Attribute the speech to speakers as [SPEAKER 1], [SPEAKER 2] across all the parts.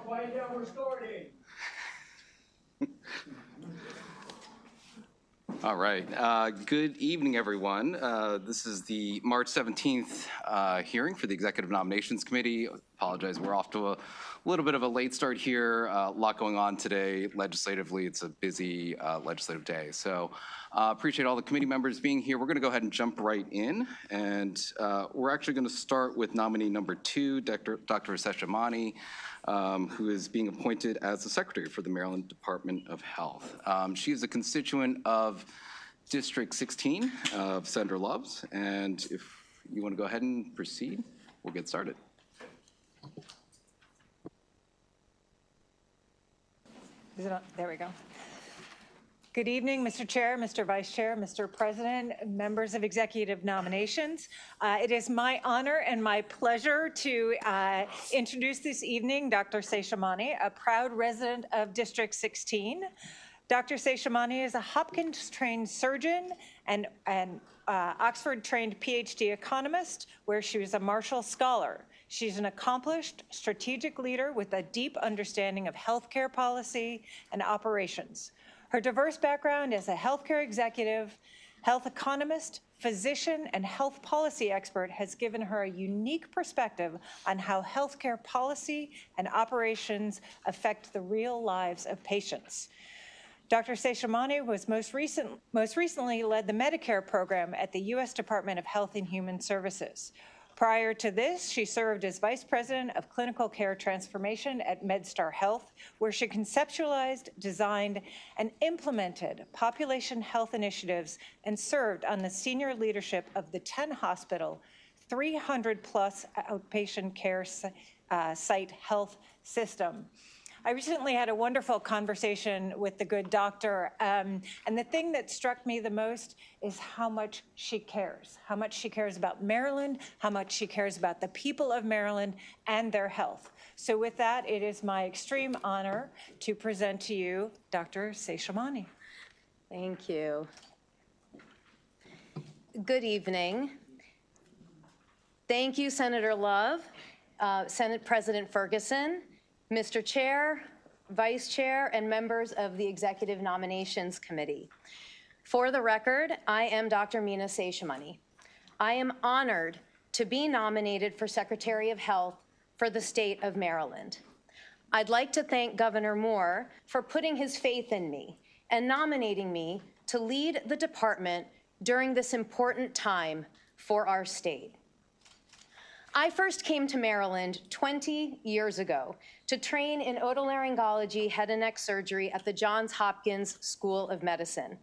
[SPEAKER 1] quiet down, we're starting.
[SPEAKER 2] All right. Good evening, everyone. This is the March 17th hearing for the Executive Nominations Committee. Apologize, we're off to a little bit of a late start here. A lot going on today legislatively. It's a busy legislative day. So appreciate all the committee members being here. We're going to go ahead and jump right in. And we're actually going to start with nominee number 2, Dr. Seshamani, who is being appointed as the Secretary for the Maryland Department of Health. She is a constituent of District 16 of Senator Love's, and if you want to go ahead and proceed, we'll get started.
[SPEAKER 3] Is it on? There we go. Good evening, Mr. Chair, Mr. Vice Chair, Mr. President, members of Executive Nominations. It is my honor and my pleasure to introduce this evening Dr. Seshamani, a proud resident of District 16. Dr. Seshamani is a Hopkins-trained surgeon and Oxford-trained PhD economist, where she was a Marshall Scholar. She's an accomplished strategic leader with a deep understanding of healthcare policy and operations. Her diverse background as a healthcare executive, health economist, physician, and health policy expert has given her a unique perspective on how healthcare policy and operations affect the real lives of patients. Dr. Seshamani was most recently led the Medicare program at the U.S. Department of Health and Human Services. Prior to this, she served as Vice President of Clinical Care Transformation at MedStar Health, where she conceptualized, designed, and implemented population health initiatives and served on the senior leadership of the 10-hospital, 300-plus outpatient care site health system. I recently had a wonderful conversation with the good doctor, and the thing that struck me the most is how much she cares about Maryland, how much she cares about the people of Maryland and their health. So with that, it is my extreme honor to present to you Dr. Seshamani.
[SPEAKER 4] Thank you. Good evening. Thank you, Senator Love, Senate President Ferguson, Mr. Chair, Vice Chair, and members of the Executive Nominations Committee. For the record, I am Dr. Mina Seshamani. I am honored to be nominated for Secretary of Health for the state of Maryland. I'd like to thank Governor Moore for putting his faith in me and nominating me to lead the department during this important time for our state. I first came to Maryland 20 years ago to train in otolaryngology, head and neck surgery at the Johns Hopkins School of Medicine,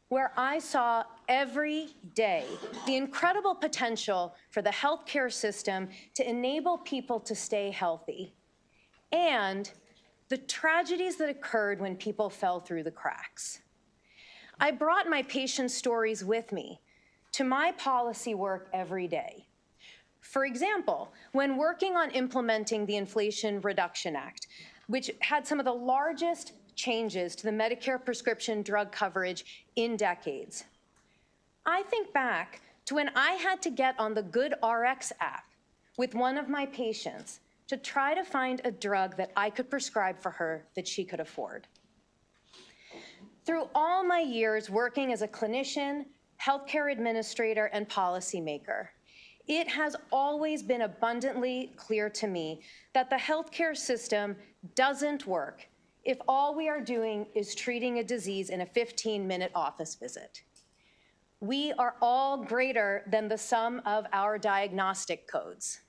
[SPEAKER 4] where I saw every day the incredible potential for the healthcare system to enable people to stay healthy, and the tragedies that occurred when people fell through the cracks. I brought my patient stories with me to my policy work every day. For example, when working on implementing the Inflation Reduction Act, which had some of the largest changes to the Medicare prescription drug coverage in decades, I think back to when I had to get on the GoodRx app with one of my patients to try to find a drug that I could prescribe for her that she could afford. Through all my years working as a clinician, healthcare administrator, and policymaker, it has always been abundantly clear to me that the healthcare system doesn't work if all we are doing is treating a disease in a 15-minute office visit. We are all greater than the sum of our diagnostic codes.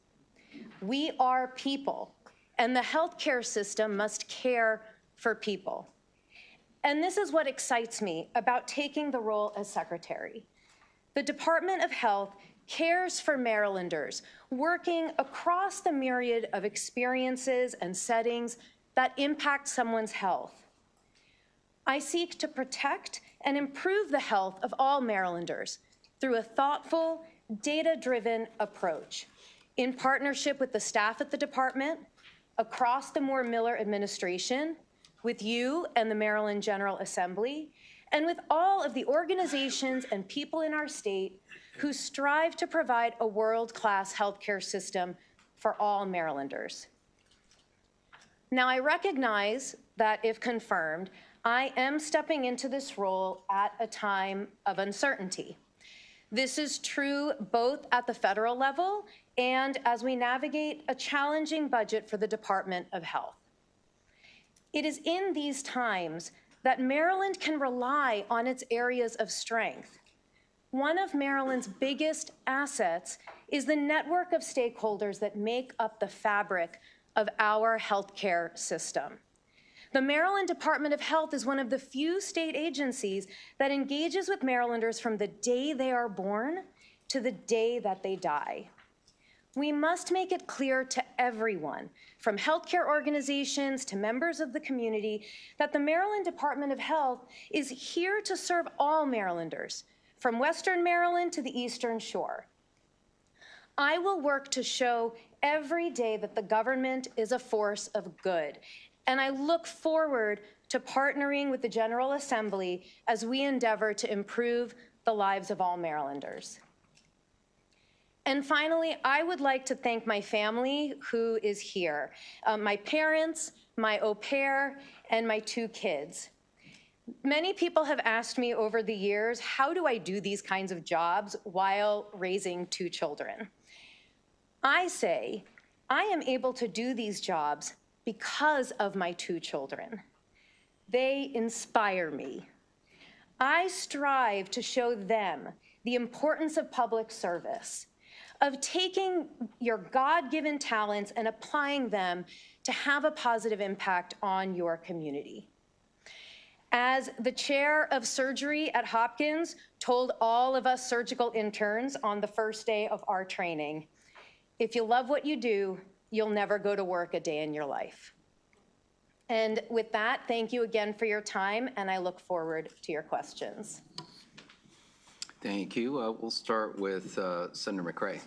[SPEAKER 4] We are people, and the healthcare system must care for people. And this is what excites me about taking the role as secretary. The Department of Health cares for Marylanders, working across the myriad of experiences and settings that impact someone's health. I seek to protect and improve the health of all Marylanders through a thoughtful, data-driven approach in partnership with the staff at the department, across the Moore-Miller administration, with you and the Maryland General Assembly, and with all of the organizations and people in our state who strive to provide a world-class healthcare system for all Marylanders. Now, I recognize that if confirmed, I am stepping into this role at a time of uncertainty. This is true both at the federal level and as we navigate a challenging budget for the Department of Health. It is in these times that Maryland can rely on its areas of strength. One of Maryland's biggest assets is the network of stakeholders that make up the fabric of our healthcare system. The Maryland Department of Health is one of the few state agencies that engages with Marylanders from the day they are born to the day that they die. We must make it clear to everyone, from healthcare organizations to members of the community, that the Maryland Department of Health is here to serve all Marylanders, from Western Maryland to the Eastern Shore. I will work to show every day that the government is a force of good, and I look forward to partnering with the General Assembly as we endeavor to improve the lives of all Marylanders. And finally, I would like to thank my family who is here, my parents, my au pair, and my 2 kids. Many people have asked me over the years, how do I do these kinds of jobs while raising 2 children? I say, I am able to do these jobs because of my 2 children. They inspire me. I strive to show them the importance of public service, of taking your God-given talents and applying them to have a positive impact on your community. As the chair of surgery at Hopkins told all of us surgical interns on the first day of our training, if you love what you do, you'll never go to work a day in your life. And with that, thank you again for your time, and I look forward to your questions.
[SPEAKER 2] Thank you. We'll start with Senator McRae.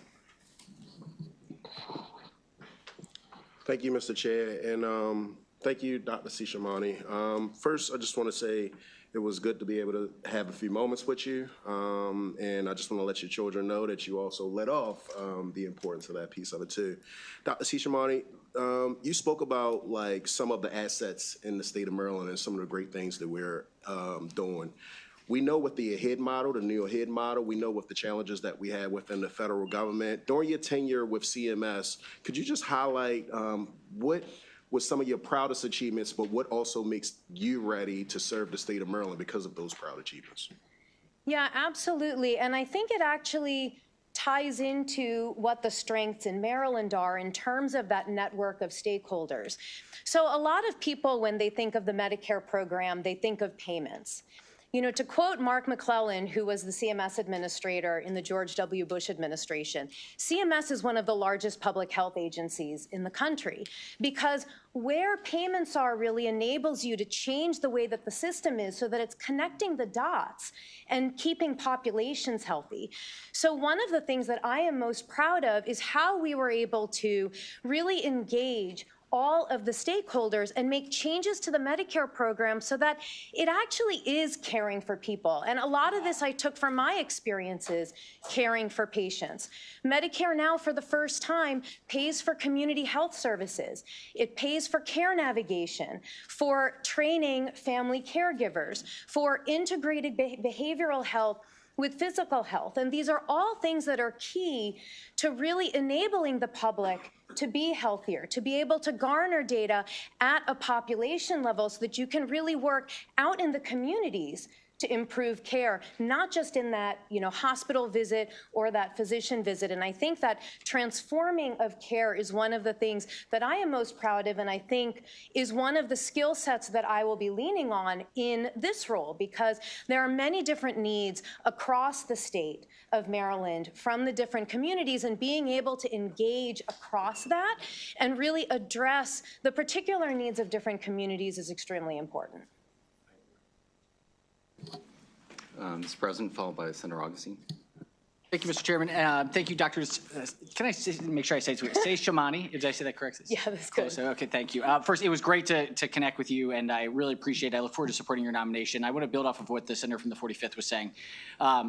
[SPEAKER 5] Thank you, Mr. Chair, and thank you, Dr. Sishamani. First, I just want to say it was good to be able to have a few moments with you, and I just want to let your children know that you also let off the importance of that piece of it too. Dr. Sishamani, you spoke about like some of the assets in the state of Maryland and some of the great things that we're doing. We know with the AHEAD model, the new AHEAD model, we know with the challenges that we have within the federal government. During your tenure with CMS, could you just highlight what was some of your proudest achievements, but what also makes you ready to serve the state of Maryland because of those proud achievements?
[SPEAKER 4] Yeah, absolutely. And I think it actually ties into what the strengths in Maryland are in terms of that network of stakeholders. So a lot of people, when they think of the Medicare program, they think of payments. You know, to quote Mark McClellan, who was the CMS administrator in the George W. Bush administration, CMS is one of the largest public health agencies in the country because where payments are really enables you to change the way that the system is so that it's connecting the dots and keeping populations healthy. So one of the things that I am most proud of is how we were able to really engage all of the stakeholders and make changes to the Medicare program so that it actually is caring for people. And a lot of this I took from my experiences caring for patients. Medicare now, for the first time, pays for community health services. It pays for care navigation, for training family caregivers, for integrated behavioral health with physical health. And these are all things that are key to really enabling the public to be healthier, to be able to garner data at a population level so that you can really work out in the communities to improve care, not just in that, hospital visit or that physician visit. And I think that transforming of care is one of the things that I am most proud of, and I think is one of the skill sets that I will be leaning on in this role, because there are many different needs across the state of Maryland from the different communities, and being able to engage across that and really address the particular needs of different communities is extremely important.
[SPEAKER 2] Mr. President, followed by Senator Augustine.
[SPEAKER 6] Thank you, Mr. Chairman. Thank you, Dr. Can I make sure I say it? Shamani, did I say that correctly?
[SPEAKER 4] Yeah, that's good.
[SPEAKER 6] Okay, thank you. First, it was great to connect with you, and I really appreciate it. I look forward to supporting your nomination. I want to build off of what the senator from the 45th was saying,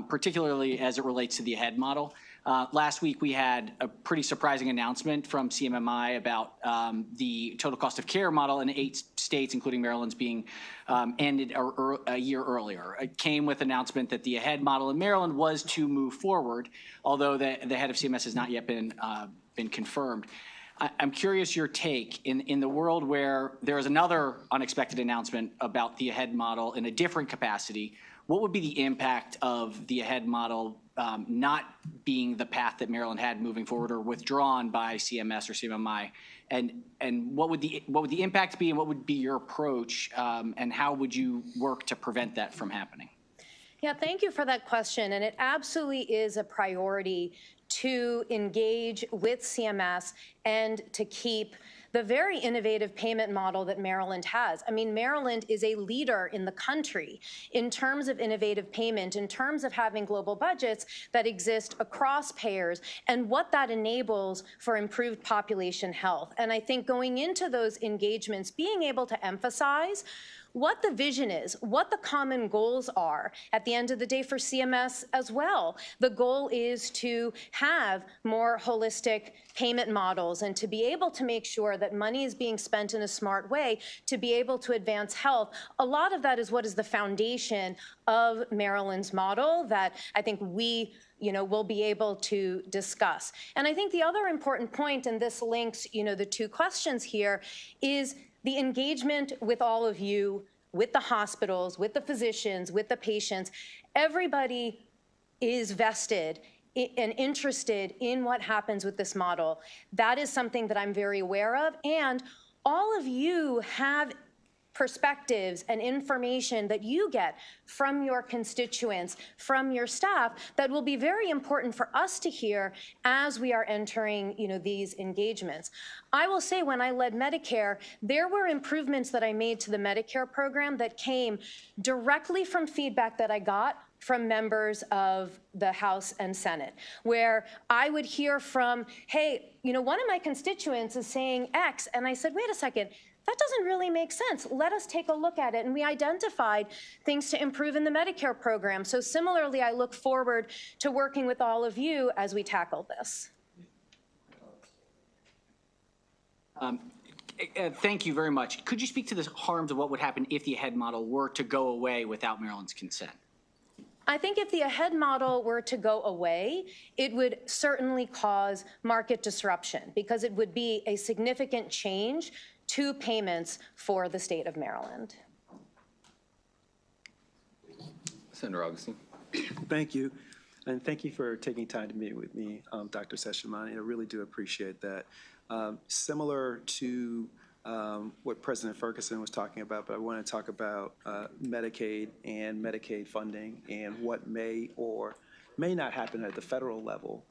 [SPEAKER 6] particularly as it relates to the AHEAD model. Last week, we had a pretty surprising announcement from CMMI about the total cost of care model in 8 states, including Maryland's, being ended a year earlier. It came with announcement that the AHEAD model in Maryland was to move forward, although the head of CMS has not yet been confirmed. I'm curious your take in the world where there is another unexpected announcement about the AHEAD model in a different capacity. What would be the impact of the AHEAD model not being the path that Maryland had moving forward, or withdrawn by CMS or CMMI? And what would the impact be, and what would be your approach, and how would you work to prevent that from happening?
[SPEAKER 4] Yeah, thank you for that question. And it absolutely is a priority to engage with CMS and to keep the very innovative payment model that Maryland has. I mean, Maryland is a leader in the country in terms of innovative payment, in terms of having global budgets that exist across payers, and what that enables for improved population health. And I think going into those engagements, being able to emphasize what the vision is, what the common goals are at the end of the day for CMS as well. The goal is to have more holistic payment models and to be able to make sure that money is being spent in a smart way to be able to advance health. A lot of that is what is the foundation of Maryland's model that I think we we'll be able to discuss. And I think the other important point, and this links, the 2 questions here, is the engagement with all of you, with the hospitals, with the physicians, with the patients. Everybody is vested and interested in what happens with this model. That is something that I'm very aware of. And all of you have perspectives and information that you get from your constituents, from your staff, that will be very important for us to hear as we are entering, these engagements. I will say, when I led Medicare, there were improvements that I made to the Medicare program that came directly from feedback that I got from members of the House and Senate, where I would hear from, hey, one of my constituents is saying X, and I said, wait a second, that doesn't really make sense. Let us take a look at it. And we identified things to improve in the Medicare program. So similarly, I look forward to working with all of you as we tackle this.
[SPEAKER 6] Thank you very much. Could you speak to the harms of what would happen if the AHEAD model were to go away without Maryland's consent?
[SPEAKER 4] I think if the AHEAD model were to go away, it would certainly cause market disruption, because it would be a significant change to payments for the state of Maryland.
[SPEAKER 2] Senator Augustine.
[SPEAKER 7] Thank you. And thank you for taking time to meet with me, Dr. Seshamani. I really do appreciate that. Similar to what President Ferguson was talking about, but I want to talk about Medicaid and Medicaid funding and what may or may not happen at the federal level.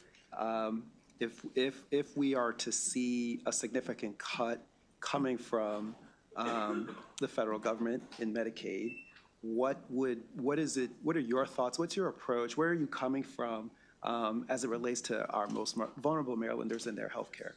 [SPEAKER 7] If we are to see a significant cut coming from the federal government in Medicaid, what are your thoughts? What's your approach? Where are you coming from as it relates to our most vulnerable Marylanders and their health care?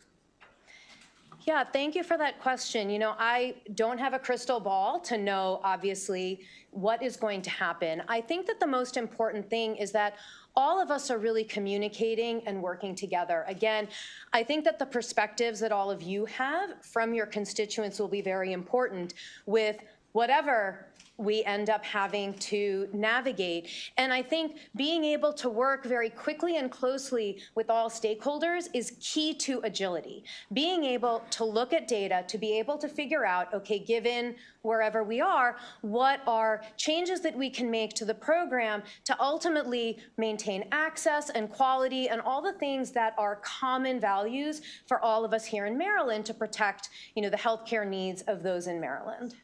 [SPEAKER 4] Yeah, thank you for that question. I don't have a crystal ball to know, obviously, what is going to happen. I think that the most important thing is that all of us are really communicating and working together. Again, I think that the perspectives that all of you have from your constituents will be very important with whatever we end up having to navigate. And I think being able to work very quickly and closely with all stakeholders is key to agility. Being able to look at data, to be able to figure out, okay, given wherever we are, what are changes that we can make to the program to ultimately maintain access and quality and all the things that are common values for all of us here in Maryland to protect, the healthcare needs of those in Maryland.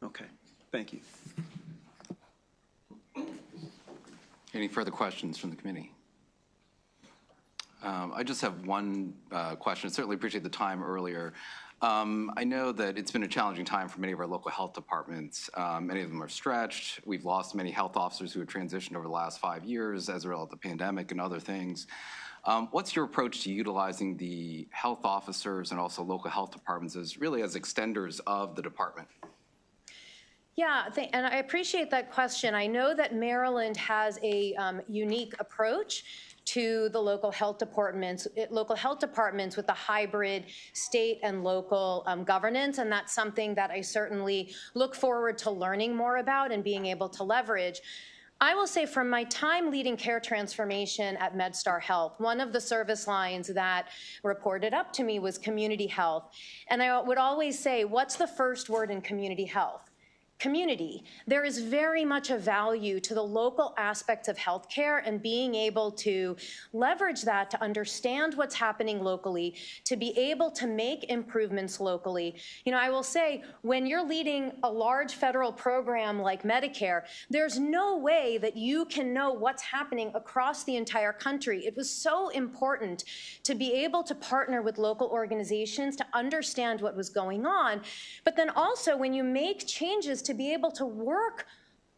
[SPEAKER 7] Okay, thank you.
[SPEAKER 2] Any further questions from the committee? I just have one question. I certainly appreciate the time earlier. I know that it's been a challenging time for many of our local health departments. Many of them are stretched. We've lost many health officers who have transitioned over the last 5 years as a result of the pandemic and other things. What's your approach to utilizing the health officers and also local health departments as extenders of the department?
[SPEAKER 4] Yeah, and I appreciate that question. I know that Maryland has a unique approach to the local health departments with the hybrid state and local governance, and that's something that I certainly look forward to learning more about and being able to leverage. I will say from my time leading care transformation at MedStar Health, one of the service lines that reported up to me was community health. And I would always say, what's the first word in community health? Community. There is very much a value to the local aspects of healthcare and being able to leverage that to understand what's happening locally, to be able to make improvements locally. You know, I will say, when you're leading a large federal program like Medicare, there's no way that you can know what's happening across the entire country. It was so important to be able to partner with local organizations to understand what was going on. But then also, when you make changes, to be able to work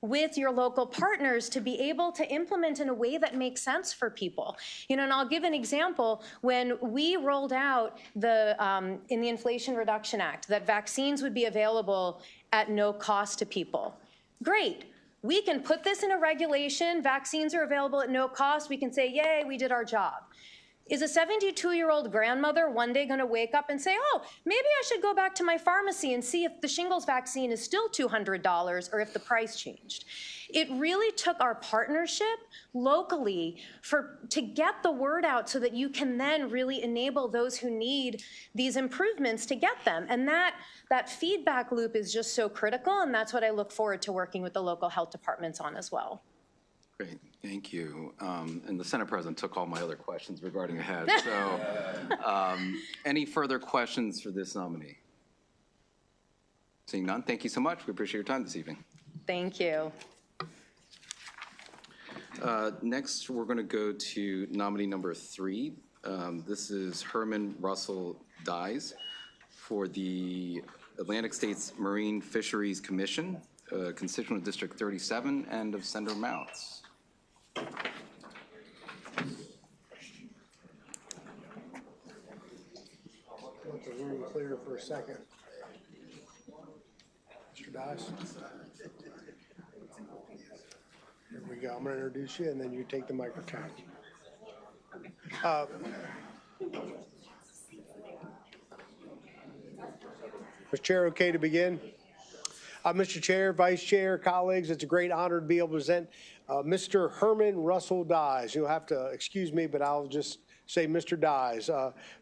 [SPEAKER 4] with your local partners to be able to implement in a way that makes sense for people. You know, and I'll give an example. When we rolled out in the Inflation Reduction Act that vaccines would be available at no cost to people, great. We can put this in a regulation. Vaccines are available at no cost. We can say, yay, we did our job. Is a 72-year-old grandmother one day going to wake up and say, oh, maybe I should go back to my pharmacy and see if the shingles vaccine is still $200 or if the price changed? It really took our partnership locally to get the word out so that you can then really enable those who need these improvements to get them. And that feedback loop is just so critical, and that's what I look forward to working with the local health departments on as well.
[SPEAKER 2] Great, thank you. And the Senate President took all my other questions regarding ahead. So any further questions for this nominee? Seeing none, thank you so much. We appreciate your time this evening.
[SPEAKER 4] Thank you.
[SPEAKER 2] Next, we're going to go to nominee number 3. This is Herman Russell Dyes for the Atlantic States Marine Fisheries Commission, constituent of District 37 and of Senator Mounts.
[SPEAKER 1] Want the room clear for a second. Mr. Dyes. Here we go. I'm going to introduce you, and then you take the microphone. Mr. Chair, okay to begin? Mr. Chair, Vice Chair, colleagues, it's a great honor to be able to present Mr. Herman Russell Dyes. You'll have to excuse me, but I'll just say Mr. Dyes,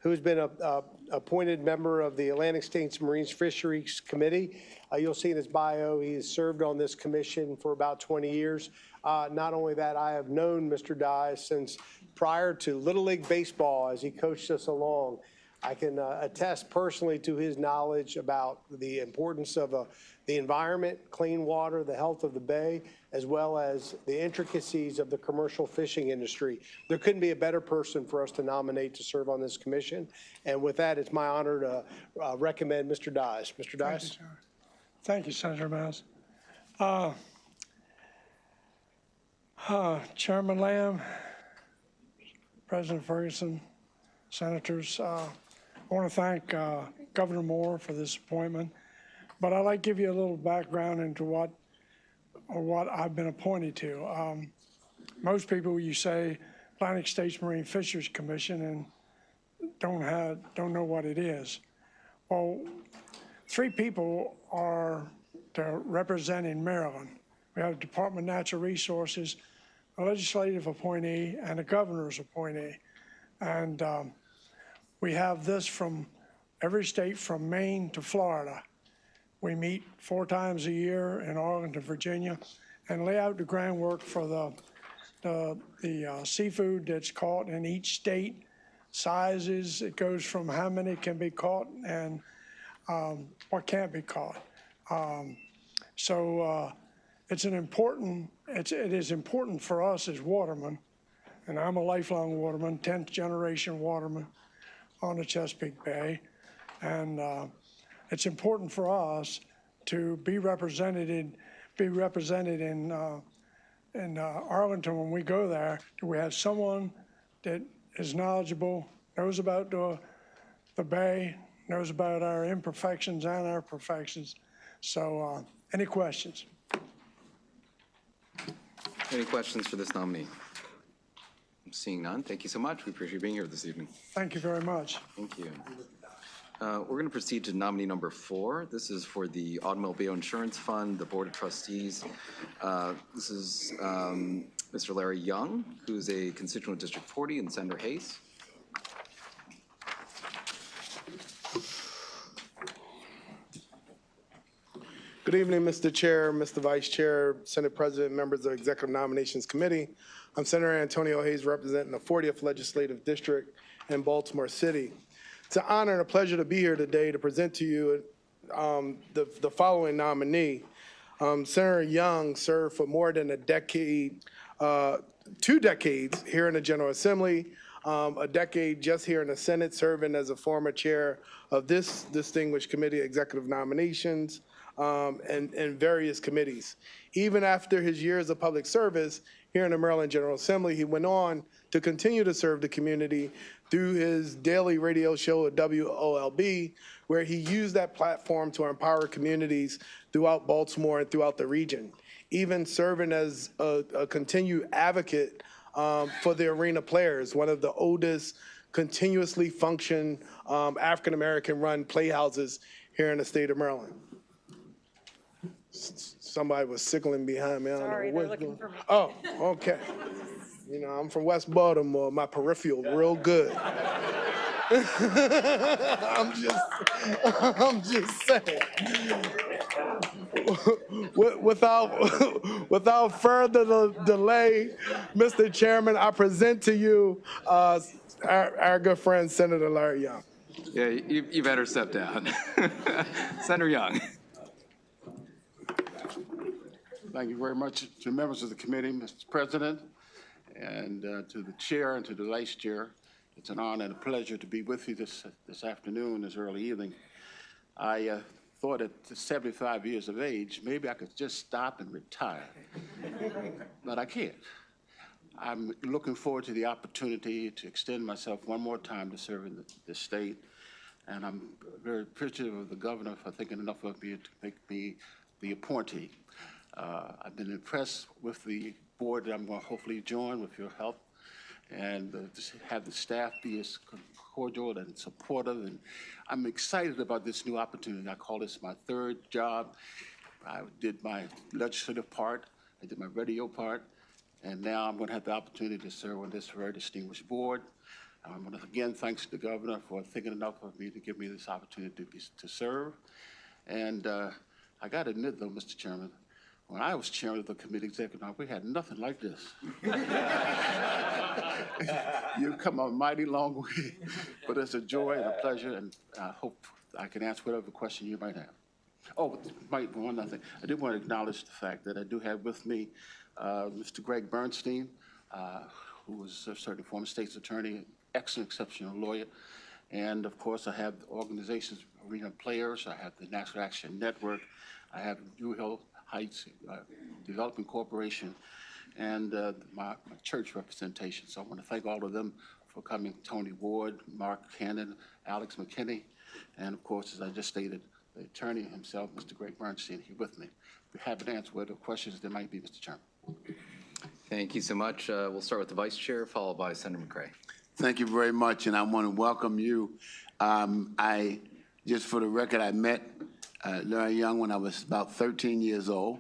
[SPEAKER 1] who has been a appointed member of the Atlantic States Marine Fisheries Committee. You'll see in his bio, he has served on this commission for about 20 years. Not only that, I have known Mr. Dyes since prior to Little League Baseball as he coached us along. I can attest personally to his knowledge about the importance of the environment, clean water, the health of the bay, as well as the intricacies of the commercial fishing industry. There couldn't be a better person for us to nominate to serve on this commission. And with that, it's my honor to recommend Mr. Dyes. Mr. Dyes.
[SPEAKER 8] Thank you, Senator Mouse. Chairman Lamb, President Ferguson, Senators, I want to thank Governor Moore for this appointment, but I'd like to give you a little background into what I've been appointed to. Most people, you say Atlantic States Marine Fisheries Commission, and don't know what it is. Well, 3 people are representing Maryland. We have the Department of Natural Resources, a legislative appointee, and a governor's appointee. And we have this from every state from Maine to Florida. We meet 4 times a year in Arlington, Virginia, and lay out the groundwork for the seafood that's caught in each state, sizes. It goes from how many can be caught and what can't be caught. It is important for us as watermen, and I'm a lifelong waterman, 10th generation waterman on the Chesapeake Bay, and it's important for us to be represented in Arlington when we go there. Do we have someone that is knowledgeable, knows about the bay, knows about our imperfections and our perfections? So, any questions?
[SPEAKER 2] Any questions for this nominee? Seeing none, thank you so much. We appreciate you being here this evening.
[SPEAKER 8] Thank you very much.
[SPEAKER 2] Thank you. We're going to proceed to nominee number 4. This is for the Automobile Insurance Fund, the Board of Trustees. This is Mr. Larry Young, who's a constituent of District 40, and Senator Hayes.
[SPEAKER 9] Good evening, Mr. Chair, Mr. Vice Chair, Senate President, members of the Executive Nominations Committee. I'm Senator Antonio Hayes, representing the 40th Legislative District in Baltimore City. It's an honor and a pleasure to be here today to present to you the following nominee. Senator Young served for more than a decade, 2 decades here in the General Assembly, a decade just here in the Senate, serving as a former chair of this distinguished committee, Executive Nominations, and various committees. Even after his years of public service here in the Maryland General Assembly, he went on to continue to serve the community through his daily radio show at WOLB, where he used that platform to empower communities throughout Baltimore and throughout the region, even serving as a continued advocate for the Arena Players, one of the oldest continuously function African-American run playhouses here in the state of Maryland. Somebody was sickling behind me. I don't
[SPEAKER 3] Sorry,
[SPEAKER 9] know
[SPEAKER 3] they're
[SPEAKER 9] what's
[SPEAKER 3] looking
[SPEAKER 9] going.
[SPEAKER 3] for me.
[SPEAKER 9] Oh, okay. You know, I'm from West Baltimore. My peripheral real good. I'm just saying. Without further delay, Mr. Chairman, I present to you our good friend, Senator Larry Young.
[SPEAKER 2] Yeah, you better step down. Senator Young.
[SPEAKER 10] Thank you very much to members of the committee, Mr. President, and to the chair and to the vice chair. It's an honor and a pleasure to be with you this afternoon, this early evening. I thought at 75 years of age, maybe I could just stop and retire, but I can't. I'm looking forward to the opportunity to extend myself one more time to serve in the state, and I'm very appreciative of the governor for thinking enough of me to make me the appointee. I've been impressed with the board that I'm going to hopefully join with your help, and to have the staff be as cordial and supportive. And I'm excited about this new opportunity. I call this my 3rd job. I did my legislative part, I did my radio part, and now I'm going to have the opportunity to serve on this very distinguished board. I want to again thanks the governor for thinking enough of me to give me this opportunity to serve. And I got to admit, though, Mr. Chairman, when I was chairman of the committee executive, we had nothing like this. You've come a mighty long way, but it's a joy and a pleasure, and I hope I can answer whatever question you might have. Oh, one other thing. I do want to acknowledge the fact that I do have with me Mr. Greg Bernstein, who was a certain former state's attorney, excellent, exceptional lawyer. And of course, I have organizations, Arena Players, I have the National Action Network, I have New Hill Heights Development Corporation, and my church representation. So I want to thank all of them for coming. Tony Ward, Mark Cannon, Alex McKinney, and of course, as I just stated, the attorney himself, Mr. Greg Bernstein, here with me. We're happy to answer whatever questions there might be, Mr. Chairman.
[SPEAKER 2] Thank you so much. We'll start with the vice chair, followed by Senator McCray.
[SPEAKER 11] Thank you very much, and I want to welcome you. Just for the record, I met Larry Young when I was about 13 years old.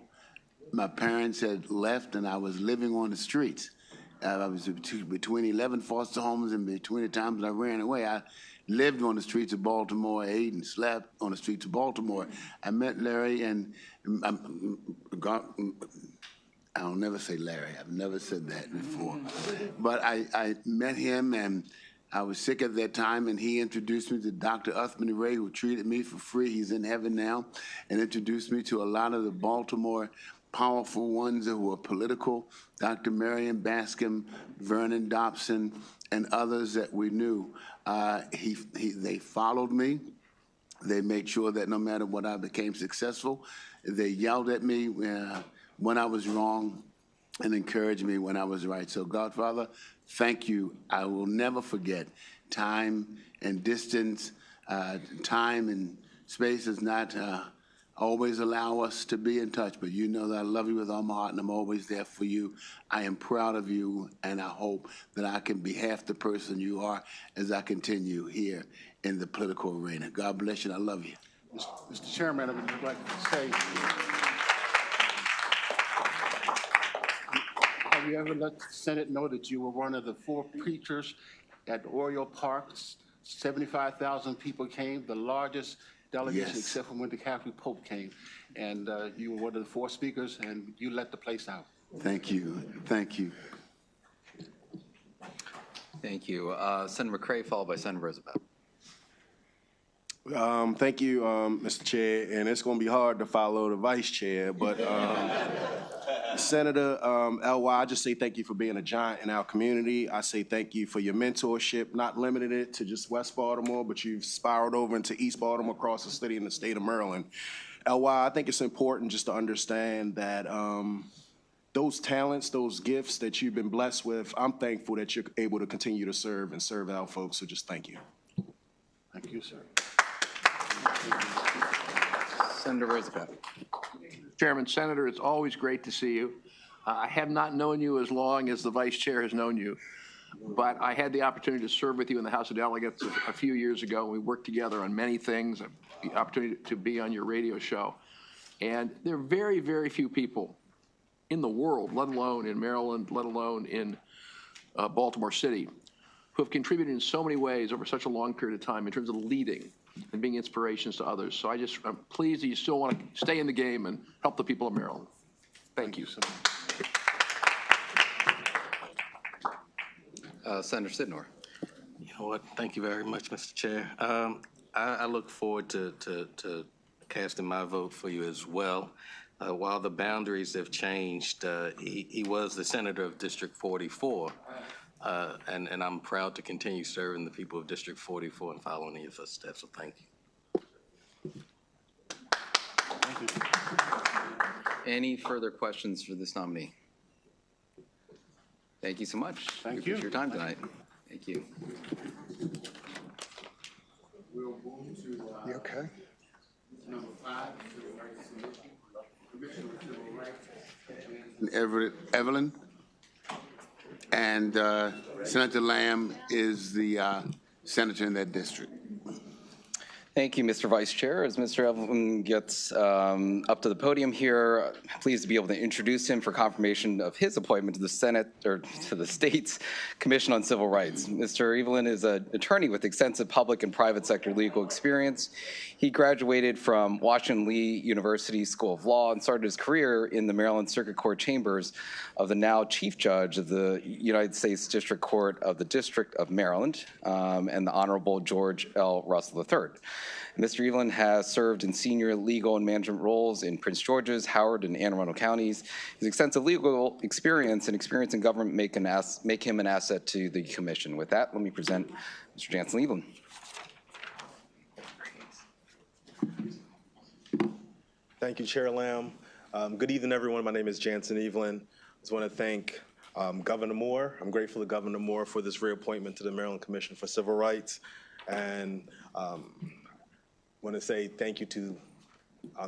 [SPEAKER 11] My parents had left, and I was living on the streets. I was between 11 foster homes, and between the times I ran away, I lived on the streets of Baltimore, ate and slept on the streets of Baltimore. I met Larry, and I'll never say Larry. I've never said that before. But I met him, and I was sick at that time, and he introduced me to Dr. Uthman Ray, who treated me for free. He's in heaven now, and introduced me to a lot of the Baltimore powerful ones who were political, Dr. Marion Bascom, Vernon Dobson, and others that we knew. They followed me. They made sure that no matter what I became successful, they yelled at me when I was wrong and encouraged me when I was right. So, Godfather, thank you. I will never forget. Time and distance, time and space is not always allow us to be in touch, but you know that I love you with all my heart and I'm always there for you. I am proud of you, and I hope that I can be half the person you are as I continue here in the political arena. God bless you, and I love you.
[SPEAKER 10] Mr. Chairman, I would like to say, have you ever let the Senate know that you were one of the 4 preachers at Oriole Park? 75,000 people came, the largest delegation
[SPEAKER 11] Yes.
[SPEAKER 10] except for when the Catholic Pope came. And you were one of the 4 speakers, and you let the place out.
[SPEAKER 11] Thank you. Thank you.
[SPEAKER 2] Thank you. Senator McCray, followed by Senator Roosevelt.
[SPEAKER 5] Thank you, Mr. Chair, and it's going to be hard to follow the Vice Chair, but Senator L.Y., I just say thank you for being a giant in our community. I say thank you for your mentorship, not limited it to just West Baltimore, but you've spiraled over into East Baltimore, across the city and the state of Maryland. L.Y., I think it's important just to understand that those talents, those gifts that you've been blessed with, I'm thankful that you're able to continue to serve and serve our folks, so just thank you.
[SPEAKER 10] Thank you, sir.
[SPEAKER 2] Senator Roosevelt.
[SPEAKER 12] Chairman, Senator, it's always great to see you. I have not known you as long as the Vice Chair has known you, but I had the opportunity to serve with you in the House of Delegates a few years ago. We worked together on many things, the opportunity to be on your radio show. And there are very, very few people in the world, let alone in Maryland, let alone in Baltimore City, who have contributed in so many ways over such a long period of time in terms of leading and being inspirations to others. So I'm pleased that you still want to stay in the game and help the people of Maryland. Thank you.
[SPEAKER 2] Senator Sidnor.
[SPEAKER 13] You know what? Thank you very much, Mr. Chair. I look forward to casting my vote for you as well. While the boundaries have changed, he was the senator of District 44. And I'm proud to continue serving the people of District 44 and following in your footsteps, so thank you.
[SPEAKER 10] Thank you.
[SPEAKER 2] Any further questions for this nominee? Thank you so much.
[SPEAKER 10] Thank
[SPEAKER 2] We
[SPEAKER 10] you.
[SPEAKER 2] appreciate your time tonight. Thank you.
[SPEAKER 11] We'll move to
[SPEAKER 8] You okay?
[SPEAKER 11] number 5, Civil Rights Commission, Commissioner of Civil Rights, Evelyn. And Senator Lamb is the senator in that district.
[SPEAKER 2] Thank you, Mr. Vice Chair. As Mr. Evelyn gets up to the podium here, pleased to be able to introduce him for confirmation of his appointment to the Senate, or to the state's Commission on Civil Rights. Mr. Evelyn is an attorney with extensive public and private sector legal experience. He graduated from Washington Lee University School of Law and started his career in the Maryland Circuit Court chambers of the now Chief Judge of the United States District Court of the District of Maryland and the Honorable George L. Russell III. Mr. Evelyn has served in senior legal and management roles in Prince George's, Howard, and Anne Arundel counties. His extensive legal experience and experience in government make him an asset to the commission. With that, let me present Mr. Jansen Evelyn.
[SPEAKER 14] Thank you, Chair Lamb. Good evening, everyone. My name is Jansen Evelyn. I just want to thank Governor Moore. I'm grateful to Governor Moore for this reappointment to the Maryland Commission for Civil Rights. And want to say thank you to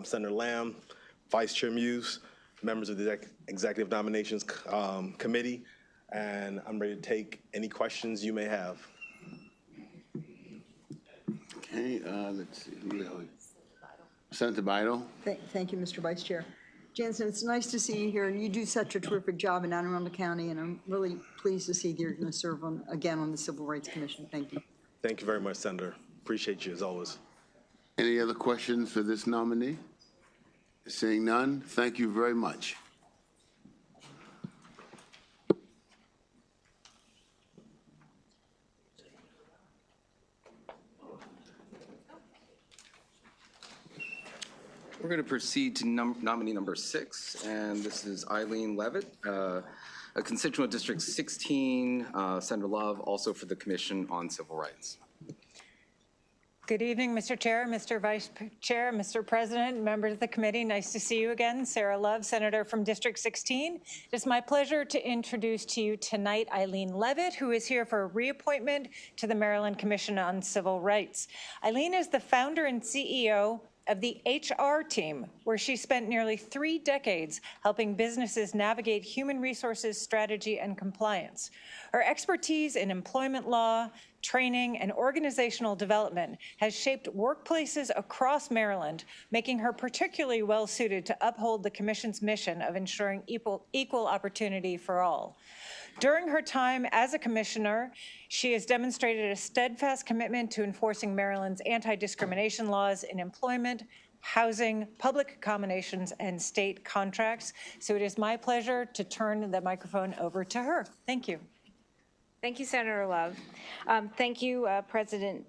[SPEAKER 14] Senator Lamb, Vice Chair Muse, members of the Executive Nominations Committee, and I'm ready to take any questions you may have.
[SPEAKER 11] Okay, let's see. Senator Bidel.
[SPEAKER 15] Thank you, Mr. Vice Chair. Jansen, it's nice to see you here, and you do such a terrific job in Anne Arundel County, and I'm really pleased to see that you're going to serve again on the Civil Rights Commission. Thank you.
[SPEAKER 14] Thank you very much, Senator. Appreciate you as always.
[SPEAKER 11] Any other questions for this nominee? Seeing none, thank you very much.
[SPEAKER 2] We're going to proceed to nominee number 6, and this is Eileen Levitt, a constituent of District 16, Senator Love, also for the Commission on Civil Rights.
[SPEAKER 3] Good evening, Mr. Chair, Mr. Vice Chair, Mr. President, members of the committee. Nice to see you again. Sarah Love, Senator from District 16. It is my pleasure to introduce to you tonight Eileen Levitt, who is here for a reappointment to the Maryland Commission on Civil Rights. Eileen is the founder and CEO of the HR team, where she spent nearly 3 decades helping businesses navigate human resources strategy and compliance. Her expertise in employment law, training, and organizational development has shaped workplaces across Maryland, making her particularly well-suited to uphold the Commission's mission of ensuring equal opportunity for all. During her time as a commissioner, she has demonstrated a steadfast commitment to enforcing Maryland's anti-discrimination laws in employment, housing, public accommodations, and state contracts. So it is my pleasure to turn the microphone over to her. Thank you.
[SPEAKER 16] Thank you, Senator Love. Thank you, President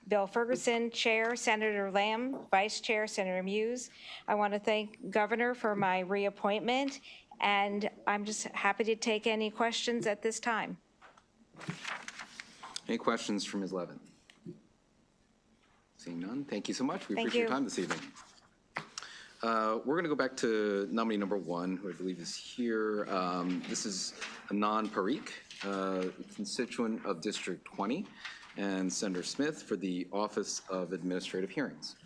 [SPEAKER 16] Bill Ferguson, Chair, Senator Lamb, Vice Chair, Senator Muse. I want to thank Governor for my reappointment, and I'm just happy to take any questions at this time.
[SPEAKER 2] Any questions from Ms. Levin? Seeing none, thank you so much. We appreciate your time this evening. We're going to go back to nominee number 1, who I believe is here. This is Anand Parikh, constituent of District 20, and Senator Smith for the Office of Administrative Hearings.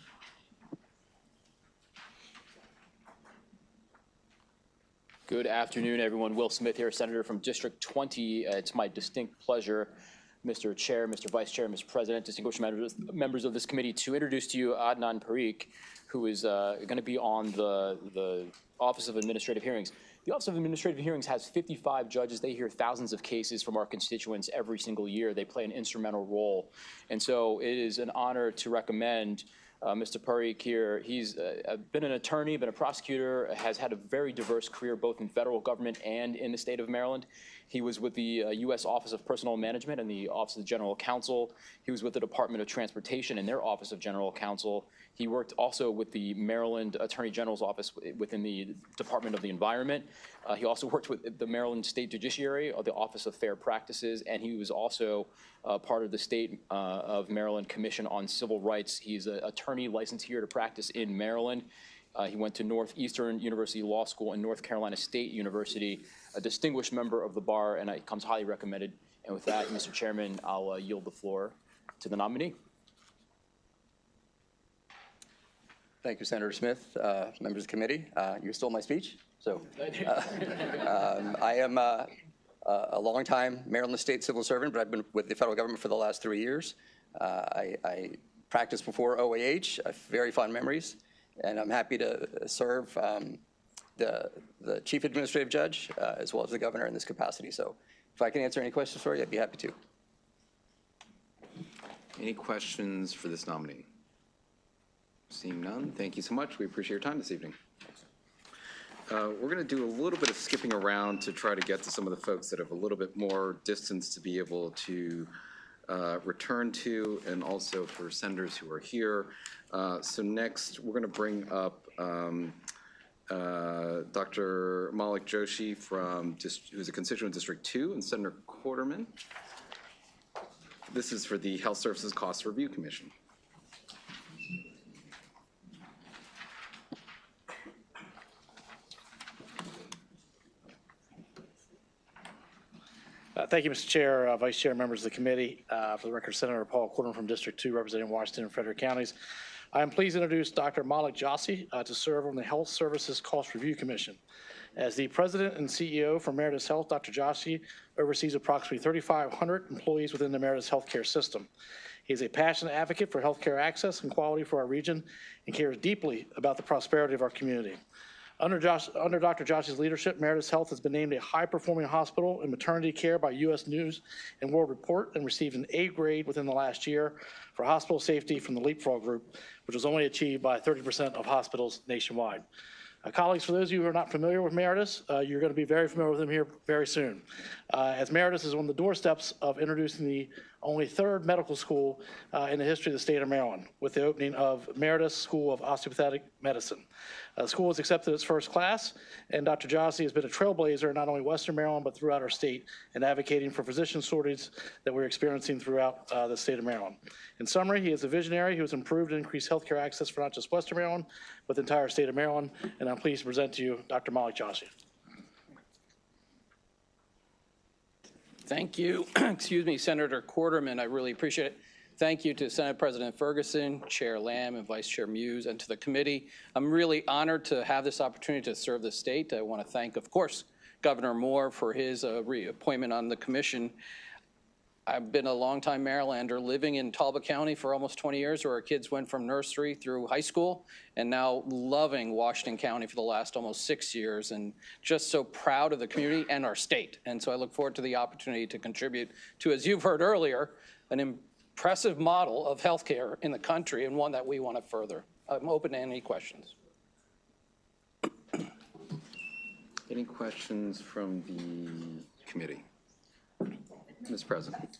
[SPEAKER 17] Good afternoon, everyone. Will Smith here, Senator from District 20. It's my distinct pleasure, Mr. Chair, Mr. Vice Chair, Mr. President, distinguished members of this committee, to introduce to you Anand Parikh, who is going to be on the Office of Administrative Hearings. The Office of Administrative Hearings has 55 judges. They hear thousands of cases from our constituents every single year. They play an instrumental role. And so it is an honor to recommend Mr. Parikh here. He's been an attorney, been a prosecutor, has had a very diverse career both in federal government and in the state of Maryland. He was with the U.S. Office of Personnel Management and the Office of General Counsel. He was with the Department of Transportation and their Office of General Counsel. He worked also with the Maryland Attorney General's Office within the Department of the Environment. He also worked with the Maryland State Judiciary, or the Office of Fair Practices, and he was also part of the State of Maryland Commission on Civil Rights. He's an attorney licensed here to practice in Maryland. He went to Northeastern University Law School and North Carolina State University, a distinguished member of the bar, and it comes highly recommended. And with that, Mr. Chairman, I'll yield the floor to the nominee.
[SPEAKER 18] Thank you, Senator Smith, members of the committee. You stole my speech. So I am a longtime Maryland state civil servant, but I've been with the federal government for the last 3 years. I practiced before OAH, very fond memories, and I'm happy to serve the chief administrative judge as well as the governor in this capacity. So if I can answer any questions for you, I'd be happy to.
[SPEAKER 2] Any questions for this nominee? Seeing none, thank you so much. We appreciate your time this evening. We're going to do a little bit of skipping around to try to get to some of the folks that have a little bit more distance to be able to return to, and also for senators who are here. So next, we're going to bring up Dr. Malik Joshi, who's a constituent of District 2, and Senator Quarterman. This is for the Health Services Cost Review Commission.
[SPEAKER 19] Thank you, Mr. Chair, Vice Chair, members of the committee. For the record, Senator Paul Quarterman from District 2, representing Washington and Frederick counties. I am pleased to introduce Dr. Malik Joshi to serve on the Health Services Cost Review Commission. As the President and CEO for Meritus Health, Dr. Joshi oversees approximately 3,500 employees within the Meritus healthcare system. He is a passionate advocate for healthcare access and quality for our region and cares deeply about the prosperity of our community. Under Dr. Joshi's leadership, Meritus Health has been named a high-performing hospital in maternity care by U.S. News and World Report and received an A grade within the last year for hospital safety from the Leapfrog Group, which was only achieved by 30% of hospitals nationwide. Colleagues, for those of you who are not familiar with Meritus, you're going to be very familiar with them here very soon, as Meritus is on the doorsteps of introducing the only third medical school in the history of the state of Maryland, with the opening of Meritus School of Osteopathic Medicine. The school has accepted its first class, and Dr. Joshi has been a trailblazer in not only Western Maryland, but throughout our state, in advocating for physician shortages that we're experiencing throughout the state of Maryland. In summary, he is a visionary who has improved and increased healthcare access for not just Western Maryland, but the entire state of Maryland, and I'm pleased to present to you Dr. Malik Joshi.
[SPEAKER 20] Thank you. Excuse me, Senator Quarterman. I really appreciate it. Thank you to Senate President Ferguson, Chair Lamb, and Vice Chair Muse, and to the committee. I'm really honored to have this opportunity to serve the state. I want to thank, of course, Governor Moore for his reappointment on the commission. I've been a longtime Marylander, living in Talbot County for almost 20 years, where our kids went from nursery through high school, and now loving Washington County for the last almost 6 years, and just so proud of the community and our state. And so I look forward to the opportunity to contribute to, as you've heard earlier, an impressive model of healthcare in the country, and one that we want to further. I'm open to any questions.
[SPEAKER 2] Any questions from the committee? Mr. President.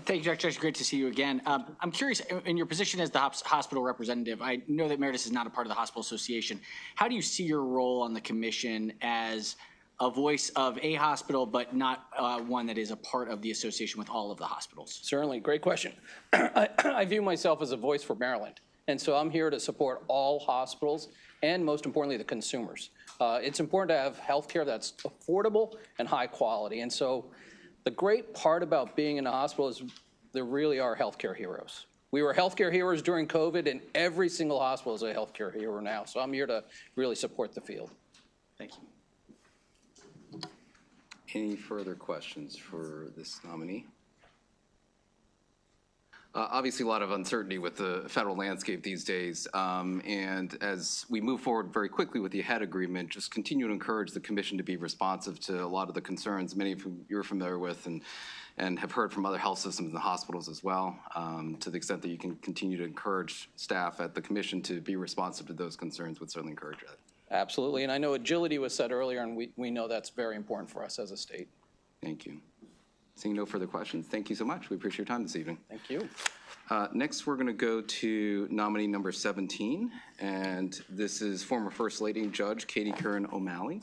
[SPEAKER 6] Thank you, Dr. Judge. Great to see you again. I'm curious, in your position as the hospital representative, I know that Meredith is not a part of the Hospital Association. How do you see your role on the commission as a voice of a hospital, but not one that is a part of the association with all of the hospitals?
[SPEAKER 20] Certainly, great question. I view myself as a voice for Maryland, and so I'm here to support all hospitals and, most importantly, the consumers. It's important to have health care that's affordable and high quality, and so the great part about being in a hospital is there really are healthcare heroes. We were healthcare heroes during COVID, and every single hospital is a healthcare hero now. So I'm here to really support the field.
[SPEAKER 6] Thank you.
[SPEAKER 2] Any further questions for this nominee? Obviously, a lot of uncertainty with the federal landscape these days. And as we move forward very quickly with the AHEAD agreement, just continue to encourage the commission to be responsive to a lot of the concerns, many of whom you're familiar with and have heard from other health systems and hospitals as well, to the extent that you can continue to encourage staff at the commission to be responsive to those concerns, would certainly encourage that.
[SPEAKER 20] Absolutely. And I know agility was said earlier, and we know that's very important for us as a state.
[SPEAKER 2] Thank you. Seeing no further questions, thank you so much. We appreciate your time this evening.
[SPEAKER 20] Thank you.
[SPEAKER 2] Next, we're going to go to nominee number 17, and this is former First Lady Judge Katie Curran O'Malley.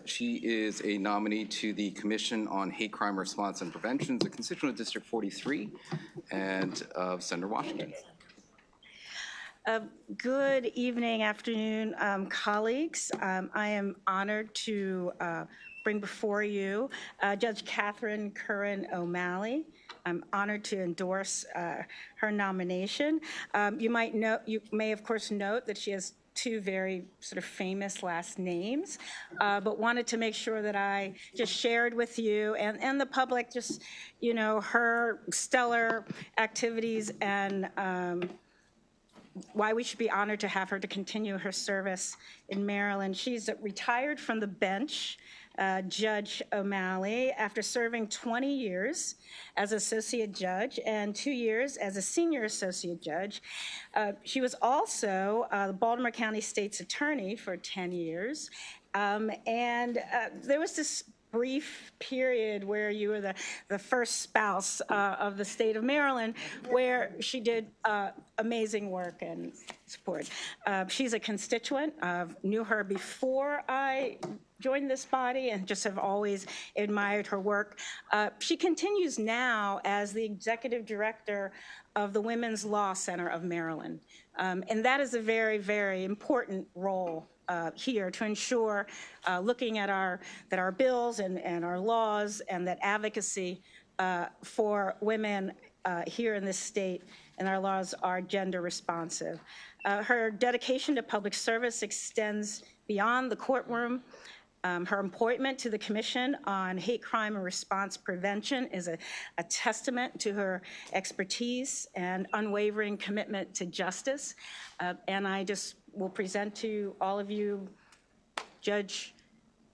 [SPEAKER 2] She is a nominee to the Commission on Hate Crime Response and Prevention, the constituent of District 43, and of Senator Washington.
[SPEAKER 21] Good evening, afternoon, colleagues. I am honored to bring before you Judge Catherine Curran O'Malley. I'm honored to endorse her nomination. You may of course note that she has two very sort of famous last names, but wanted to make sure that I just shared with you and the public just, you know, her stellar activities and why we should be honored to have her to continue her service in Maryland. She's retired from the bench, Judge O'Malley, after serving 20 years as associate judge and 2 years as a senior associate judge. She was also the Baltimore County State's attorney for 10 years. There was this brief period where you were the first spouse of the state of Maryland, where she did amazing work and support. She's a constituent. Knew her before I joined this body and just have always admired her work. She continues now as the executive director of the Women's Law Center of Maryland. And that is a very, very important role here to ensure looking at that our bills and our laws and that advocacy for women here in this state and our laws are gender responsive. Her dedication to public service extends beyond the courtroom. Her appointment to the Commission on Hate Crime and Response Prevention is a testament to her expertise and unwavering commitment to justice. And I just will present to all of you Judge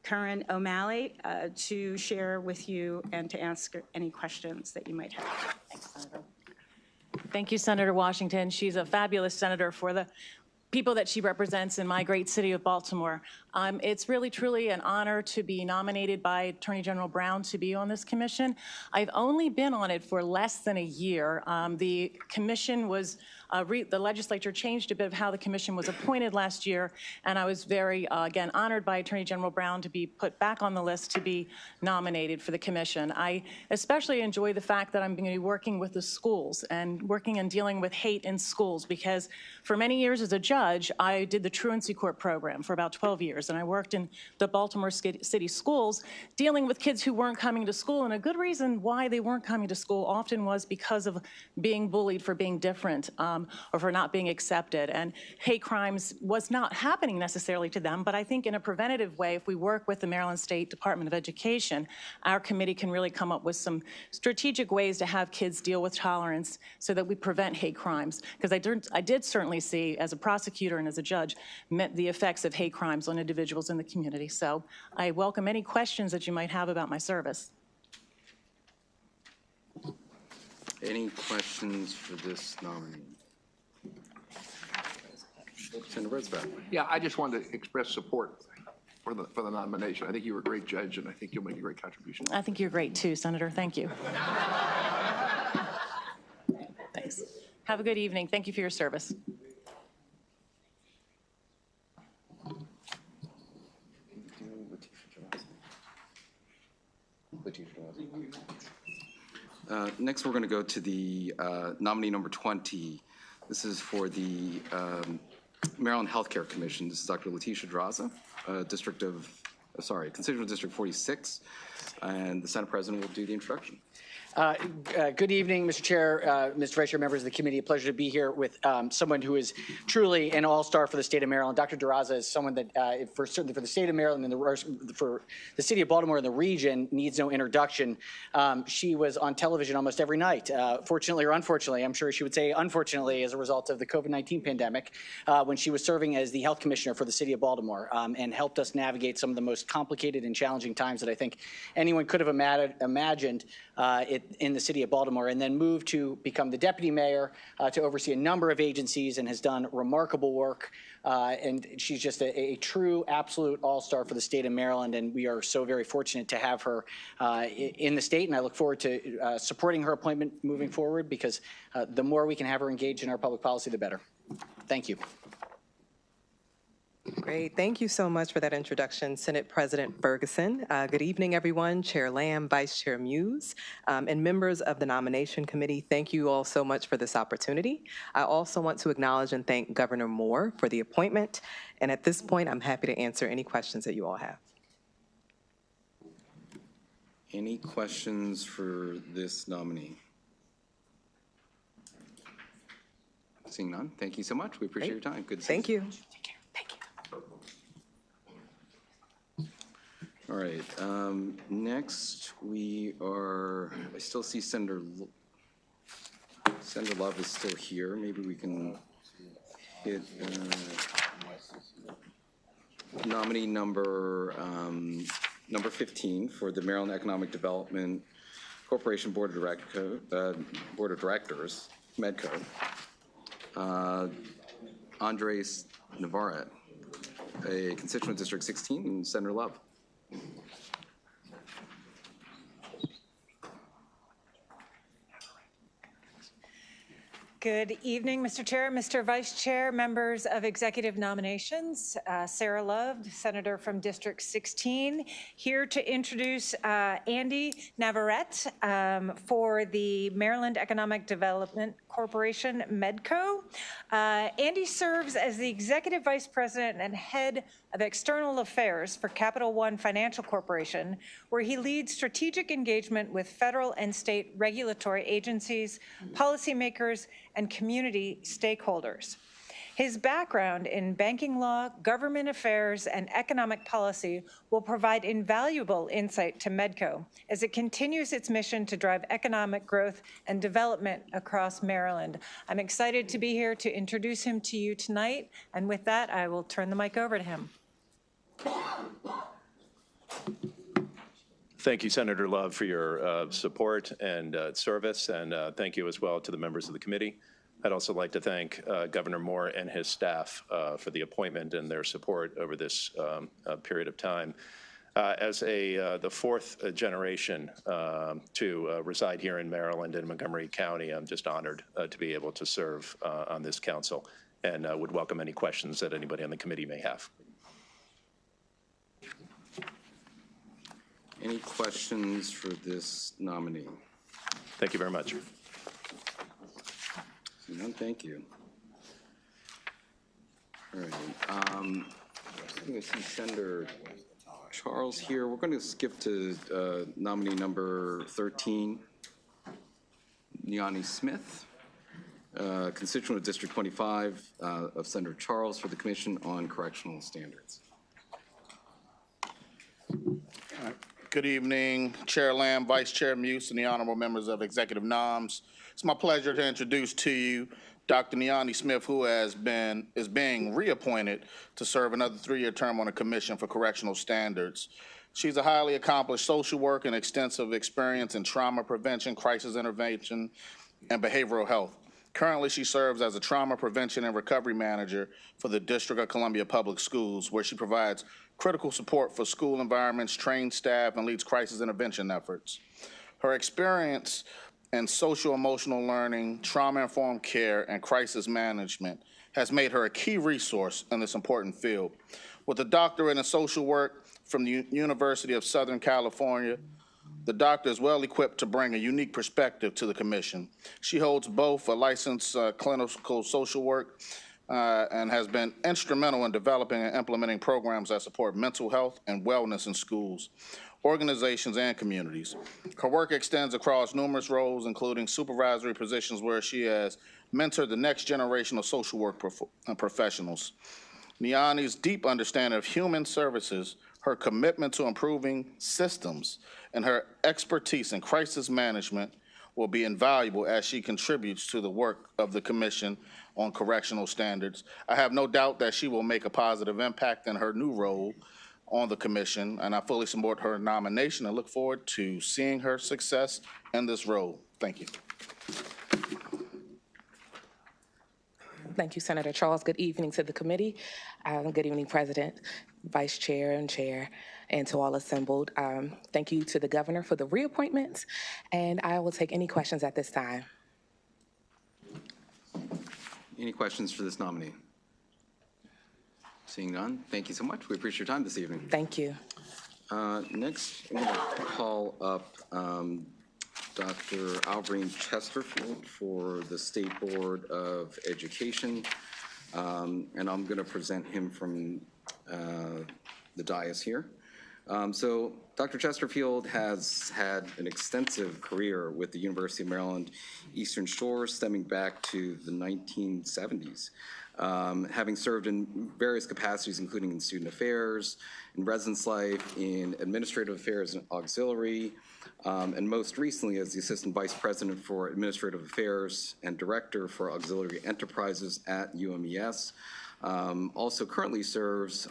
[SPEAKER 21] Curran O'Malley to share with you and to answer any questions that you might have. Thanks, Senator.
[SPEAKER 22] Thank you, Senator Washington. She's a fabulous senator for the people that she represents in my great city of Baltimore. It's really, truly an honor to be nominated by Attorney General Brown to be on this commission. I've only been on it for less than a year. The commission was the legislature changed a bit of how the commission was appointed last year, and I was very, again, honored by Attorney General Brown to be put back on the list to be nominated for the commission. I especially enjoy the fact that I'm going to be working with the schools and working and dealing with hate in schools, because for many years as a judge, I did the truancy court program for about 12 years, and I worked in the Baltimore City schools dealing with kids who weren't coming to school, and a good reason why they weren't coming to school often was because of being bullied for being different or for not being accepted. And hate crimes was not happening necessarily to them, but I think in a preventative way, if we work with the Maryland State Department of Education, our committee can really come up with some strategic ways to have kids deal with tolerance so that we prevent hate crimes. Because I did certainly see, as a prosecutor and as a judge, the effects of hate crimes on individuals in the community. So I welcome any questions that you might have about my service.
[SPEAKER 2] Any questions for this nominee? Senator Ritzback.
[SPEAKER 12] Yeah, I just wanted to express support for the nomination. I think you're a great judge, and I think you'll make a great contribution.
[SPEAKER 22] I think you're great too, Senator. Thank you. Thanks. Have a good evening. Thank you for your service.
[SPEAKER 2] Next, we're going to go to the nominee number 20. This is for the Maryland Healthcare Commission. This is Dr. Letitia Draza, constituent District 46, and the Senate President will do the introduction.
[SPEAKER 6] Good evening, Mr. Chair, Mr. Vice Chair, members of the committee. A pleasure to be here with someone who is truly an all-star for the state of Maryland. Dr. DeRaza is someone that, certainly for the state of Maryland and for the city of Baltimore and the region, needs no introduction. She was on television almost every night, fortunately or unfortunately. I'm sure she would say unfortunately as a result of the COVID-19 pandemic, when she was serving as the health commissioner for the city of Baltimore, and helped us navigate some of the most complicated and challenging times that I think anyone could have imagined in the city of Baltimore, and then moved to become the deputy mayor to oversee a number of agencies, and has done remarkable work. And she's just a true, absolute all-star for the state of Maryland, and we are so very fortunate to have her in the state, and I look forward to supporting her appointment moving forward, because the more we can have her engaged in our public policy, the better. Thank you.
[SPEAKER 4] Great. Thank you so much for that introduction, Senate President Ferguson. Good evening, everyone. Chair Lamb, Vice Chair Muse, and members of the Nomination Committee. Thank you all so much for this opportunity. I also want to acknowledge and thank Governor Moore for the appointment. And at this point, I'm happy to answer any questions that you all have.
[SPEAKER 2] Any questions for this nominee? Seeing none, thank you so much. We appreciate your time. Good to see you.
[SPEAKER 4] Thank you.
[SPEAKER 2] All right, next I still see Senator Love is still here. Maybe we can hit nominee number 15 for the Maryland Economic Development Corporation Board of Directors, MEDCO, Andres Navarrete, a constituent District 16, and Senator Love.
[SPEAKER 3] Good evening, Mr. Chair, Mr. Vice Chair, members of executive nominations. Sarah Love, Senator from District 16, here to introduce Andy Navarrete for the Maryland Economic Development Corporation, MEDCO. Andy serves as the Executive Vice President and Head of External Affairs for Capital One Financial Corporation, where he leads strategic engagement with federal and state regulatory agencies, policymakers, and community stakeholders. His background in banking law, government affairs, and economic policy will provide invaluable insight to MEDCO as it continues its mission to drive economic growth and development across Maryland. I'm excited to be here to introduce him to you tonight, and with that, I will turn the mic over to him.
[SPEAKER 7] Thank you, Senator Love, for your support and service, and thank you as well to the members of the committee. I'd also like to thank Governor Moore and his staff for the appointment and their support over this period of time. As the fourth generation to reside here in Maryland and Montgomery County, I'm just honored to be able to serve on this council, and would welcome any questions that anybody on the committee may have.
[SPEAKER 2] Any questions for this nominee?
[SPEAKER 7] Thank you very much.
[SPEAKER 2] None, thank you. All right. I'm going to see Senator Charles here. We're going to skip to nominee number 13, Niani Smith, constituent of District 25 of Senator Charles for the Commission on Correctional Standards.
[SPEAKER 1] Good evening, Chair Lamb, Vice Chair Muse, and the honorable members of Executive Noms. It's my pleasure to introduce to you Dr. Niani Smith, who is being reappointed to serve another 3-year term on the Commission for Correctional Standards. She's a highly accomplished social worker and extensive experience in trauma prevention, crisis intervention, and behavioral health. Currently, she serves as a trauma prevention and recovery manager for the District of Columbia Public Schools, where she provides critical support for school environments, trains staff, and leads crisis intervention efforts. Her experience in social-emotional learning, trauma-informed care, and crisis management has made her a key resource in this important field. With a doctorate in social work from the University of Southern California, the doctor is well equipped to bring a unique perspective to the Commission. She holds both a licensed clinical social work and has been instrumental in developing and implementing programs that support mental health and wellness in schools, organizations, and communities. Her work extends across numerous roles, including supervisory positions where she has mentored the next generation of social work professionals. Niani's deep understanding of human services, her commitment to improving systems, and her expertise in crisis management will be invaluable as she contributes to the work of the Commission on Correctional Standards. I have no doubt that she will make a positive impact in her new role on the Commission, and I fully support her nomination and look forward to seeing her success in this role. Thank you.
[SPEAKER 9] Thank you, Senator Charles. Good evening to the committee. Good evening, President, Vice Chair, and Chair, and to all assembled. Thank you to the Governor for the reappointments, and I will take any questions at this time.
[SPEAKER 2] Any questions for this nominee? Seeing none, thank you so much. We appreciate your time this evening.
[SPEAKER 9] Thank you.
[SPEAKER 2] Next, I'm going to call up Dr. Albreen Chesterfield for the State Board of Education, and I'm going to present him from the dais here. So Dr. Chesterfield has had an extensive career with the University of Maryland Eastern Shore stemming back to the 1970s. Having served in various capacities, including in student affairs, in residence life, in administrative affairs and auxiliary, and most recently as the Assistant Vice President for Administrative Affairs and Director for Auxiliary Enterprises at UMES. Also currently serves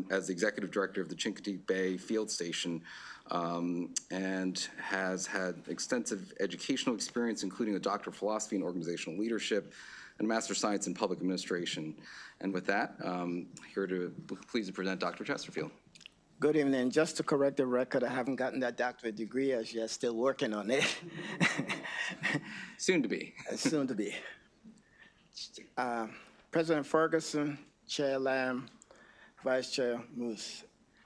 [SPEAKER 2] as the Executive Director of the Chincoteague Bay Field Station, and has had extensive educational experience, including a Doctor of Philosophy in Organizational Leadership and Master of Science in Public Administration. And with that, pleased to present Dr. Chesterfield.
[SPEAKER 23] Good evening. Just to correct the record, I haven't gotten that doctorate degree as yet, still working on it.
[SPEAKER 2] Soon to be.
[SPEAKER 23] Soon to be. President Ferguson, Chair Lamb, Vice Chair Moose,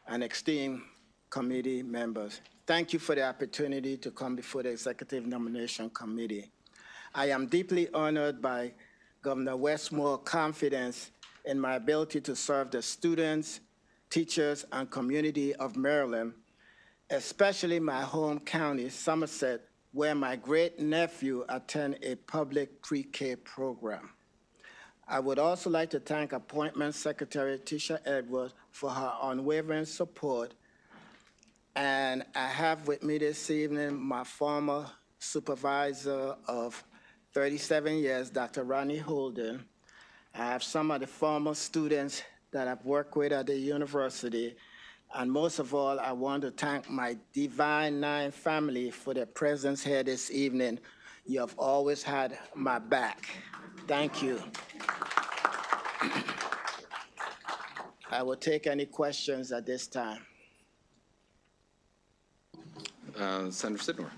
[SPEAKER 23] and esteemed committee members, thank you for the opportunity to come before the Executive Nomination Committee. I am deeply honored by Governor Westmore's confidence in my ability to serve the students, teachers, and community of Maryland, especially my home county, Somerset, where my great-nephew attended a public pre-K program. I would also like to thank Appointment Secretary Tisha Edwards for her unwavering support. And I have with me this evening my former supervisor of 37 years, Dr. Ronnie Holden. I have some of the former students that I've worked with at the university. And most of all, I want to thank my Divine Nine family for their presence here this evening. You have always had my back. Thank you. I will take any questions at this time.
[SPEAKER 2] Senator Sidnor.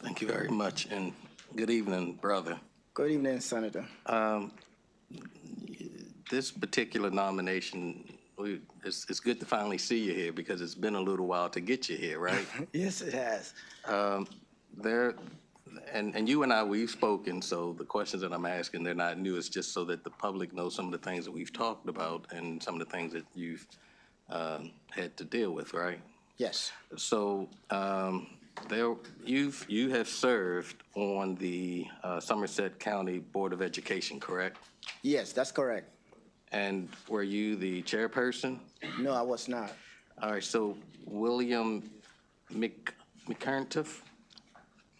[SPEAKER 5] Thank you very much, and good evening, brother.
[SPEAKER 23] Good evening, Senator.
[SPEAKER 5] This particular nomination, it's good to finally see you here because it's been a little while to get you here, right?
[SPEAKER 23] Yes, it has.
[SPEAKER 5] And you and I, we've spoken, so the questions that I'm asking, they're not new. It's just so that the public knows some of the things that we've talked about and some of the things that you've had to deal with, right?
[SPEAKER 23] Yes.
[SPEAKER 5] So you have served on the Somerset County Board of Education, correct?
[SPEAKER 23] Yes, that's correct.
[SPEAKER 5] And were you the chairperson?
[SPEAKER 23] No, I was not.
[SPEAKER 5] All right, so William McCarntiff,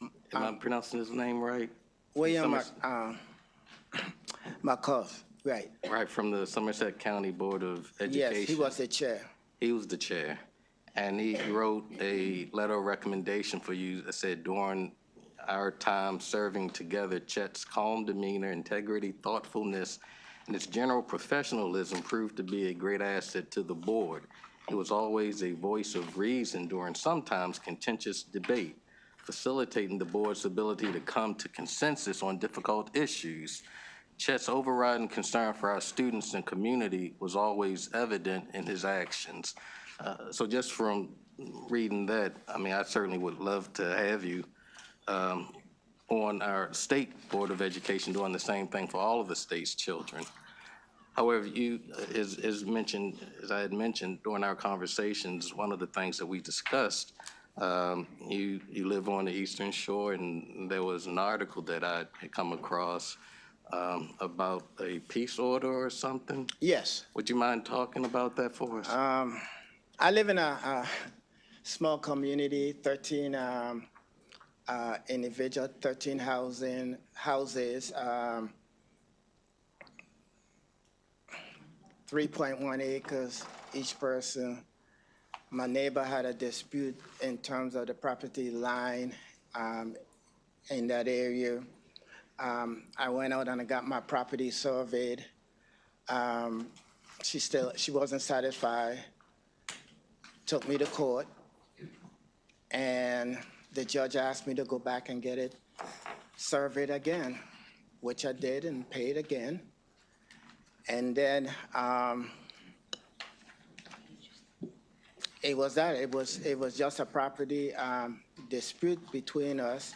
[SPEAKER 5] am I pronouncing his name right?
[SPEAKER 23] William McCuff, right.
[SPEAKER 5] Right, from the Somerset County Board of Education.
[SPEAKER 23] Yes, he was the chair.
[SPEAKER 5] He was the chair. And he wrote a letter of recommendation for you that said, during our time serving together, Chet's calm demeanor, integrity, thoughtfulness, and his general professionalism proved to be a great asset to the board. He was always a voice of reason during sometimes contentious debate, facilitating the board's ability to come to consensus on difficult issues. Chet's overriding concern for our students and community was always evident in his actions. So just from reading that, I mean, I certainly would love to have you on our state Board of Education doing the same thing for all of the state's children. However, you, as I had mentioned during our conversations, one of the things that we discussed, you live on the Eastern Shore, and there was an article that I had come across about a peace order or something.
[SPEAKER 23] Yes.
[SPEAKER 5] Would you mind talking about that for us?
[SPEAKER 23] I live in a small community, 13 individual, 13 houses, 3.1 acres each person. My neighbor had a dispute in terms of the property line in that area. I went out and I got my property surveyed. She wasn't satisfied. Took me to court, and the judge asked me to go back and get it surveyed again, which I did and paid again. And then it was that. It was just a property dispute between us.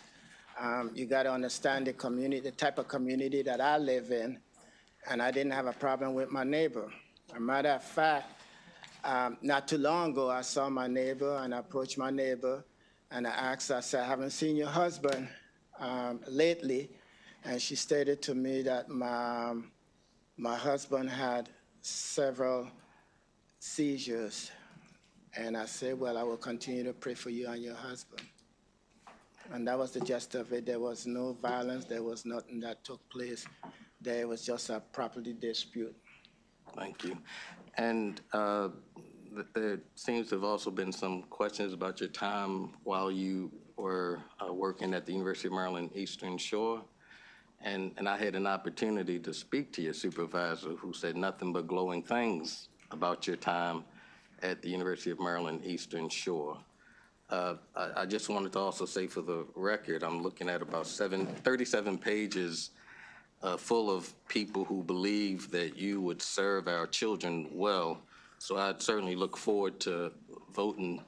[SPEAKER 23] You got to understand the community, the type of community that I live in, and I didn't have a problem with my neighbor. As a matter of fact, not too long ago, I saw my neighbor and I approached my neighbor and I asked her, I said, I haven't seen your husband lately. And she stated to me that my husband had several seizures. And I said, well, I will continue to pray for you and your husband. And that was the gist of it. There was no violence. There was nothing that took place. There was just a property dispute.
[SPEAKER 5] Thank you. And there seems to have also been some questions about your time while you were working at the University of Maryland Eastern Shore. And I had an opportunity to speak to your supervisor, who said nothing but glowing things about your time at the University of Maryland Eastern Shore. I just wanted to also say for the record, I'm looking at about 37 pages full of people who believe that you would serve our children well. So I'd certainly look forward to voting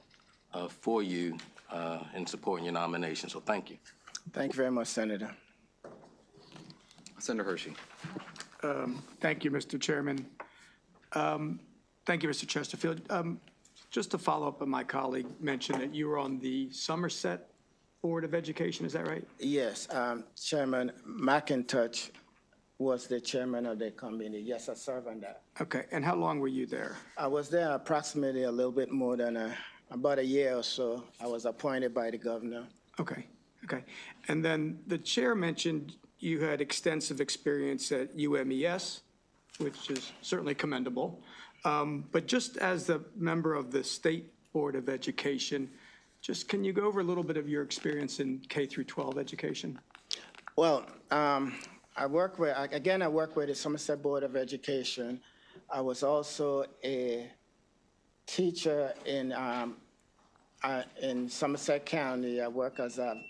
[SPEAKER 5] for you and supporting your nomination. So thank you.
[SPEAKER 23] Thank you very much, Senator.
[SPEAKER 2] Senator Hershey.
[SPEAKER 10] Thank you, Mr. Chairman. Thank you, Mr. Chesterfield. Just to follow up on my colleague mentioned that you were on the Somerset Board of Education, is that right?
[SPEAKER 23] Yes, Chairman McIntosh was the chairman of the committee. Yes, I served on that.
[SPEAKER 10] Okay, and how long were you there?
[SPEAKER 23] I was there approximately a little bit more than about a year or so. I was appointed by the governor.
[SPEAKER 10] Okay. And then the chair mentioned you had extensive experience at UMES, which is certainly commendable. But just as the member of the State Board of Education, just can you go over a little bit of your experience in K through 12 education?
[SPEAKER 23] Well, I work with the Somerset Board of Education. I was also a teacher in in Somerset County. I work as a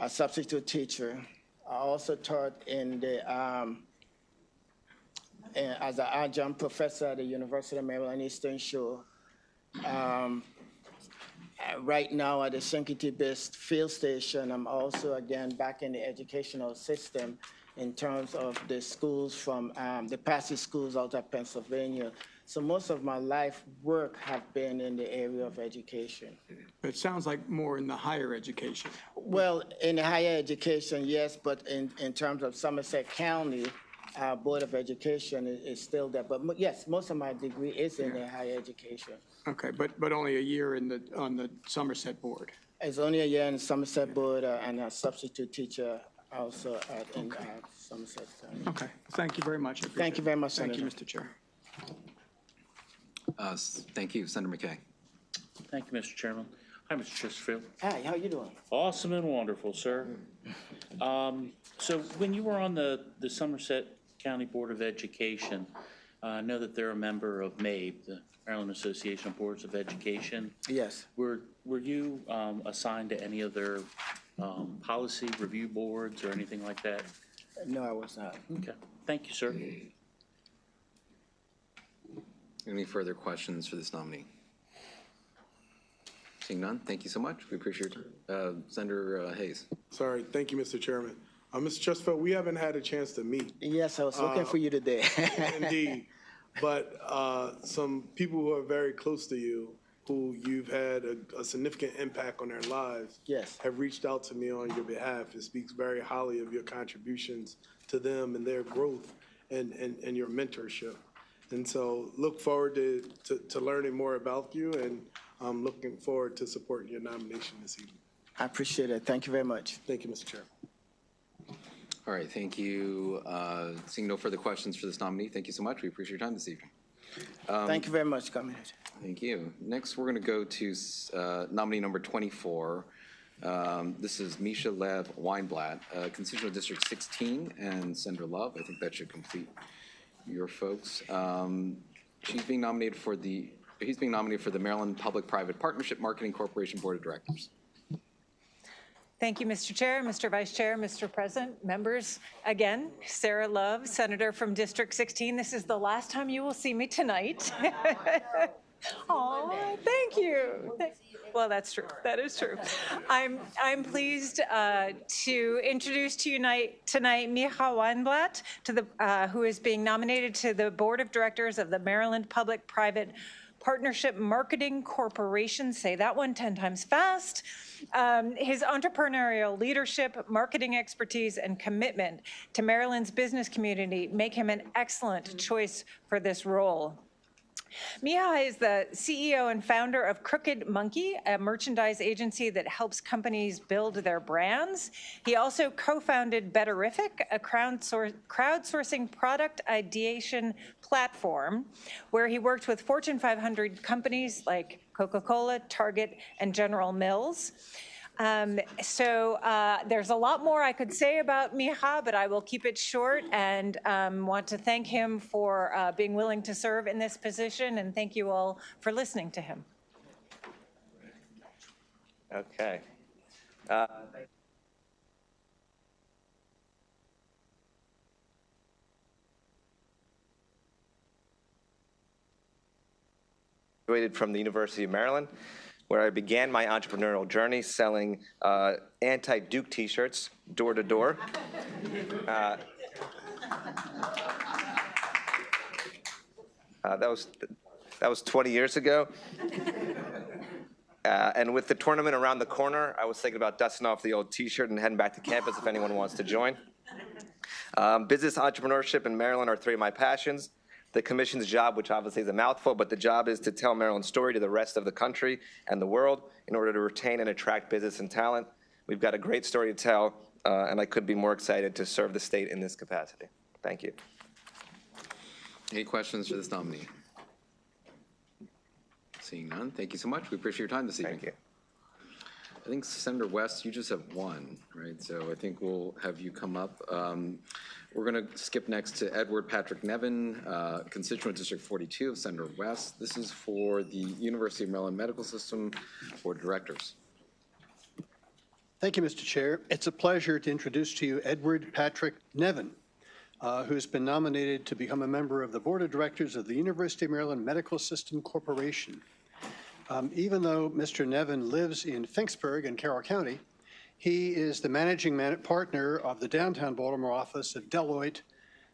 [SPEAKER 23] substitute teacher. I also taught in the as an adjunct professor at the University of Maryland Eastern Shore. Right now at the Shinkity-based field station, I'm also again back in the educational system in terms of the schools from the passive schools out of Pennsylvania. So most of my life work have been in the area of education.
[SPEAKER 10] It sounds like more in the higher education.
[SPEAKER 23] Well, in the higher education, yes, but in terms of Somerset County, Board of Education is still there. But yes, most of my degree is in the higher education.
[SPEAKER 10] Okay, but only a year on the Somerset board.
[SPEAKER 23] It's only a year in the Somerset board and a substitute teacher also in Somerset County.
[SPEAKER 10] Okay, thank you very much.
[SPEAKER 23] Thank you very much,
[SPEAKER 10] Thank you,
[SPEAKER 23] Senator.
[SPEAKER 10] Mr. Chair.
[SPEAKER 2] Thank you, Senator McKay.
[SPEAKER 8] Thank you, Mr. Chairman. Hi, Mr. Chesterfield.
[SPEAKER 23] Hi, how you doing?
[SPEAKER 8] Awesome and wonderful, sir. So when you were on the Somerset County Board of Education, I know that they're a member of MABE, the Maryland Association of Boards of Education.
[SPEAKER 23] Yes.
[SPEAKER 8] Were you assigned to any of their policy review boards or anything like that?
[SPEAKER 23] No, I was not.
[SPEAKER 8] Okay. Thank you, sir.
[SPEAKER 2] Any further questions for this nominee? Seeing none, thank you so much. We appreciate it. Senator Hayes.
[SPEAKER 13] Sorry, thank you, Mr. Chairman. Mr. Chesterfield, we haven't had a chance to meet.
[SPEAKER 23] Yes, I was looking for you today.
[SPEAKER 13] Indeed. But some people who are very close to you, who you've had a significant impact on their lives,
[SPEAKER 23] yes,
[SPEAKER 13] have reached out to me on your behalf. It speaks very highly of your contributions to them and their growth and your mentorship. And so look forward to learning more about you, and I'm looking forward to supporting your nomination this evening.
[SPEAKER 23] I appreciate it. Thank you very much.
[SPEAKER 13] Thank you, Mr. Chair.
[SPEAKER 2] All right, thank you. Seeing no further questions for this nominee, thank you so much. We appreciate your time this evening.
[SPEAKER 23] Thank you very much, Commissioner.
[SPEAKER 2] Thank you. Next, we're going to go to nominee number 24. This is Misha Lev Weinblatt, constitutional district 16, and Senator Love. I think that should complete your folks. He's being nominated for the Maryland Public-Private Partnership Marketing Corporation Board of Directors.
[SPEAKER 3] Thank you, Mr. Chair, Mr. Vice Chair, Mr. President, members. Again, Sarah Love, Senator from District 16. This is the last time you will see me tonight. Oh, thank you. Well, that's true. That is true. I'm pleased to introduce to you tonight Micha Weinblatt, who is being nominated to the Board of Directors of the Maryland Public-Private Partnership Marketing Corporation. Say that one 10 times fast. His entrepreneurial leadership, marketing expertise, and commitment to Maryland's business community make him an excellent choice for this role. Miha is the CEO and founder of Crooked Monkey, a merchandise agency that helps companies build their brands. He also co-founded Betterific, a crowdsourcing product ideation platform where he worked with Fortune 500 companies like Coca-Cola, Target, and General Mills. There's a lot more I could say about Micha, but I will keep it short and want to thank him for being willing to serve in this position, and thank you all for listening to him.
[SPEAKER 15] Okay. Graduated from the University of Maryland, where I began my entrepreneurial journey selling anti-Duke t-shirts door to door. That was 20 years ago. And with the tournament around the corner, I was thinking about dusting off the old t-shirt and heading back to campus if anyone wants to join. Business, entrepreneurship, and Maryland are three of my passions. The commission's job, which obviously is a mouthful, but the job is to tell Maryland's story to the rest of the country and the world in order to retain and attract business and talent. We've got a great story to tell, and I couldn't be more excited to serve the state in this capacity. Thank you.
[SPEAKER 2] Any questions for this nominee? Seeing none, thank you so much. We appreciate your time this evening.
[SPEAKER 15] Thank
[SPEAKER 2] I think Senator West, you just have one, right? So I think we'll have you come up. We're going to skip next to Edward Patrick Nevin, constituent District 42 of Senator West. This is for the University of Maryland Medical System Board of Directors.
[SPEAKER 11] Thank you, Mr. Chair. It's a pleasure to introduce to you Edward Patrick Nevin, who's been nominated to become a member of the Board of Directors of the University of Maryland Medical System Corporation. Even though Mr. Nevin lives in Finksburg in Carroll County, he is the managing partner of the downtown Baltimore office of Deloitte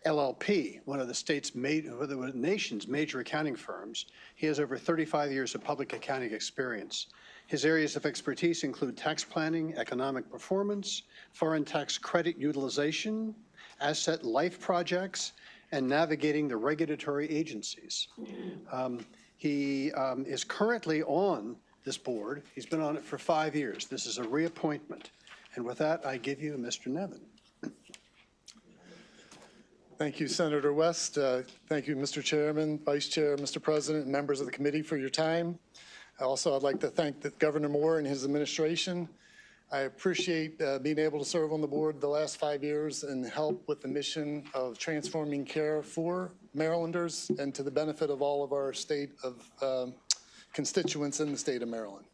[SPEAKER 11] LLP, one of the nation's major accounting firms. He has over 35 years of public accounting experience. His areas of expertise include tax planning, economic performance, foreign tax credit utilization, asset life projects, and navigating the regulatory agencies. He is currently on this board. He's been on it for 5 years. This is a reappointment. And with that, I give you Mr. Nevin.
[SPEAKER 14] Thank you, Senator West. Thank you, Mr. Chairman, Vice Chair, Mr. President, and members of the committee for your time. Also, I'd like to thank Governor Moore and his administration. I appreciate being able to serve on the board the last 5 years and help with the mission of transforming care for Marylanders and to the benefit of all of our state of constituents in the state of Maryland.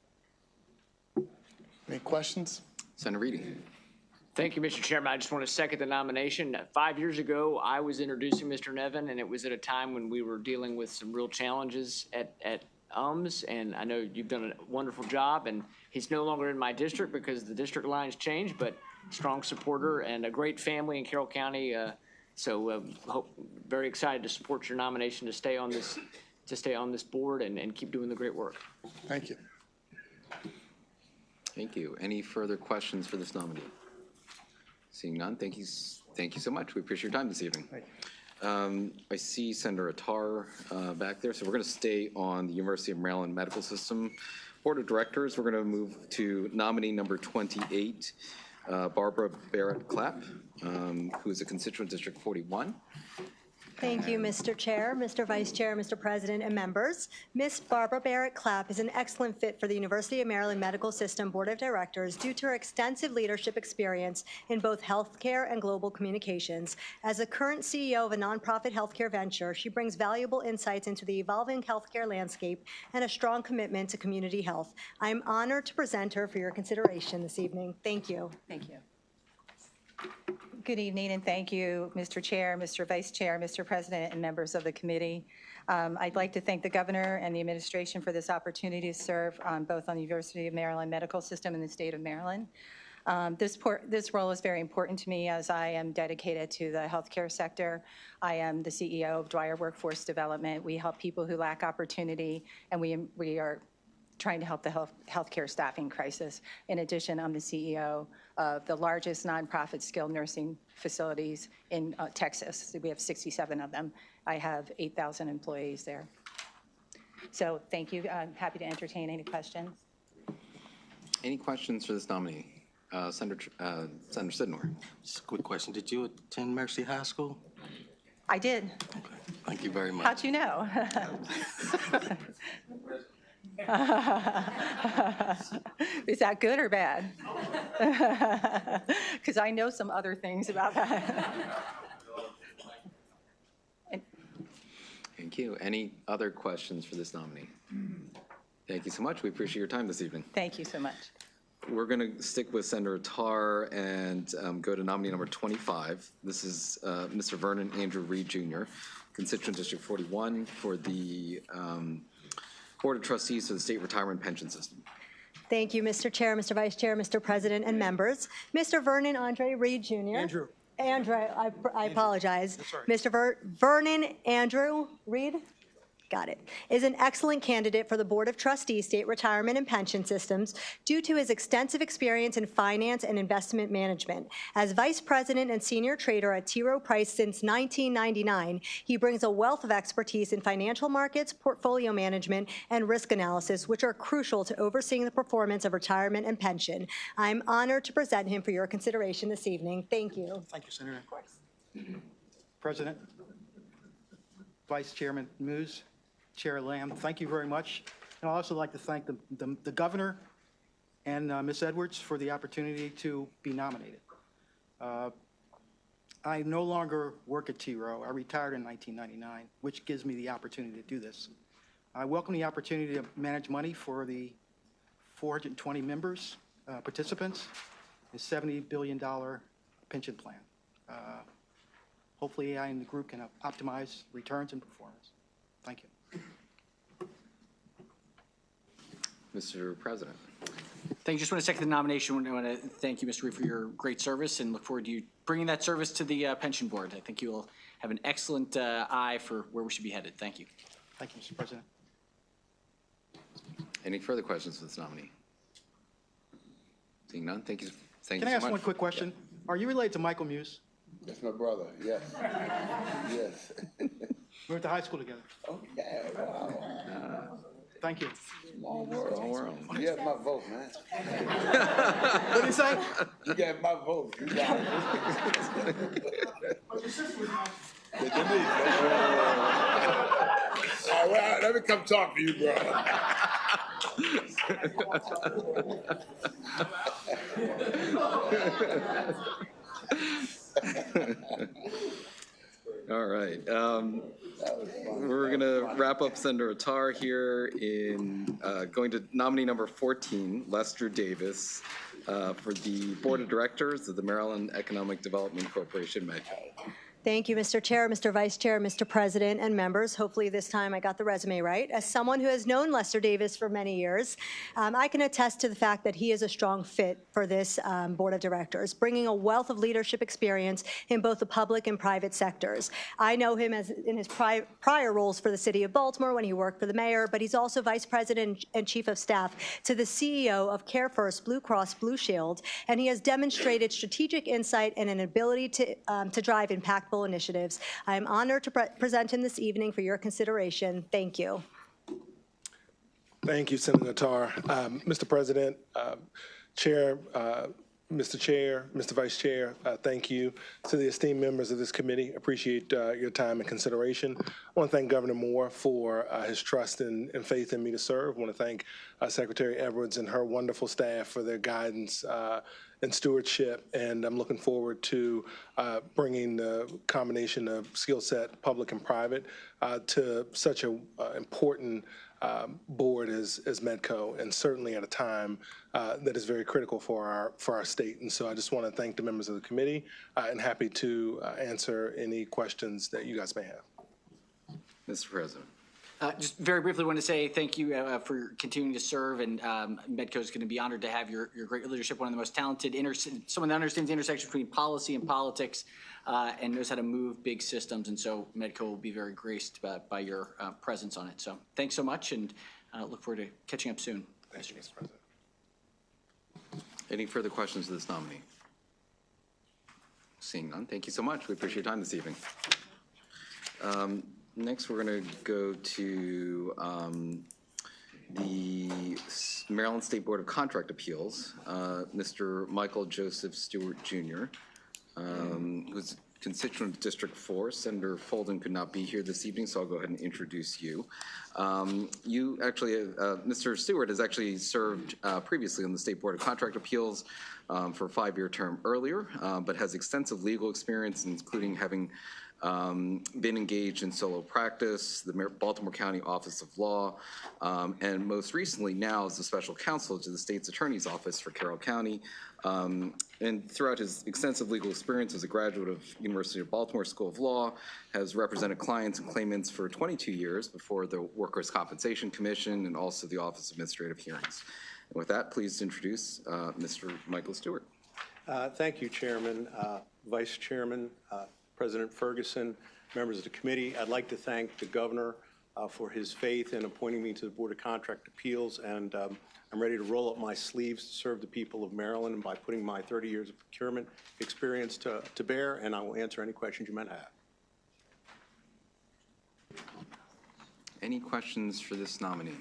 [SPEAKER 14] Any questions?
[SPEAKER 2] Senator Reedy.
[SPEAKER 16] Thank you, Mr. Chairman. I just want to second the nomination. 5 years ago, I was introducing Mr. Nevin, and it was at a time when we were dealing with some real challenges at UMS, and I know you've done a wonderful job, and he's no longer in my district because the district lines changed, but strong supporter and a great family in Carroll County. Very excited to support your nomination to stay on this board and keep doing the great work.
[SPEAKER 14] Thank you.
[SPEAKER 2] Thank you. Any further questions for this nominee? Seeing none, thank you so much. We appreciate your time this evening. I see Senator Attar back there, so we're going to stay on the University of Maryland Medical System Board of Directors. We're going to move to nominee number 28, Barbara Barrett Clapp, who is a constituent District 41.
[SPEAKER 24] Thank you, Mr. Chair, Mr. Vice Chair, Mr. President, and members. Ms. Barbara Barrett Clapp is an excellent fit for the University of Maryland Medical System Board of Directors due to her extensive leadership experience in both healthcare and global communications. As a current CEO of a nonprofit healthcare venture, she brings valuable insights into the evolving healthcare landscape and a strong commitment to community health. I am honored to present her for your consideration this evening. Thank you.
[SPEAKER 25] Thank you. Good evening, and thank you, Mr. Chair, Mr. Vice Chair, Mr. President, and members of the committee. I'd like to thank the governor and the administration for this opportunity to serve both on the University of Maryland Medical System and the state of Maryland. This role is very important to me as I am dedicated to the healthcare sector. I am the CEO of Dwyer Workforce Development. We help people who lack opportunity, and we are trying to help the healthcare staffing crisis. In addition, I'm the CEO of the largest nonprofit skilled nursing facilities in Texas. We have 67 of them. I have 8,000 employees there. So thank you. I'm happy to entertain any questions.
[SPEAKER 2] Any questions for this nominee? Senator Sidnor.
[SPEAKER 26] Just a quick question. Did you attend Mercy High School?
[SPEAKER 25] I did.
[SPEAKER 26] Okay. Thank you very much.
[SPEAKER 25] How'd you know? Is that good or bad? Because I know some other things about that.
[SPEAKER 2] Thank you. Any other questions for this nominee? Thank you so much. We appreciate your time this evening.
[SPEAKER 25] Thank you so much.
[SPEAKER 2] We're going to stick with Senator Attar and go to nominee number 25. This is Mr. Vernon Andrew Reed Jr., constituent District 41 for the Board of Trustees for the State Retirement Pension System.
[SPEAKER 24] Thank you, Mr. Chair, Mr. Vice Chair, Mr. President, and members. Mr. Vernon Andre Reed Jr. Andrew, I apologize. Mr. Vernon Andrew Reed, got it, is an excellent candidate for the Board of Trustees, State Retirement and Pension Systems due to his extensive experience in finance and investment management. As Vice President and Senior Trader at T. Rowe Price since 1999, he brings a wealth of expertise in financial markets, portfolio management, and risk analysis, which are crucial to overseeing the performance of retirement and pension. I'm honored to present him for your consideration this evening. Thank you.
[SPEAKER 27] Thank you, Senator. Of course. President, Vice Chairman Moose, Chair Lamb, thank you very much. And I'd also like to thank the governor and Ms. Edwards for the opportunity to be nominated. I no longer work at T-Row. I retired in 1999, which gives me the opportunity to do this. I welcome the opportunity to manage money for the 420 members, participants, a $70 billion pension plan. Hopefully I and the group can optimize returns and performance. Thank you.
[SPEAKER 2] Mr. President.
[SPEAKER 6] Thank you. Just want to second the nomination. I want to thank you, Mr. Reed, for your great service and look forward to you bringing that service to the pension board. I think you will have an excellent eye for where we should be headed. Thank you.
[SPEAKER 27] Thank you, Mr. President.
[SPEAKER 2] Any further questions for this nominee? Seeing none, thank you. Thank
[SPEAKER 27] Can
[SPEAKER 2] you
[SPEAKER 27] I
[SPEAKER 2] so
[SPEAKER 27] ask
[SPEAKER 2] much.
[SPEAKER 27] one quick question? Are you related to Michael Muse?
[SPEAKER 12] That's my brother, yes. Yes.
[SPEAKER 27] We went to high school together.
[SPEAKER 12] Oh, yeah, wow.
[SPEAKER 27] Thank you.
[SPEAKER 12] Small world.
[SPEAKER 2] Small world.
[SPEAKER 12] You got my vote, man.
[SPEAKER 27] What did he say?
[SPEAKER 12] You got my vote. You got it. All right, let me come talk to you, bro.
[SPEAKER 2] All right. We're going to wrap up Senator Attar here in going to nominee number 14, Lester Davis, for the Board of Directors of the Maryland Economic Development Corporation, MEDCO.
[SPEAKER 24] Thank you, Mr. Chair, Mr. Vice Chair, Mr. President, and members. Hopefully this time I got the resume right. As someone who has known Lester Davis for many years, I can attest to the fact that he is a strong fit for this Board of Directors, bringing a wealth of leadership experience in both the public and private sectors. I know him as in his prior roles for the City of Baltimore when he worked for the mayor, but he's also Vice President and Chief of Staff to the CEO of Care First Blue Cross Blue Shield, and he has demonstrated strategic insight and an ability to drive impactful initiatives. I am honored to present him this evening for your consideration. Thank you.
[SPEAKER 17] Thank you, Senator Attar. Mr. President, Chair, Mr. Chair, Mr. Vice Chair, thank you to the esteemed members of this committee. Appreciate your time and consideration. I want to thank Governor Moore for his trust and faith in me to serve. I want to thank Secretary Edwards and her wonderful staff for their guidance and stewardship, and I'm looking forward to bringing the combination of skill set, public and private, to such an important board as MEDCO, and certainly at a time that is very critical for our state. And so I just want to thank the members of the committee and happy to answer any questions that you guys may have.
[SPEAKER 2] Mr. President.
[SPEAKER 6] Just very briefly want to say thank you for continuing to serve, and MEDCO is going to be honored to have your great leadership, one of the most talented, someone that understands the intersection between policy and politics and knows how to move big systems, and so MEDCO will be very graced by your presence on it. So thanks so much, and look forward to catching up soon.
[SPEAKER 17] Thank you, Mr. President.
[SPEAKER 2] Any further questions to this nominee? Seeing none, thank you so much. We appreciate your time this evening. Next, we're going to go to the Maryland State Board of Contract Appeals, Mr. Michael Joseph Stewart, Jr., who's constituent of District 4. Senator Folden could not be here this evening, so I'll go ahead and introduce you. You actually, Mr. Stewart has actually served previously on the State Board of Contract Appeals for a 5-year term earlier, but has extensive legal experience, including having been engaged in solo practice, the Baltimore County Office of Law, and most recently now as the special counsel to the state's attorney's office for Carroll County. And throughout his extensive legal experience as a graduate of University of Baltimore School of Law, has represented clients and claimants for 22 years before the Workers' Compensation Commission and also the Office of Administrative Hearings. And with that, please introduce Mr. Michael Stewart.
[SPEAKER 7] Thank you, Chairman, Vice Chairman, President Ferguson, members of the committee. I'd like to thank the governor for his faith in appointing me to the Board of Contract Appeals, and I'm ready to roll up my sleeves to serve the people of Maryland and by putting my 30 years of procurement experience to bear, and I will answer any questions you might have.
[SPEAKER 2] Any questions for this nominee?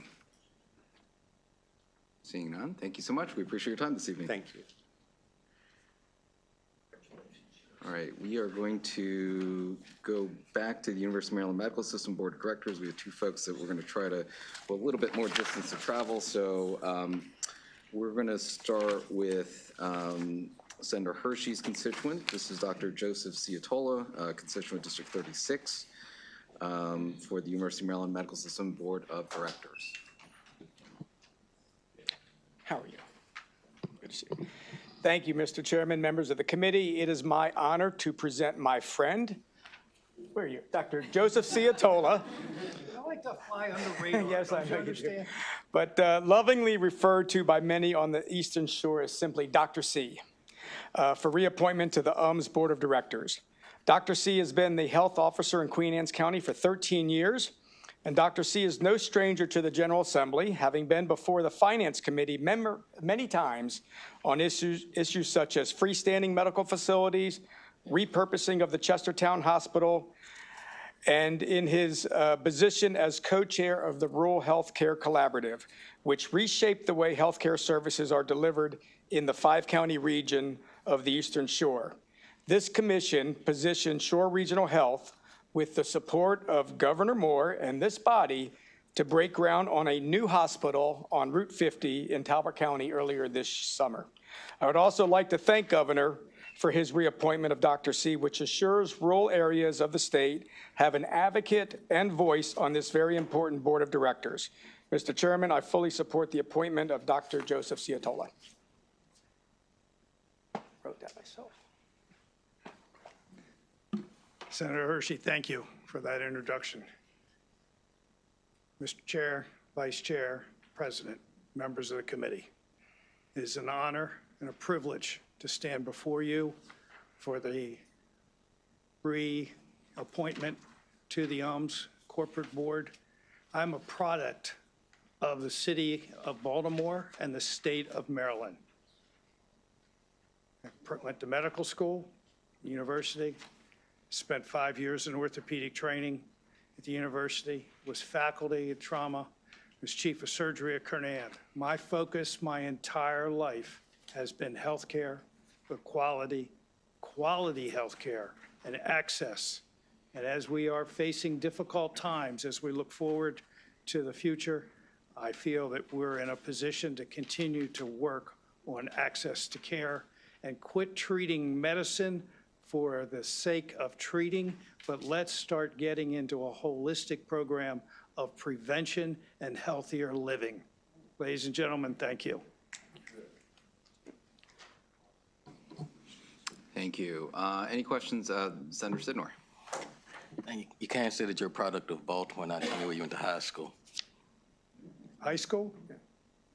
[SPEAKER 2] Seeing none, thank you so much. We appreciate your time this evening.
[SPEAKER 7] Thank you.
[SPEAKER 2] All right, we are going to go back to the University of Maryland Medical System Board of Directors. We have two folks that we're going to try to, well, a little bit more distance to travel. So We're going to start with Senator Hershey's constituent. This is Dr. Joseph Ciatola, constituent District 36 for the University of Maryland Medical System Board of Directors.
[SPEAKER 10] How are you? Good to see you. Thank you, Mr. Chairman, members of the committee. It is my honor to present my friend, where are you? Dr. Joseph Ciatola.
[SPEAKER 27] I like to fly under radar.
[SPEAKER 10] Yes, I
[SPEAKER 27] don't you
[SPEAKER 10] know you do.
[SPEAKER 27] understand?
[SPEAKER 10] But lovingly referred to by many on the Eastern Shore as simply Dr. C, for reappointment to the Board of Directors. Dr. C has been the health officer in Queen Anne's County for 13 years, and Dr. C is no stranger to the General Assembly, having been before the Finance Committee many times on issues such as freestanding medical facilities, repurposing of the Chestertown Hospital, and in his position as co-chair of the Rural Healthcare Collaborative, which reshaped the way healthcare services are delivered in the 5-county region of the Eastern Shore. This commission positioned Shore Regional Health with the support of Governor Moore and this body to break ground on a new hospital on Route 50 in Talbot County earlier this summer. I would also like to thank Governor for his reappointment of Dr. C, which assures rural areas of the state have an advocate and voice on this very important board of directors. Mr. Chairman, I fully support the appointment of Dr. Joseph Ciatola. Wrote that myself.
[SPEAKER 11] Senator Hershey, thank you for that introduction. Mr. Chair, Vice Chair, President, members of the committee, it is an honor and a privilege to stand before you for the reappointment to the Corporate Board. I'm a product of the city of Baltimore and the state of Maryland. I went to medical school, university, spent 5 years in orthopedic training at the university, was faculty at trauma, was chief of surgery at Kernan. My focus my entire life has been healthcare, but quality healthcare and access. And as we are facing difficult times, as we look forward to the future, I feel that we're in a position to continue to work on access to care and quit treating medicine for the sake of treating, but let's start getting into a holistic program of prevention and healthier living. Ladies and gentlemen, thank you.
[SPEAKER 2] Thank you. Any questions, Senator Sidnor?
[SPEAKER 26] You can't say that you're a product of Baltimore, not tell me where you went to high school.
[SPEAKER 11] High school?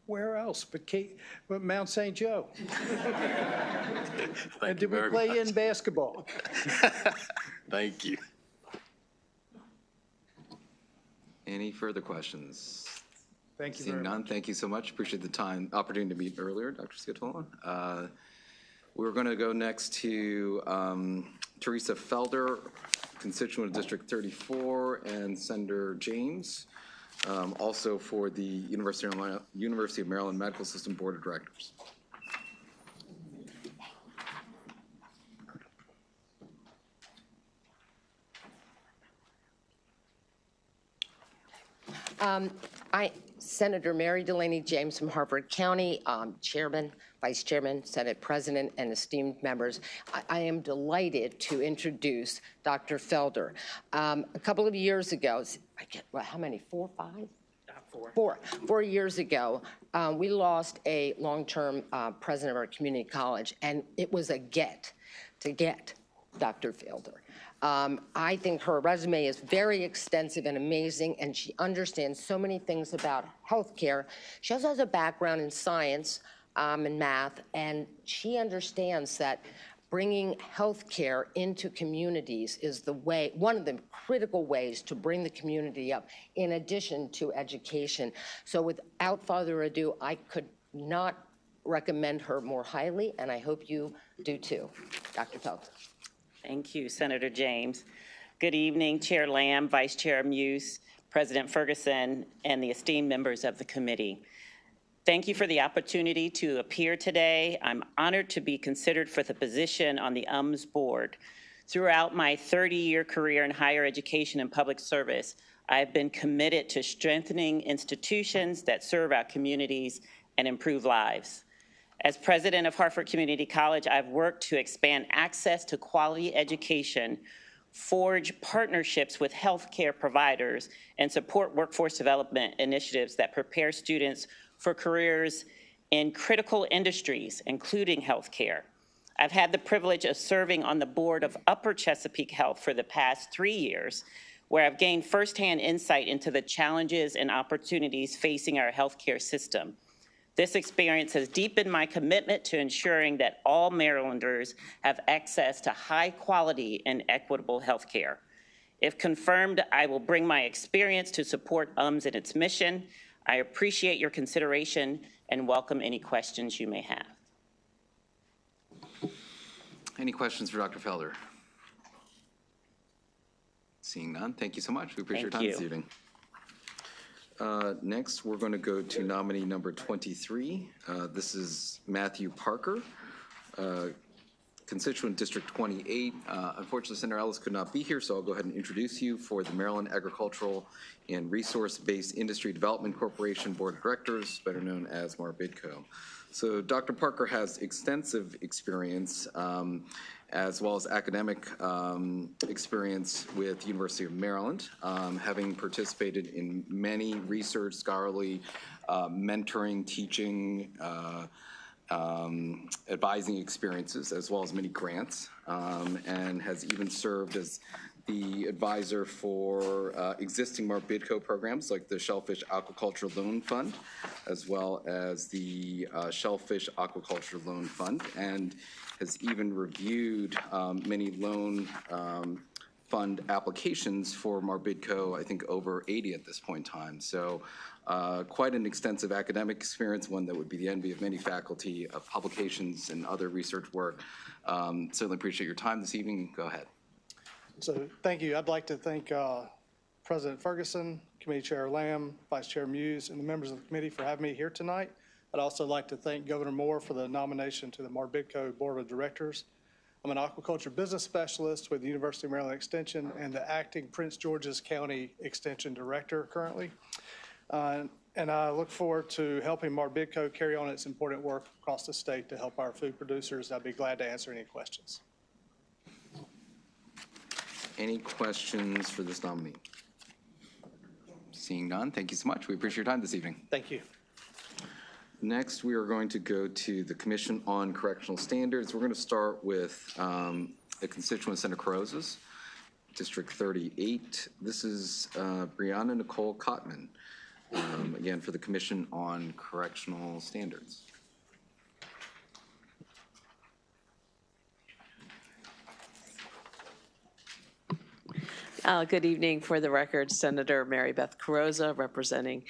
[SPEAKER 11] Where else but Mount St. Joe? And did we play in basketball?
[SPEAKER 26] Thank you.
[SPEAKER 2] Any further questions?
[SPEAKER 11] Thank you
[SPEAKER 2] Seeing
[SPEAKER 11] very
[SPEAKER 2] none,
[SPEAKER 11] much.
[SPEAKER 2] thank you so much. Appreciate the opportunity to meet earlier, Dr. Ciatola. We're going to go next to Teresa Felder, constituent of District 34, and Senator James, also for the University of Maryland Medical System Board of Directors.
[SPEAKER 1] Senator Mary Delaney James from Harford County, Chairman, Vice Chairman, Senate President, and esteemed members. I am delighted to introduce Dr. Felder. A couple of years ago, how many, 4, 5? 4 years ago, we lost a long-term president of our community college, and it was a to get Dr. Felder. I think her resume is very extensive and amazing, and she understands so many things about healthcare. She also has a background in science and math, and she understands that bringing healthcare into communities is one of the critical ways to bring the community up, in addition to education. So without further ado, I could not recommend her more highly, and I hope you do too. Dr. Felder.
[SPEAKER 4] Thank you, Senator James. Good evening, Chair Lamb, Vice Chair Muse, President Ferguson, and the esteemed members of the committee. Thank you for the opportunity to appear today. I'm honored to be considered for the position on the board. Throughout my 30-year career in higher education and public service, I've been committed to strengthening institutions that serve our communities and improve lives. As president of Hartford Community College, I've worked to expand access to quality education, forge partnerships with healthcare providers, and support workforce development initiatives that prepare students for careers in critical industries, including healthcare. I've had the privilege of serving on the board of Upper Chesapeake Health for the past 3 years, where I've gained firsthand insight into the challenges and opportunities facing our healthcare system. This experience has deepened my commitment to ensuring that all Marylanders have access to high quality and equitable health care. If confirmed, I will bring my experience to support UMS and its mission. I appreciate your consideration and welcome any questions you may have.
[SPEAKER 2] Any questions for Dr. Felder? Seeing none, thank you so much. We appreciate your time this evening. Next, we're going to go to nominee number 23. This is Matthew Parker, constituent District 28. Unfortunately, Senator Ellis could not be here, so I'll go ahead and introduce you for the Maryland Agricultural and Resource-Based Industry Development Corporation Board of Directors, better known as MARBIDCO. So Dr. Parker has extensive experience as well as academic experience with the University of Maryland, having participated in many research, scholarly, mentoring, teaching, advising experiences, as well as many grants, and has even served as the advisor for existing MARBIDCO programs like the Shellfish Aquaculture Loan Fund, as well as the Shellfish Aquaculture Loan Fund, and has even reviewed many loan fund applications for MARBIDCO, I think over 80 at this point in time. So quite an extensive academic experience, one that would be the envy of many faculty, of publications and other research work. Certainly appreciate your time this evening. Go ahead.
[SPEAKER 14] So thank you. I'd like to thank President Ferguson, Committee Chair Lamb, Vice Chair Muse, and the members of the committee for having me here tonight. I'd also like to thank Governor Moore for the nomination to the MARBIDCO Board of Directors. I'm an aquaculture business specialist with the University of Maryland Extension and the acting Prince George's County Extension Director currently. And I look forward to helping MARBIDCO carry on its important work across the state to help our food producers. I'd be glad to answer any questions.
[SPEAKER 2] Any questions for this nominee? Seeing none, thank you so much. We appreciate your time this evening.
[SPEAKER 14] Thank you.
[SPEAKER 2] Next, we are going to go to the Commission on Correctional Standards. We're going to start with the constituent Senator Carrozza's, District 38. This is Brianna Nicole Cotman, again, for the Commission on Correctional Standards.
[SPEAKER 5] Good evening. For the record, Senator Mary Beth Carrozza, representing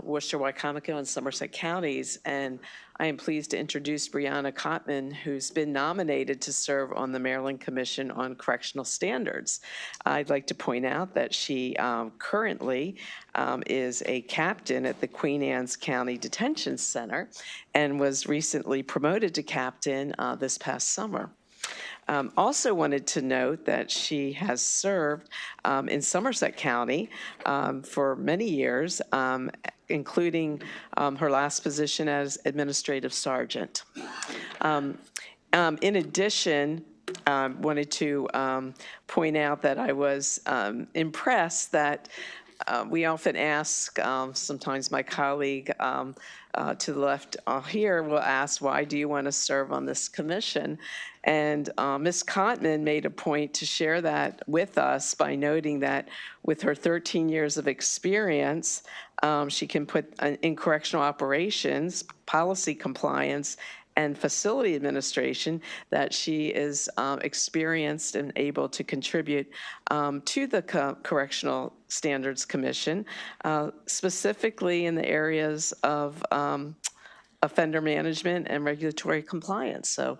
[SPEAKER 5] Worcester, Wycomico, and Somerset counties. And I am pleased to introduce Brianna Cotman, who's been nominated to serve on the Maryland Commission on Correctional Standards. I'd like to point out that she currently is a captain at the Queen Anne's County Detention Center and was recently promoted to captain this past summer. Also wanted to note that she has served in Somerset County for many years, including her last position as administrative sergeant. In addition, wanted to point out that I was impressed that we often ask, sometimes my colleague to the left here will ask, why do you want to serve on this commission? And Ms. Cotman made a point to share that with us by noting that with her 13 years of experience, she can put in correctional operations, policy compliance, and facility administration, that she is experienced and able to contribute to the Correctional Standards Commission, specifically in the areas of offender management and regulatory compliance. So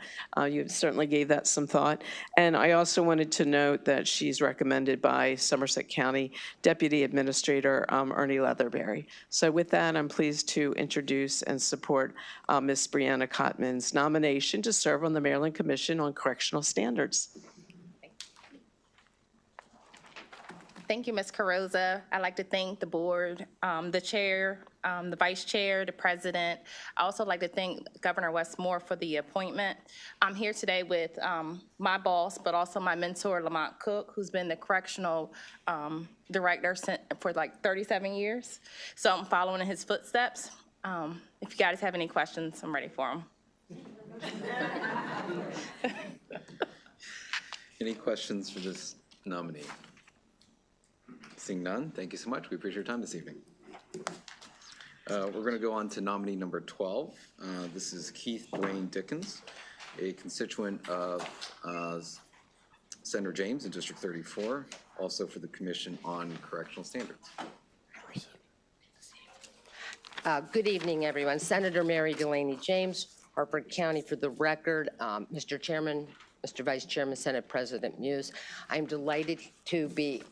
[SPEAKER 5] you certainly gave that some thought. And I also wanted to note that she's recommended by Somerset County Deputy Administrator Ernie Leatherberry. So with that, I'm pleased to introduce and support Ms. Brianna Cotman's nomination to serve on the Maryland Commission on Correctional Standards.
[SPEAKER 8] Thank you, Ms. Carrozza. I'd like to thank the board, the chair, the vice chair, the president. I also like to thank Governor Westmore for the appointment. I'm here today with my boss, but also my mentor, Lamont Cook, who's been the correctional director for like 37 years. So I'm following in his footsteps. If you guys have any questions, I'm ready for them.
[SPEAKER 2] Any questions for this nominee? Seeing none, thank you so much. We appreciate your time this evening. We're going to go on to nominee number 12. This is Keith Dwayne Dickens, a constituent of Senator James in District 34, also for the Commission on Correctional Standards.
[SPEAKER 1] Good evening, everyone. Senator Mary Delaney James, Harford County. For the record, Mr. Chairman, Mr. Vice Chairman, Senate President Muse, I'm delighted to be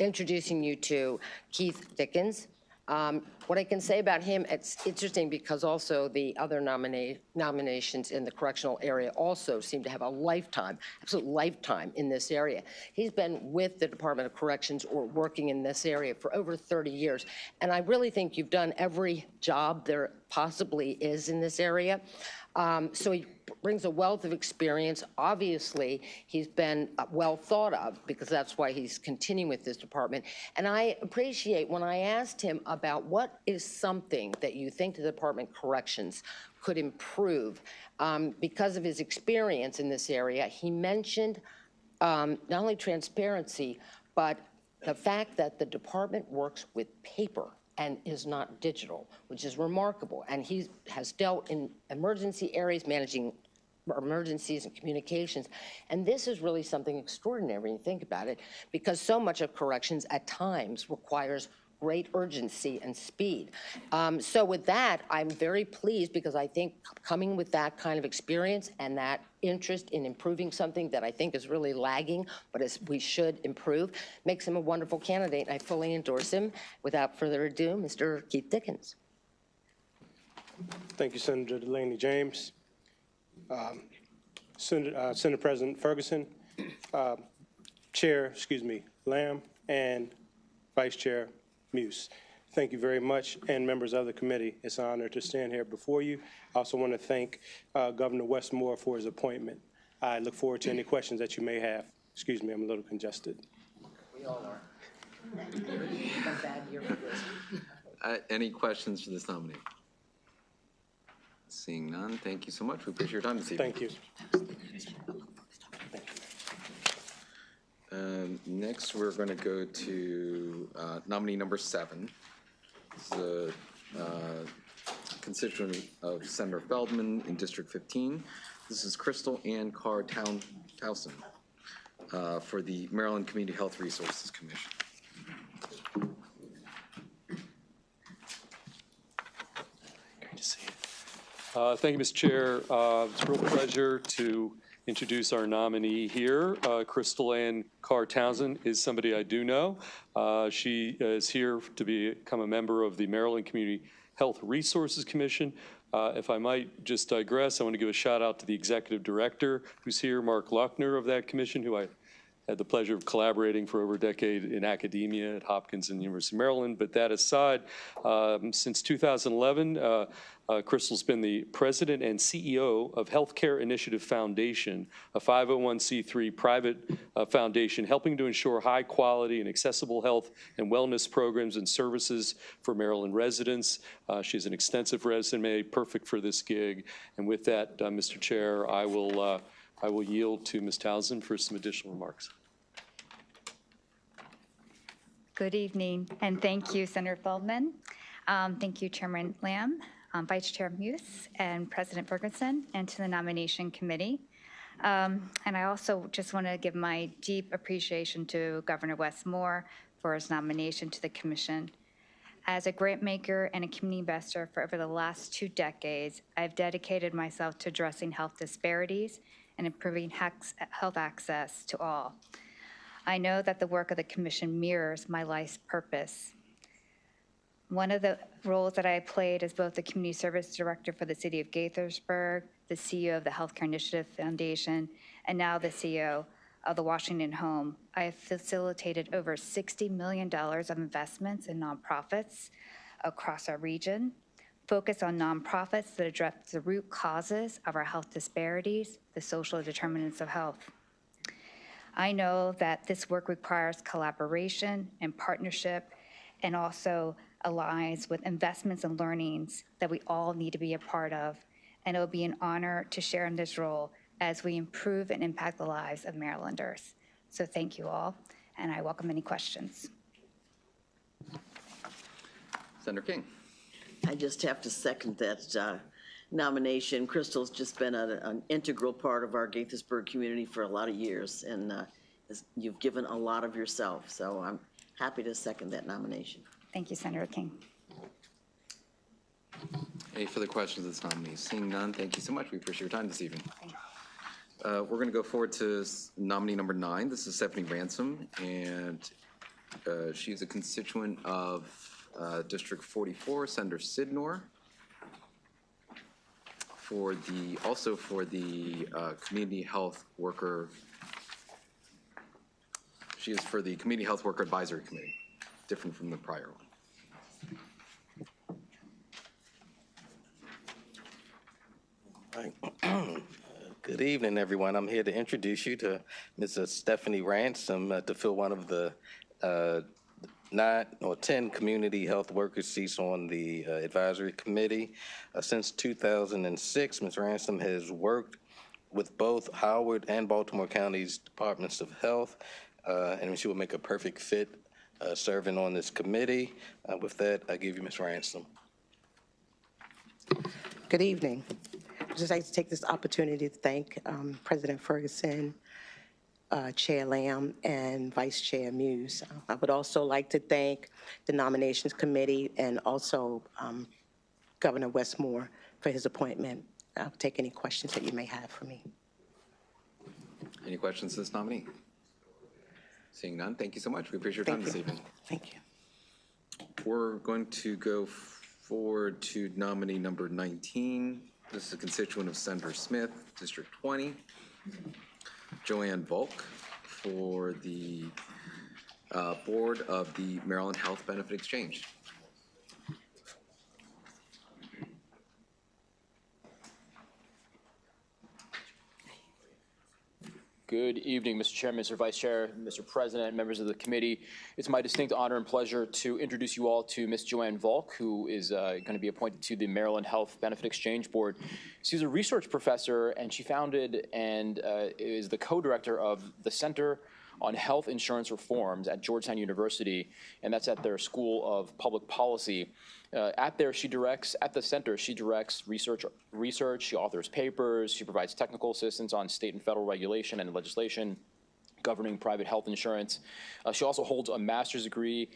[SPEAKER 1] introducing you to Keith Dickens. What I can say about him, it's interesting because also the other nominations in the correctional area also seem to have a lifetime, absolute lifetime in this area. He's been with the Department of Corrections or working in this area for over 30 years. And I really think you've done every job there possibly is in this area. So he brings a wealth of experience. Obviously, he's been well thought of because that's why he's continuing with this department. And I appreciate when I asked him about what is something that you think the Department of Corrections could improve because of his experience in this area, he mentioned not only transparency, but the fact that the department works with paper and is not digital, which is remarkable. And he has dealt in emergency areas, managing emergencies and communications. And this is really something extraordinary when you think about it, because so much of corrections at times requires great urgency and speed. So with that, I'm very pleased because I think coming with that kind of experience and that interest in improving something that I think is really lagging, but as we should improve, makes him a wonderful candidate. And I fully endorse him. Without further ado, Mr. Keith Dickens.
[SPEAKER 9] Thank you, Senator Delaney James. Senate President Ferguson, Chair, Lamb, and Vice Chair Muse. Thank you very much, and members of the committee. It's an honor to stand here before you. I also want to thank Governor Westmore for his appointment. I look forward to any questions that you may have. Excuse me, I'm a little congested.
[SPEAKER 1] We all are. A bad year for this.
[SPEAKER 2] Any questions for this nominee? Seeing none, thank you so much. We appreciate your time this evening.
[SPEAKER 9] Thank you.
[SPEAKER 2] Next, we're going to go to nominee number 7. This is a constituent of Senator Feldman in District 15. This is Crystal Ann Carr Towson for the Maryland Community Health Resources Commission.
[SPEAKER 18] Great to see you. Thank you, Mr. Chair. It's a real pleasure to introduce our nominee here. Crystal Ann Carr Townsend is somebody I do know. She is here to become a member of the Maryland Community Health Resources Commission. If I might just digress, I want to give a shout out to the executive director who's here, Mark Lochner of that commission, who I had the pleasure of collaborating for over a decade in academia at Hopkins and the University of Maryland. But that aside, since 2011, Crystal's been the president and CEO of Healthcare Initiative Foundation, a 501c3 private foundation helping to ensure high quality and accessible health and wellness programs and services for Maryland residents. She has an extensive resume, perfect for this gig. And with that, Mr. Chair, I will yield to Ms. Townsend for some additional remarks.
[SPEAKER 19] Good evening, and thank you, Senator Feldman. Thank you, Chairman Lamb, Vice Chair Muse, and President Ferguson, and to the nomination committee. And I also just want to give my deep appreciation to Governor Westmore for his nomination to the commission. As a grant maker and a community investor for over the last 2 decades, I've dedicated myself to addressing health disparities and improving health access to all. I know that the work of the commission mirrors my life's purpose. One of the roles that I played as both the Community Service Director for the City of Gaithersburg, the CEO of the Healthcare Initiative Foundation, and now the CEO of the Washington Home, I have facilitated over $60 million of investments in nonprofits across our region, focused on nonprofits that address the root causes of our health disparities, the social determinants of health. I know that this work requires collaboration and partnership, and also aligns with investments and learnings that we all need to be a part of. And it will be an honor to share in this role as we improve and impact the lives of Marylanders. So thank you all, and I welcome any questions.
[SPEAKER 2] Senator King.
[SPEAKER 3] I just have to second that nomination. Crystal's just been an integral part of our Gaithersburg community for a lot of years, and you've given a lot of yourself. So I'm happy to second that nomination.
[SPEAKER 19] Thank you, Senator King.
[SPEAKER 2] Any further questions of this nominee? Seeing none, thank you so much. We appreciate your time this evening. We're going to go forward to nominee number 9. This is Stephanie Ransom, and she is a constituent of District 44, Senator Sidnor, also for the Community Health Worker. She is for the Community Health Worker Advisory Committee, different from the prior one.
[SPEAKER 26] Good evening, everyone. I'm here to introduce you to Mrs. Stephanie Ransom to fill one of the 9 or 10 community health worker seats on the advisory committee. Since 2006, Ms. Ransom has worked with both Howard and Baltimore County's Departments of Health, and she will make a perfect fit serving on this committee. With that, I give you Ms. Ransom.
[SPEAKER 13] Good evening. I'd just like to take this opportunity to thank President Ferguson, Chair Lamb, and Vice Chair Muse. I would also like to thank the Nominations Committee and also Governor Westmore for his appointment. I'll take any questions that you may have for me.
[SPEAKER 2] Any questions to this nominee? Seeing none, thank you so much. We appreciate your time this evening.
[SPEAKER 13] Thank you.
[SPEAKER 2] We're going to go forward to nominee number 19. This is a constituent of Senator Smith, District 20. Joanne Volk for the board of the Maryland Health Benefit Exchange.
[SPEAKER 15] Good evening, Mr. Chair, Mr. Vice Chair, Mr. President, members of the committee. It's my distinct honor and pleasure to introduce you all to Ms. Joanne Volk, who is going to be appointed to the Maryland Health Benefit Exchange Board. She's a research professor, and she founded and is the co-director of the Center on Health Insurance Reforms at Georgetown University, and that's at their School of Public Policy. At the center, she directs research, she authors papers, she provides technical assistance on state and federal regulation and legislation governing private health insurance. She also holds a master's degree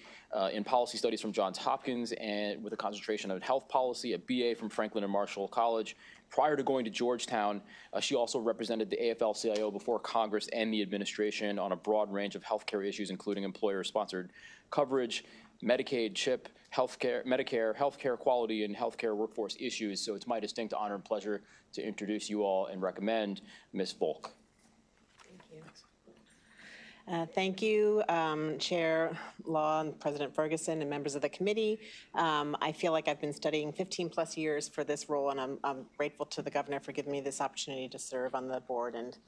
[SPEAKER 15] in policy studies from Johns Hopkins and with a concentration in health policy, a BA from Franklin and Marshall College. Prior to going to Georgetown, she also represented the AFL-CIO before Congress and the administration on a broad range of healthcare issues, including employer-sponsored coverage, Medicaid, CHIP, healthcare, Medicare, healthcare quality, and healthcare workforce issues. So it's my distinct honor and pleasure to introduce you all and recommend Ms. Volk.
[SPEAKER 20] Thank you, Chair Law and President Ferguson and members of the committee. I feel like I've been studying 15 plus years for this role, and I'm grateful to the governor for giving me this opportunity to serve on the board and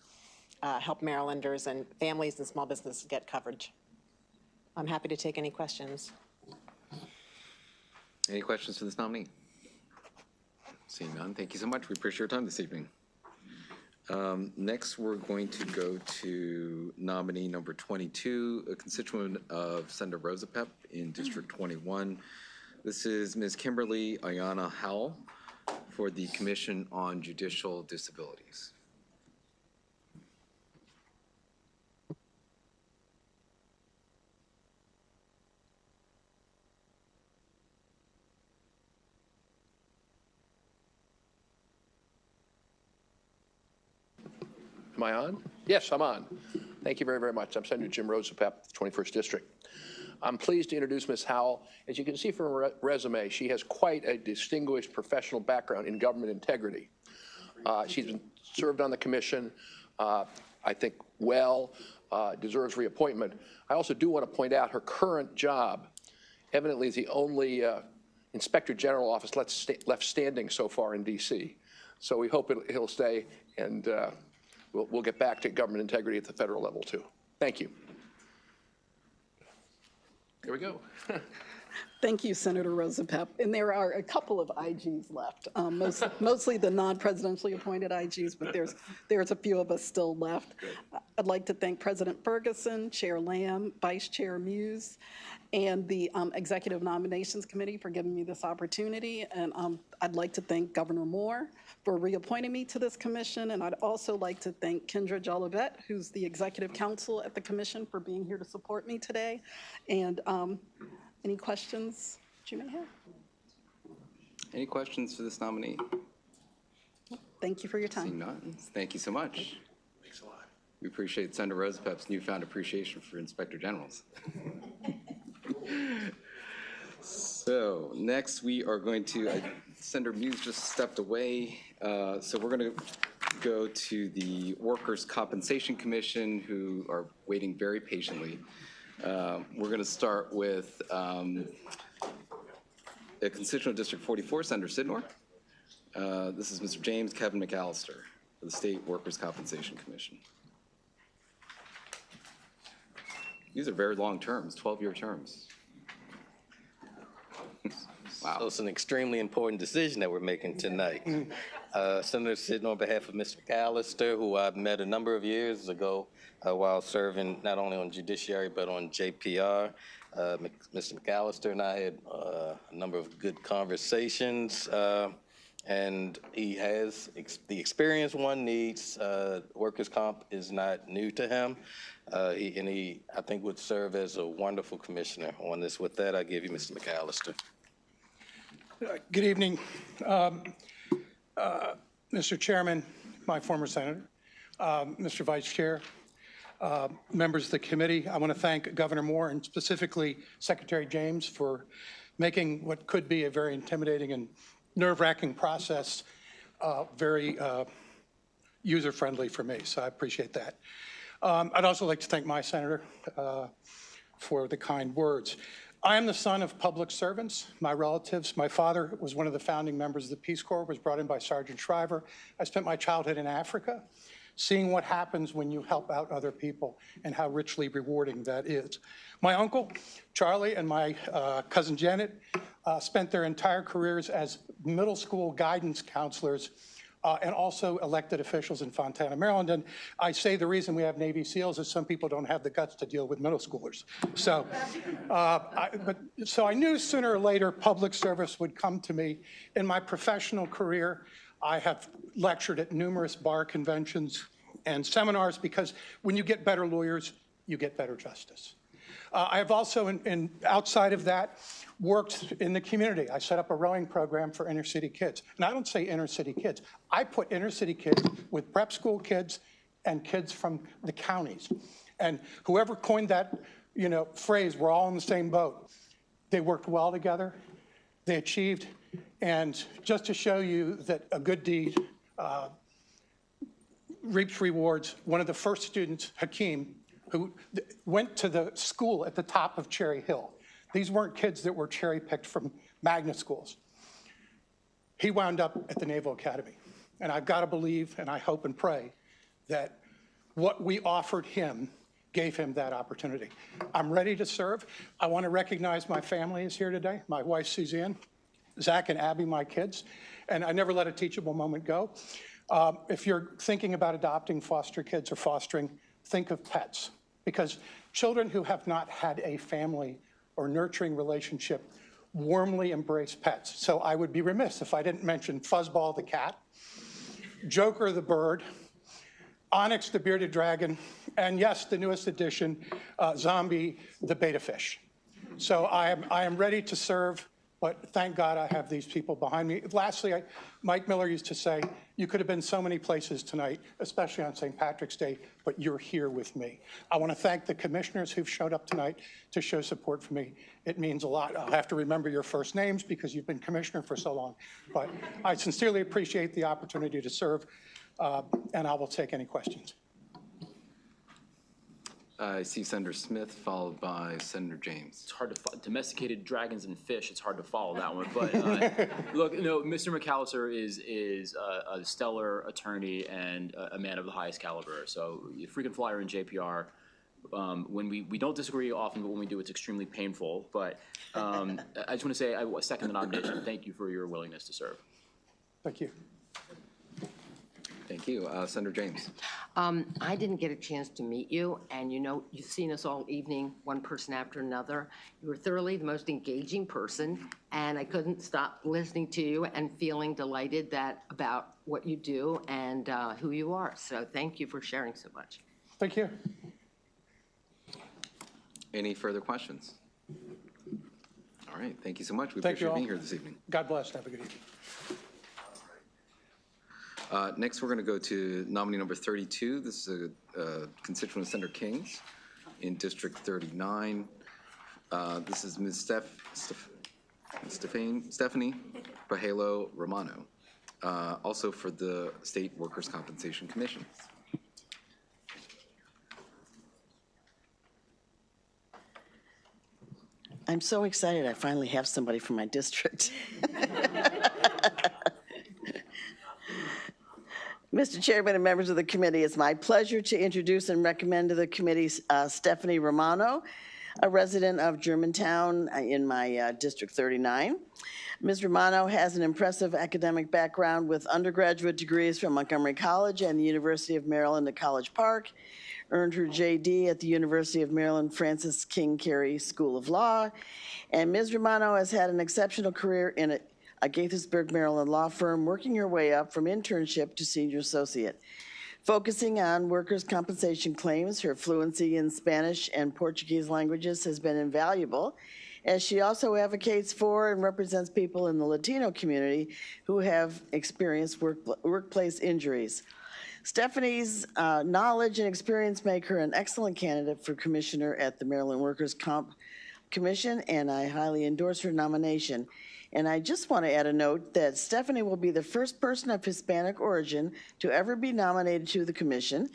[SPEAKER 20] help Marylanders and families and small businesses get coverage. I'm happy to take any questions.
[SPEAKER 2] Any questions for this nominee? Seeing none, thank you so much. We appreciate your time this evening. Next, we're going to go to nominee number 22, a constituent of Senator Rosapep in District 21. This is Ms. Kimberly Ayana Howell for the Commission on Judicial Disabilities.
[SPEAKER 21] Am I on? Yes, I'm on. Thank you very, very much. I'm Senator Jim Rosapep, 21st District. I'm pleased to introduce Ms. Howell. As you can see from her resume, she has quite a distinguished professional background in government integrity. She's been served on the commission I think, well, deserves reappointment. I also do want to point out her current job evidently is the only Inspector General office left standing so far in D.C. So we hope he'll stay, and we'll get back to government integrity at the federal level, too. Thank you. Here we go.
[SPEAKER 6] Thank you, Senator Rosapep. And there are a couple of IGs left, mostly the non-presidentially appointed IGs, but there's a few of us still left. I'd like to thank President Ferguson, Chair Lamb, Vice Chair Muse, and the Executive Nominations Committee for giving me this opportunity. And I'd like to thank Governor Moore for reappointing me to this commission. And I'd also like to thank Kendra Jolivet, who's the Executive Counsel at the commission, for being here to support me today. And any questions that you may have?
[SPEAKER 2] Any questions for this nominee?
[SPEAKER 6] Thank you for your time.
[SPEAKER 2] Seeing none, thank you so much.
[SPEAKER 21] Thanks a lot.
[SPEAKER 2] We appreciate Senator Rosapep's newfound appreciation for Inspector Generals. So next we are going to, Senator Muse just stepped away, so we're going to go to the Workers' Compensation Commission, who are waiting very patiently. We're going to start with a constituent District 44, Senator Sidnor. This is Mr. James Kevin McAllister for the State Workers' Compensation Commission. These are very long terms, 12-year terms.
[SPEAKER 26] Wow. So it's an extremely important decision that we're making tonight. Senator Sidnor, on behalf of Mr. McAllister, who I've met a number of years ago while serving not only on judiciary but on JPR. Mr. McAllister and I had a number of good conversations, and he has the experience one needs. Workers' comp is not new to him, and he, I think, would serve as a wonderful commissioner on this. With that, I give you Mr. McAllister.
[SPEAKER 12] Good evening, Mr. Chairman, my former senator, Mr. Vice Chair, members of the committee. I want to thank Governor Moore and specifically Secretary James for making what could be a very intimidating and nerve-wracking process very user-friendly for me, so I appreciate that. I'd also like to thank my senator for the kind words. I am the son of public servants, my relatives. My father was one of the founding members of the Peace Corps, was brought in by Sergeant Shriver. I spent my childhood in Africa, seeing what happens when you help out other people and how richly rewarding that is. My uncle, Charlie, and my cousin Janet spent their entire careers as middle school guidance counselors and also elected officials in Fontana, Maryland. And I say the reason we have Navy SEALs is some people don't have the guts to deal with middle schoolers. So, so I knew sooner or later public service would come to me. In my professional career, I have lectured at numerous bar conventions and seminars because when you get better lawyers, you get better justice. I have also, outside of that, worked in the community. I set up a rowing program for inner city kids. And I don't say inner city kids. I put inner city kids with prep school kids and kids from the counties. And whoever coined that, phrase, we're all in the same boat, they worked well together, they achieved. And just to show you that a good deed reaps rewards, one of the first students, Hakeem, who went to the school at the top of Cherry Hill. These weren't kids that were cherry-picked from magnet schools. He wound up at the Naval Academy. And I've got to believe, and I hope and pray, that what we offered him gave him that opportunity. I'm ready to serve. I want to recognize my family is here today. My wife, Suzanne, Zach and Abby, my kids. And I never let a teachable moment go. If you're thinking about adopting foster kids or fostering, think of pets. Because children who have not had a family or nurturing relationship warmly embrace pets. So I would be remiss if I didn't mention Fuzzball the cat, Joker the bird, Onyx the bearded dragon, and yes, the newest addition, Zombie the betta fish. So I am ready to serve, but thank God I have these people behind me. Lastly, Mike Miller used to say, you could have been so many places tonight, especially on St. Patrick's Day, but you're here with me. I want to thank the commissioners who've showed up tonight to show support for me. It means a lot. I'll have to remember your first names because you've been commissioner for so long. But I sincerely appreciate the opportunity to serve, and I will take any questions.
[SPEAKER 2] I see Senator Smith, followed by Senator James.
[SPEAKER 15] It's hard to domesticated dragons and fish. It's hard to follow that one. But look, no, Mr. McAllister is a stellar attorney and a man of the highest caliber. So frequent flyer in JPR. When we don't disagree often, but when we do, it's extremely painful. But I just want to say I second the nomination. Thank you for your willingness to serve.
[SPEAKER 12] Thank you.
[SPEAKER 2] Thank you. Senator James.
[SPEAKER 1] I didn't get a chance to meet you, and you've seen us all evening, one person after another. You were thoroughly the most engaging person, and I couldn't stop listening to you and feeling delighted about what you do and who you are. So thank you for sharing so much.
[SPEAKER 12] Thank you.
[SPEAKER 2] Any further questions? All right. Thank you so much. We
[SPEAKER 12] Thank you
[SPEAKER 2] appreciate
[SPEAKER 12] all.
[SPEAKER 2] being here this evening.
[SPEAKER 12] God bless. Have a good evening.
[SPEAKER 2] Next, we're going to go to nominee number 32. This is a constituent of Senator King's in District 39. This is Ms. Stephanie Bajelo Romano, also for the State Workers' Compensation Commission.
[SPEAKER 3] I'm so excited I finally have somebody from my district. Mr. Chairman and members of the committee, it's my pleasure to introduce and recommend to the committee Stephanie Romano, a resident of Germantown in my District 39. Ms. Romano has an impressive academic background with undergraduate degrees from Montgomery College and the University of Maryland at College Park, earned her JD at the University of Maryland Francis King Carey School of Law, and Ms. Romano has had an exceptional career in a Gaithersburg, Maryland law firm, working her way up from internship to senior associate. Focusing on workers' compensation claims, her fluency in Spanish and Portuguese languages has been invaluable, as she also advocates for and represents people in the Latino community who have experienced workplace injuries. Stephanie's knowledge and experience make her an excellent candidate for commissioner at the Maryland Workers' Comp Commission, and I highly endorse her nomination. And I just want to add a note that Stephanie will be the first person of Hispanic origin to ever be nominated to the commission.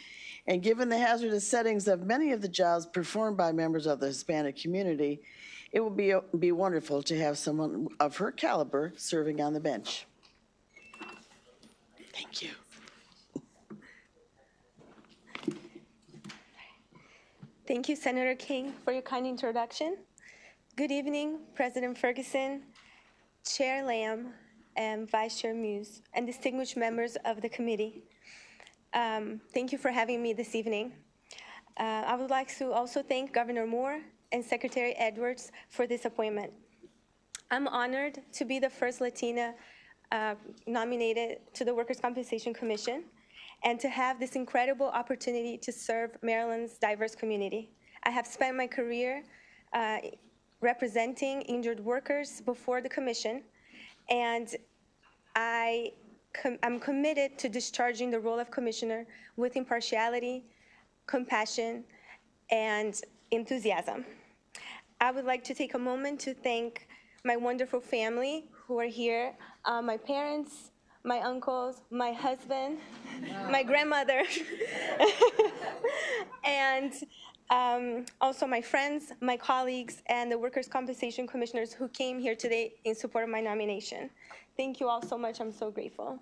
[SPEAKER 3] And given the hazardous settings of many of the jobs performed by members of the Hispanic community, it will be wonderful to have someone of her caliber serving on the bench. Thank you.
[SPEAKER 7] Thank you, Senator King, for your kind introduction. Good evening, President Ferguson, Chair Lamb, and Vice Chair Muse, and distinguished members of the committee. Thank you for having me this evening. I would like to also thank Governor Moore and Secretary Edwards for this appointment. I'm honored to be the first Latina nominated to the Workers' Compensation Commission and to have this incredible opportunity to serve Maryland's diverse community. I have spent my career representing injured workers before the commission, and I'm committed to discharging the role of commissioner with impartiality, compassion, and enthusiasm. I would like to take a moment to thank my wonderful family who are here, my parents, my uncles, my husband, my grandmother, and also my friends, my colleagues, and the Workers' Compensation Commissioners who came here today in support of my nomination. Thank you all so much. I'm so grateful.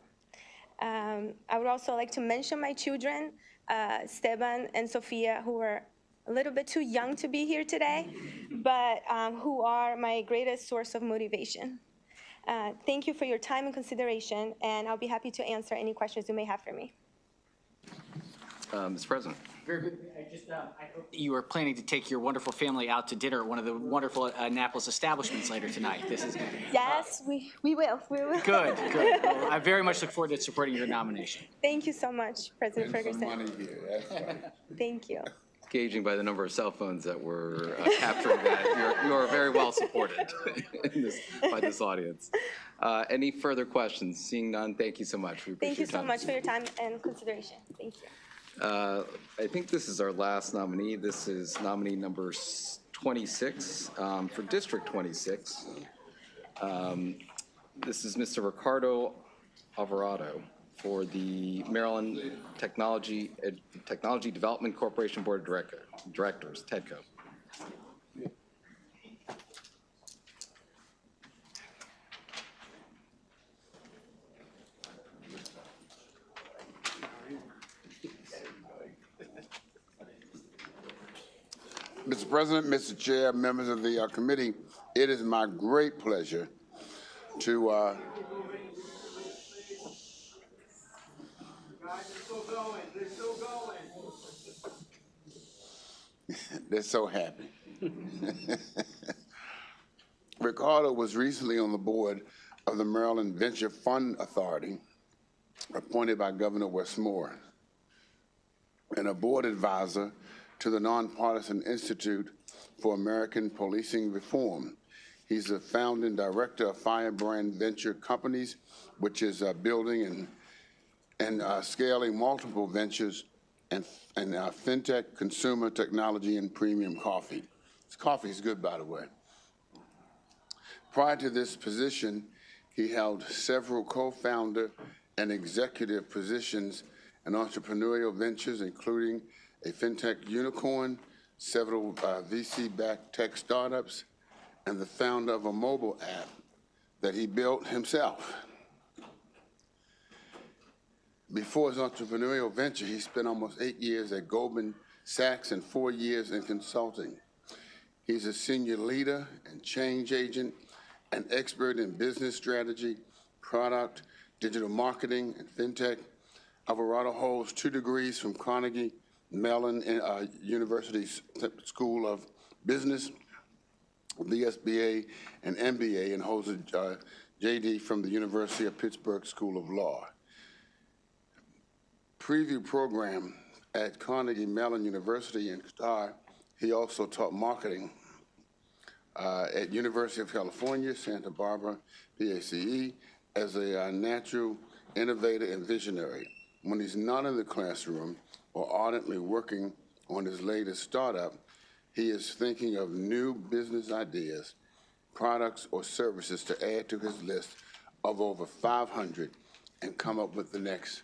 [SPEAKER 7] I would also like to mention my children, Esteban and Sofia, who are a little bit too young to be here today, but who are my greatest source of motivation. Thank you for your time and consideration, and I'll be happy to answer any questions you may have for me.
[SPEAKER 2] Mr. President.
[SPEAKER 16] Very good. I hope you are planning to take your wonderful family out to dinner at one of the wonderful Annapolis establishments later tonight. This is
[SPEAKER 7] yes, we will. We will.
[SPEAKER 16] Good, good. Well, I very much look forward to supporting your nomination.
[SPEAKER 7] Thank you so much, President Ferguson. Thank you.
[SPEAKER 2] Gauging by the number of cell phones that were capturing that, you are very well supported by this audience. Any further questions? Seeing none, thank you so much. We appreciate
[SPEAKER 7] Thank you so
[SPEAKER 2] your time.
[SPEAKER 7] much for your time and consideration. Thank you.
[SPEAKER 2] I think this is our last nominee. This is nominee number 26 for District 26. This is Mr. Ricardo Alvarado for the Maryland Technology Development Corporation Board of Directors, TEDCO.
[SPEAKER 10] Mr. President, Mr. Chair, members of the committee, it is my great pleasure to they're so happy. Ricardo was recently on the board of the Maryland Venture Fund Authority, appointed by Governor Westmore, and a board advisor to the Nonpartisan Institute for American Policing Reform. He's the founding director of Firebrand Venture Companies, which is building and scaling multiple ventures and fintech, consumer technology, and premium coffee. This coffee is good, by the way. Prior to this position, he held several co-founder and executive positions in entrepreneurial ventures, including a fintech unicorn, several VC-backed tech startups, and the founder of a mobile app that he built himself. Before his entrepreneurial venture, he spent almost 8 years at Goldman Sachs and 4 years in consulting. He's a senior leader and change agent, an expert in business strategy, product, digital marketing, and fintech. Alvarado holds 2 degrees from Carnegie Mellon University School of Business, BSBA and MBA, and holds a JD from the University of Pittsburgh School of Law. Preview program at Carnegie Mellon University in Star. He also taught marketing at University of California, Santa Barbara, PACE, as a natural innovator and visionary. When he's not in the classroom or ardently working on his latest startup, he is thinking of new business ideas, products, or services to add to his list of over 500 and come up with the next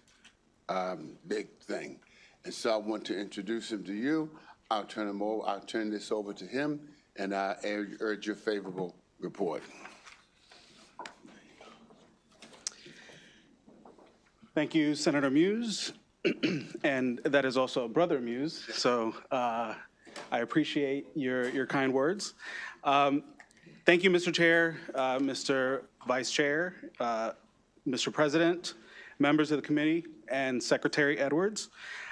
[SPEAKER 10] big thing. And so I want to introduce him to you. I'll turn this over to him, and I urge your favorable report.
[SPEAKER 17] Thank you, Senator Muse, and that is also Brother Muse, so I appreciate your kind words. Thank you, Mr. Chair, Mr. Vice Chair, Mr. President, members of the committee, and Secretary Edwards.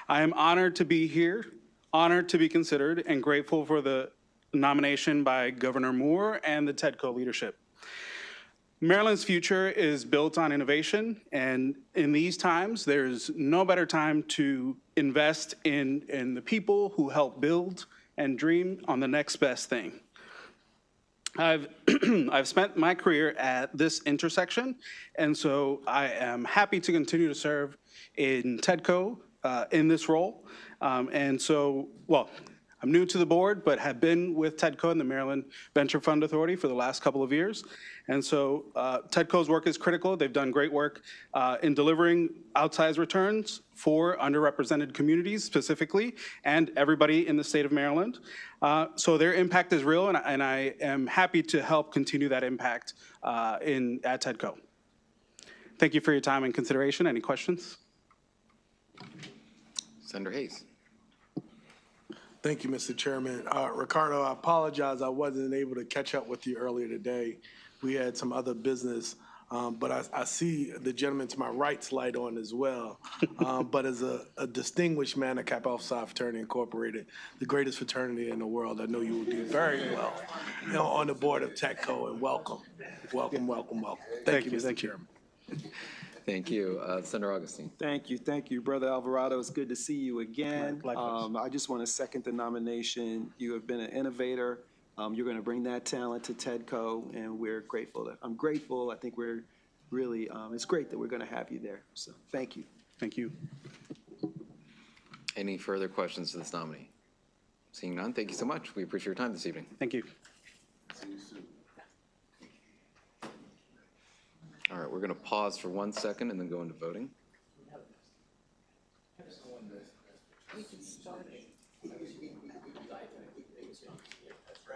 [SPEAKER 17] I am honored to be here, honored to be considered, and grateful for the nomination by Governor Moore and the TEDCO leadership. Maryland's future is built on innovation, and in these times, there's no better time to invest in the people who help build and dream on the next best thing. I've spent my career at this intersection, and so I am happy to continue to serve in TEDCO in this role. And so, well, I'm new to the board, but have been with TEDCO and the Maryland Venture Fund Authority for the last couple of years. And so TEDCO's work is critical. They've done great work in delivering outsized returns for underrepresented communities specifically, and everybody in the state of Maryland. So their impact is real, and I am happy to help continue that impact at TEDCO. Thank you for your time and consideration. Any questions?
[SPEAKER 2] Senator Hayes.
[SPEAKER 22] Thank you, Mr. Chairman. Ricardo, I apologize I wasn't able to catch up with you earlier today. We had some other business, but I see the gentleman to my right's light on as well. But as a distinguished man at Kappa Alpha Psi Fraternity Incorporated, the greatest fraternity in the world, I know you will do very well on the board of TEDCO, and welcome. Welcome, welcome, welcome. Thank you, Mr. Chairman.
[SPEAKER 2] Thank you. Senator Augustine.
[SPEAKER 23] Thank you, Brother Alvarado. It's good to see you again. I just want to second the nomination. You have been an innovator. You're going to bring that talent to TEDCO, and we're grateful. I'm grateful. I think we're really, it's great that we're going to have you there. So thank you.
[SPEAKER 17] Thank you.
[SPEAKER 2] Any further questions to this nominee? Seeing none, thank you so much. We appreciate your time this evening.
[SPEAKER 17] Thank you.
[SPEAKER 2] See you soon. All right, we're going to pause for 1 second and then go into voting.
[SPEAKER 7] We can start it.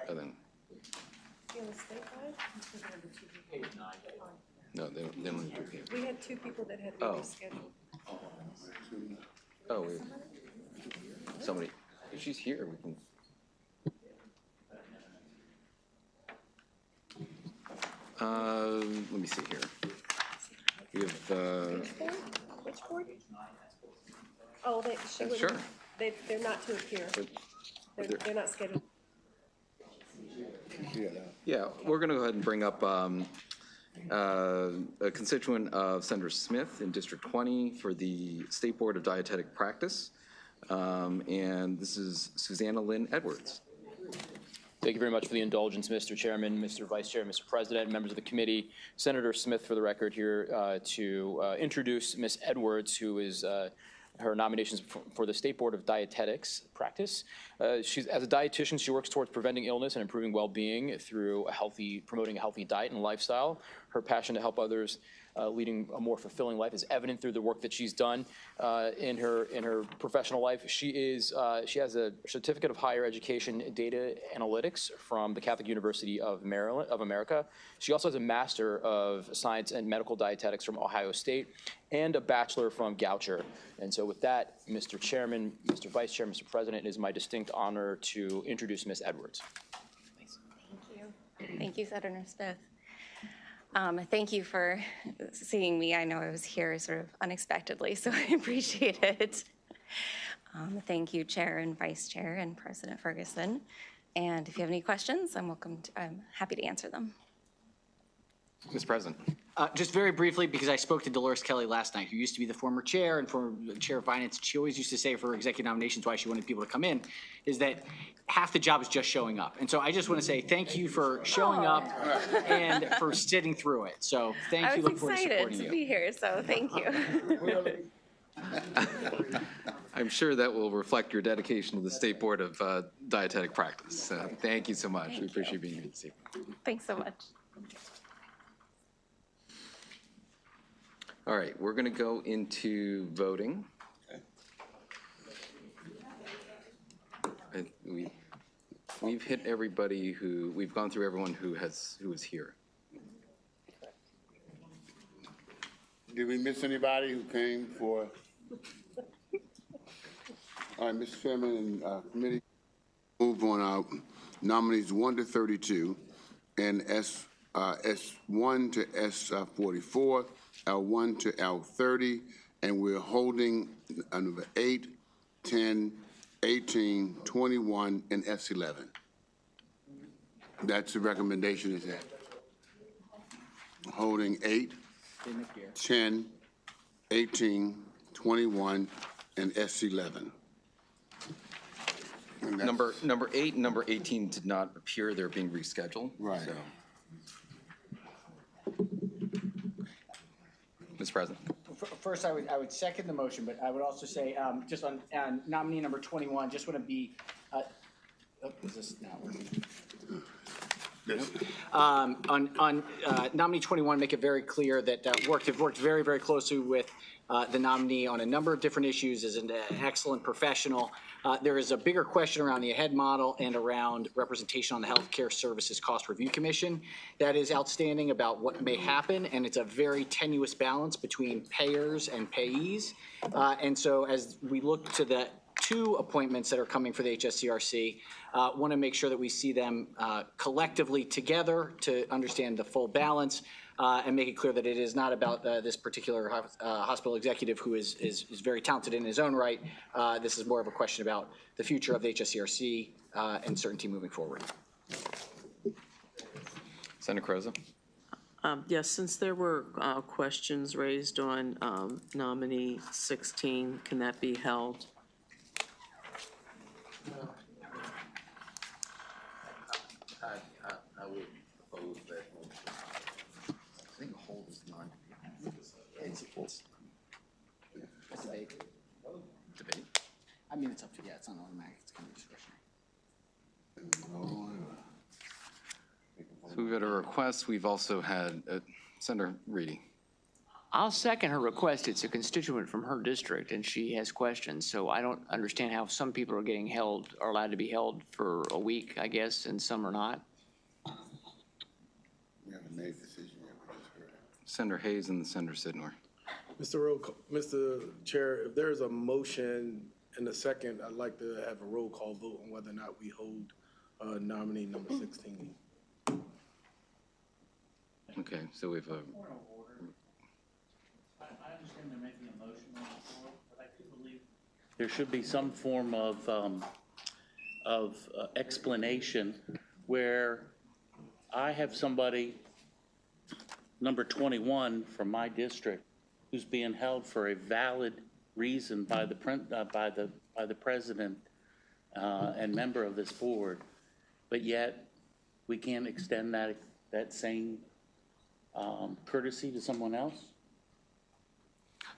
[SPEAKER 2] And then,
[SPEAKER 7] You want to stay five?
[SPEAKER 2] no, they don't do here.
[SPEAKER 7] We had 2 people that had
[SPEAKER 2] Oh.
[SPEAKER 7] already scheduled.
[SPEAKER 2] Oh, wait. Somebody, if she's here, we can. Let me see here. We have,
[SPEAKER 7] Which board? Oh, she wouldn't.
[SPEAKER 2] Sure.
[SPEAKER 7] They're not to appear. They're not scheduled.
[SPEAKER 2] yeah, we're going to go ahead and bring up a constituent of Senator Smith in District 20 for the State Board of Dietetic Practice. And this is Susanna Lynn Edwards.
[SPEAKER 15] Thank you very much for the indulgence, Mr. Chairman, Mr. Vice Chair, Mr. President, members of the committee. Senator Smith, for the record, here to introduce Ms. Edwards, who is her nominations for the State Board of Dietetics Practice. As a dietitian, she works towards preventing illness and improving well-being through promoting a healthy diet and lifestyle. Her passion to help others leading a more fulfilling life is evident through the work that she's done in her professional life. She has a certificate of higher education data analytics from the Catholic University of Maryland of America. She also has a Master of Science and Medical Dietetics from Ohio State and a Bachelor from Goucher. And so with that, Mr. Chairman, Mr. Vice Chair, Mr. President, it is my distinct honor to introduce Ms. Edwards.
[SPEAKER 4] Thank you. Thank you, Senator Smith. Thank you for seeing me. I know I was here sort of unexpectedly, so I appreciate it. Thank you, Chair and Vice Chair and President Ferguson. And if you have any questions, I'm happy to answer them.
[SPEAKER 2] Mr. President.
[SPEAKER 16] Just very briefly, because I spoke to Dolores Kelly last night, who used to be the former chair and former chair of finance. She always used to say for executive nominations why she wanted people to come in is that half the job is just showing up. And so I just want to say thank you for showing up and for sitting through it. So thank you. Look forward to supporting you.
[SPEAKER 4] I was excited to be here, so thank you.
[SPEAKER 2] I'm sure that will reflect your dedication to the State Board of Dietetic Practice. Thank you so much. We appreciate being here this evening.
[SPEAKER 4] Thanks so much.
[SPEAKER 2] All right, we're going to go into voting. We've hit everybody we've gone through everyone who is here.
[SPEAKER 10] Did we miss anybody who came for? All right, Mr. Chairman and committee, move on our nominees 1 to 32 and S1 to S44, L1 to L30, and we're holding number 8, 10, 18, 21, and S11. That's the recommendation, is that holding 8, 10, 18, 21, and S11.
[SPEAKER 2] Number 8 and number 18 did not appear. They're being rescheduled.
[SPEAKER 10] Right.
[SPEAKER 2] So. Mr. President.
[SPEAKER 16] First, I would second the motion, but I would also say just on nominee number 21, just want to be, is this not working?
[SPEAKER 10] Yes.
[SPEAKER 16] On nominee 21, make it very clear that have worked very, very closely with the nominee on a number of different issues, is an excellent professional. There is a bigger question around the AHEAD model and around representation on the Healthcare Services Cost Review Commission. That is outstanding about what may happen, and it's a very tenuous balance between payers and payees. And so as we look to the 2 appointments that are coming for the HSCRC, want to make sure that we see them collectively together to understand the full balance. And make it clear that it is not about this particular hospital executive who is very talented in his own right. This is more of a question about the future of the HSCRC and certainty moving forward.
[SPEAKER 2] Senator Croza.
[SPEAKER 3] Yes, since there were questions raised on nominee 16, can that be held?
[SPEAKER 2] I would oppose that. I think hold is non. It's
[SPEAKER 16] debate.
[SPEAKER 2] Debate?
[SPEAKER 16] I mean, it's up to you. Yeah, it's not automatic. It's kind of discretionary.
[SPEAKER 2] So we've got a request. We've also had Senator Reedy.
[SPEAKER 5] I'll second her request. It's a constituent from her district, and she has questions. So I don't understand how some people are allowed to be held for a week, I guess, and some are not.
[SPEAKER 10] We haven't made a decision yet. We just heard it.
[SPEAKER 2] Senator Hayes and Senator Sidnor.
[SPEAKER 22] Mr. Chair, if there is a motion in a second, I'd like to have a roll call vote on whether or not we hold nominee number 16.
[SPEAKER 2] Okay, so we have a.
[SPEAKER 8] I understand they're making a motion on the floor, but I do believe there should be some form of explanation where I have somebody, number 21 from my district, who's being held for a valid reason by the president and member of this board, but yet we can't extend that same courtesy to someone else?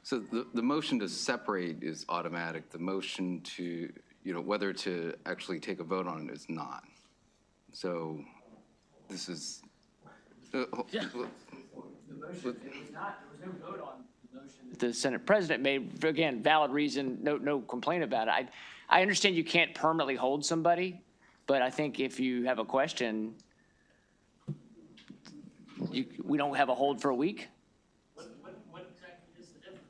[SPEAKER 2] So the motion to separate is automatic. The motion to, whether to actually take a vote on it is not. So this is.
[SPEAKER 5] The motion, there was no vote on the motion that the Senate President made. Again, valid reason, no complaint about it. I understand you can't permanently hold somebody, but I think if you have a question, we don't have a hold for a week.
[SPEAKER 8] What exactly is the difference?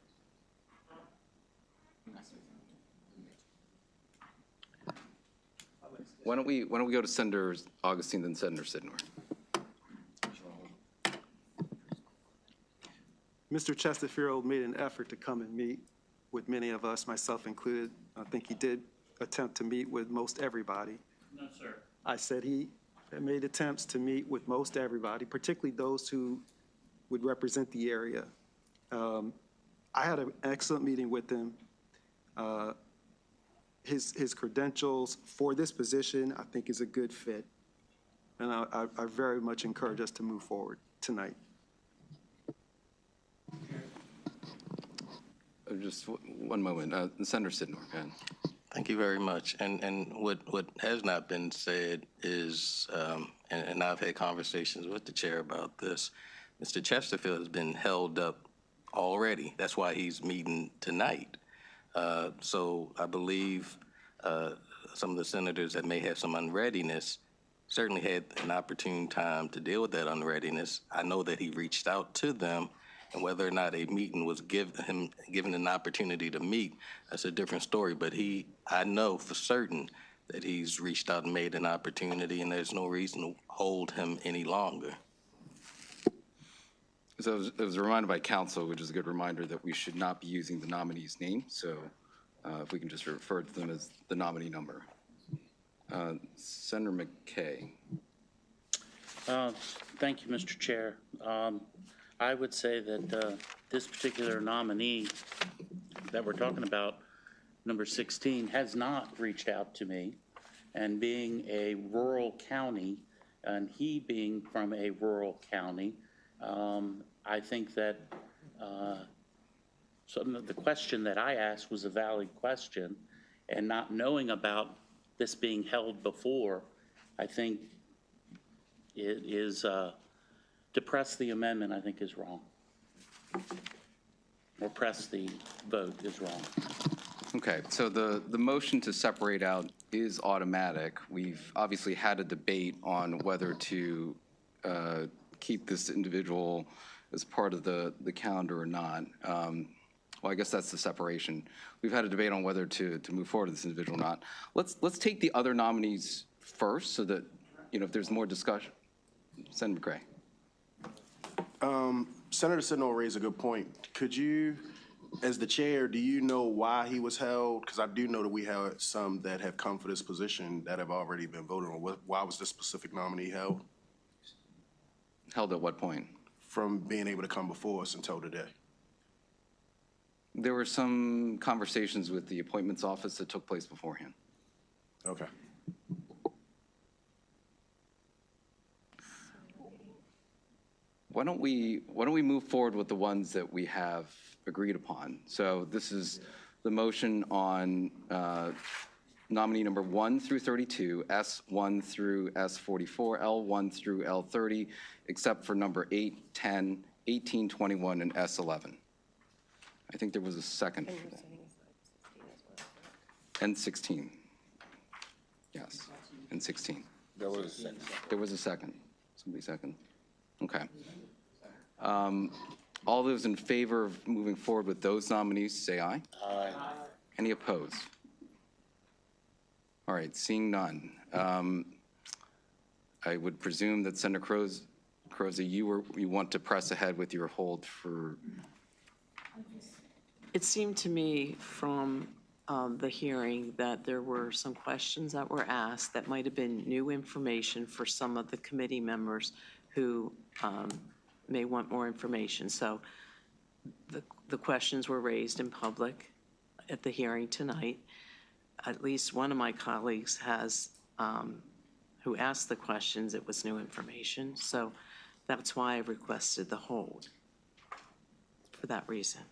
[SPEAKER 2] Why don't we go to Senator Augustine, then Senator Sidnor?
[SPEAKER 23] Mr. Chesterfield made an effort to come and meet with many of us, myself included. I think he did attempt to meet with most everybody.
[SPEAKER 8] No, sir.
[SPEAKER 23] I said he made attempts to meet with most everybody, particularly those who would represent the area. I had an excellent meeting with him. His credentials for this position, I think, is a good fit. And I very much encourage us to move forward tonight.
[SPEAKER 2] Just one moment. Senator Sidnor, go ahead.
[SPEAKER 26] Thank you very much. And what has not been said is, and I've had conversations with the chair about this, Mr. Chesterfield has been held up already. That's why he's meeting tonight. So I believe some of the senators that may have some unreadiness certainly had an opportune time to deal with that unreadiness. I know that he reached out to them, and whether or not a meeting was given an opportunity to meet, that's a different story. But I know for certain that he's reached out and made an opportunity, and there's no reason to hold him any longer.
[SPEAKER 2] So I was reminded by counsel, which is a good reminder, that we should not be using the nominee's name. So if we can just refer to them as the nominee number. Senator McKay.
[SPEAKER 8] Thank you, Mr. Chair. I would say that this particular nominee that we're talking about, number 16, has not reached out to me. And being a rural county, and he being from a rural county, I think that the question that I asked was a valid question, and not knowing about this being held before, I think it is to press the amendment, I think, is wrong. Or press the vote is wrong.
[SPEAKER 2] Okay, so the motion to separate out is automatic. We've obviously had a debate on whether to keep this individual as part of the calendar or not. Well, I guess that's the separation. We've had a debate on whether to move forward with this individual or not. Let's take the other nominees first, so that if there's more discussion. Senator McRae.
[SPEAKER 11] Senator Sidnor raised a good point. Could you, as the chair, do you know why he was held? Because I do know that we have some that have come for this position that have already been voted on. Why was this specific nominee held?
[SPEAKER 2] Held at what point?
[SPEAKER 11] From being able to come before us until today.
[SPEAKER 2] There were some conversations with the appointments office that took place beforehand.
[SPEAKER 11] Okay.
[SPEAKER 2] Why don't we move forward with the ones that we have agreed upon? So this is the motion on nominee number 1 through 32, S1 through S44, L1 through L30, except for number 8, 10, 18, 21, and S11. I think there was a second for that. And 16. Yes, and 16.
[SPEAKER 10] There was a second.
[SPEAKER 2] There was a second. Somebody second. Okay. All those in favor of moving forward with those nominees, say aye.
[SPEAKER 10] Aye.
[SPEAKER 2] Any opposed? All right, seeing none. I would presume that Senator Croza, you want to press ahead with your hold for.
[SPEAKER 9] It seemed to me from the hearing that there were some questions that were asked that might have been new information for some of the committee members who may want more information. So the questions were raised in public at the hearing tonight. At least one of my colleagues has, who asked the questions, it was new information. So that's why I requested the hold, for that reason.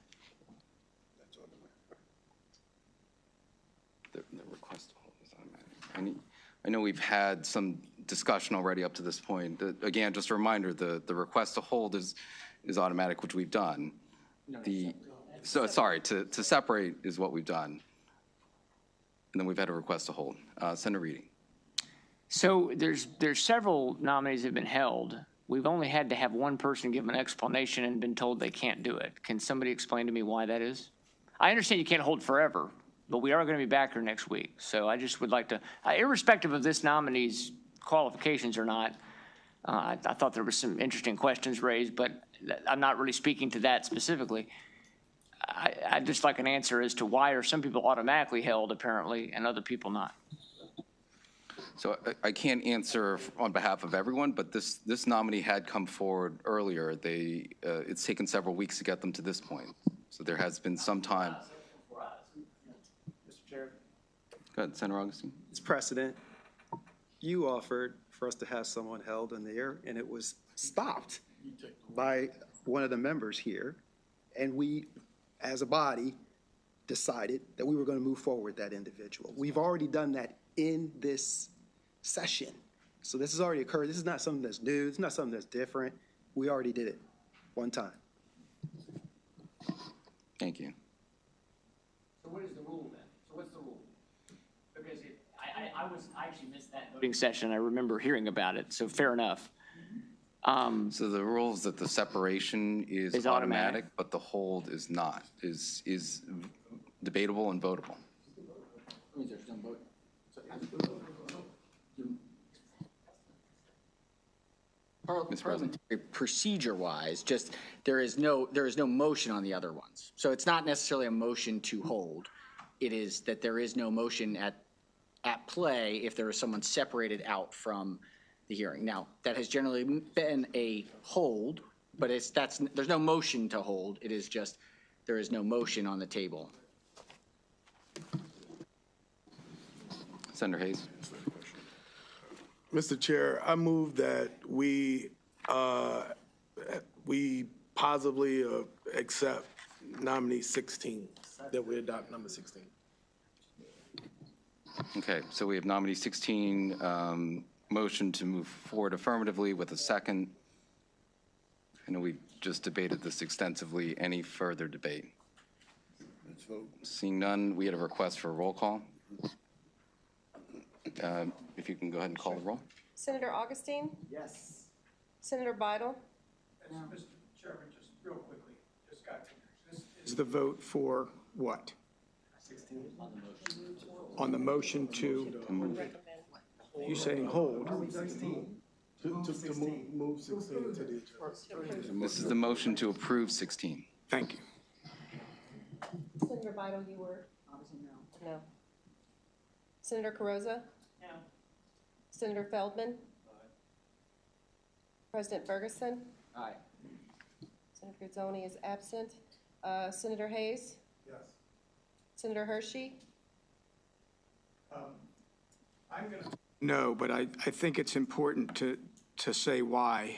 [SPEAKER 2] The request to hold is automatic. I know we've had some discussion already up to this point. Again, just a reminder, the request to hold is automatic, which we've done. To separate is what we've done. And then we've had a request to hold. Senator Reading.
[SPEAKER 5] So there's several nominees that have been held. We've only had to have one person give an explanation and been told they can't do it. Can somebody explain to me why that is? I understand you can't hold forever, but we are going to be back here next week. So I just would like to, irrespective of this nominee's qualifications or not, I thought there were some interesting questions raised, but I'm not really speaking to that specifically. I'd just like an answer as to why are some people automatically held apparently and other people not.
[SPEAKER 2] So I can't answer on behalf of everyone, but this nominee had come forward earlier. It's taken several weeks to get them to this point. So there has been some time.
[SPEAKER 23] Mr. Chair.
[SPEAKER 2] Go ahead, Senator Augustine.
[SPEAKER 23] It's precedent. You offered for us to have someone held in there, and it was stopped by one of the members here. And we, as a body, decided that we were going to move forward with that individual. We've already done that in this session. So this has already occurred. This is not something that's new. It's not something that's different. We already did it one time.
[SPEAKER 2] Thank you.
[SPEAKER 5] So what is the rule then? So what's the rule? Because I actually missed that voting session. I remember hearing about it, so fair enough.
[SPEAKER 2] So the rule is that the separation is automatic, but the hold is not, is debatable and votable.
[SPEAKER 16] Parliamentary procedure-wise, just there is no motion on the other ones. So it's not necessarily a motion to hold. It is that there is no motion at play if there is someone separated out from the hearing. Now, that has generally been a hold, but there's no motion to hold. It is just there is no motion on the table.
[SPEAKER 2] Senator Hayes.
[SPEAKER 22] Mr. Chair, I move that we positively accept nominee 16, that we adopt number 16.
[SPEAKER 2] Okay, so we have nominee 16, motion to move forward affirmatively with a second. I know we've just debated this extensively. Any further debate?
[SPEAKER 10] Let's vote.
[SPEAKER 2] Seeing none, we had a request for a roll call. If you can go ahead and call the roll.
[SPEAKER 14] Senator Augustine?
[SPEAKER 23] Yes.
[SPEAKER 14] Senator Bidle?
[SPEAKER 12] Mr. Chairman, just real quickly, just got to. This is the vote for what?
[SPEAKER 23] 16.
[SPEAKER 12] On the motion to move. You saying hold?
[SPEAKER 23] 16.
[SPEAKER 22] To move 16 to the adjournment.
[SPEAKER 2] This is the motion to approve 16.
[SPEAKER 12] Thank you.
[SPEAKER 14] Senator Bidle, you were? No. Senator Carozza?
[SPEAKER 5] No.
[SPEAKER 14] Senator Feldman? President Ferguson?
[SPEAKER 16] Aye.
[SPEAKER 14] Senator Guzzoni is absent. Senator Hayes?
[SPEAKER 12] Yes.
[SPEAKER 14] Senator Hershey?
[SPEAKER 12] I'm going to. No, but I think it's important to say why.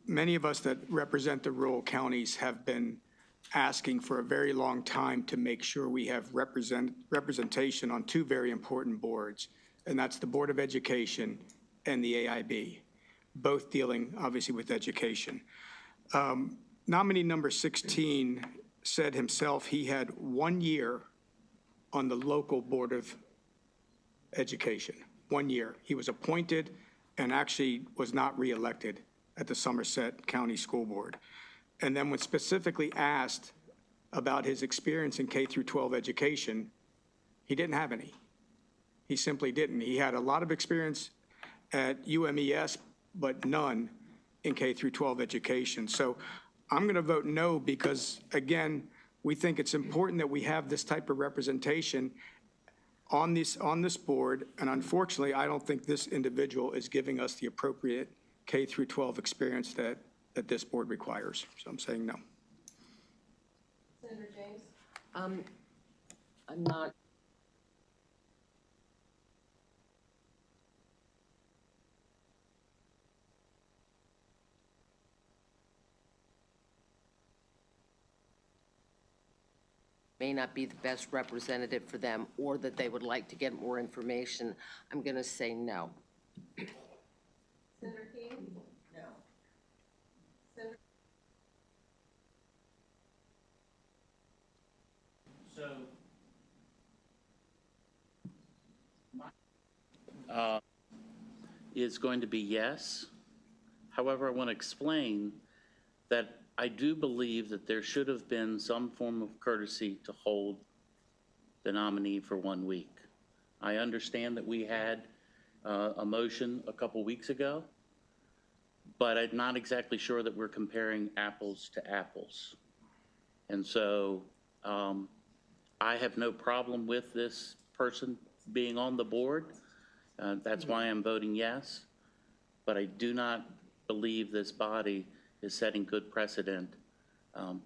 [SPEAKER 12] Many of us that represent the rural counties have been asking for a very long time to make sure we have representation on two very important boards, and that's the Board of Education and the AIB.
[SPEAKER 13] both dealing obviously with education. Nominee number 16 said himself he had 1 year on the local Board of Education. 1 year. He was appointed and actually was not reelected at the Somerset County School Board. And then when specifically asked about his experience in K through 12 education, he didn't have any. He simply didn't. He had a lot of experience at UMES, but none in K through 12 education. So I'm going to vote no because, again, we think it's important that we have this type of representation on this board, and unfortunately, I don't think this individual is giving us the appropriate K through 12 experience that this board requires. So I'm saying no.
[SPEAKER 14] Senator James?
[SPEAKER 1] I'm not. May not be the best representative for them, or that they would like to get more information. I'm going to say no.
[SPEAKER 14] Senator King? No. Senator
[SPEAKER 8] Is going to be yes. However, I want to explain that I do believe that there should have been some form of courtesy to hold the nominee for 1 week. I understand that we had a motion a couple weeks ago, but I'm not exactly sure that we're comparing apples to apples. And so I have no problem with this person being on the board. That's why I'm voting yes. But I do not believe this body is setting good precedent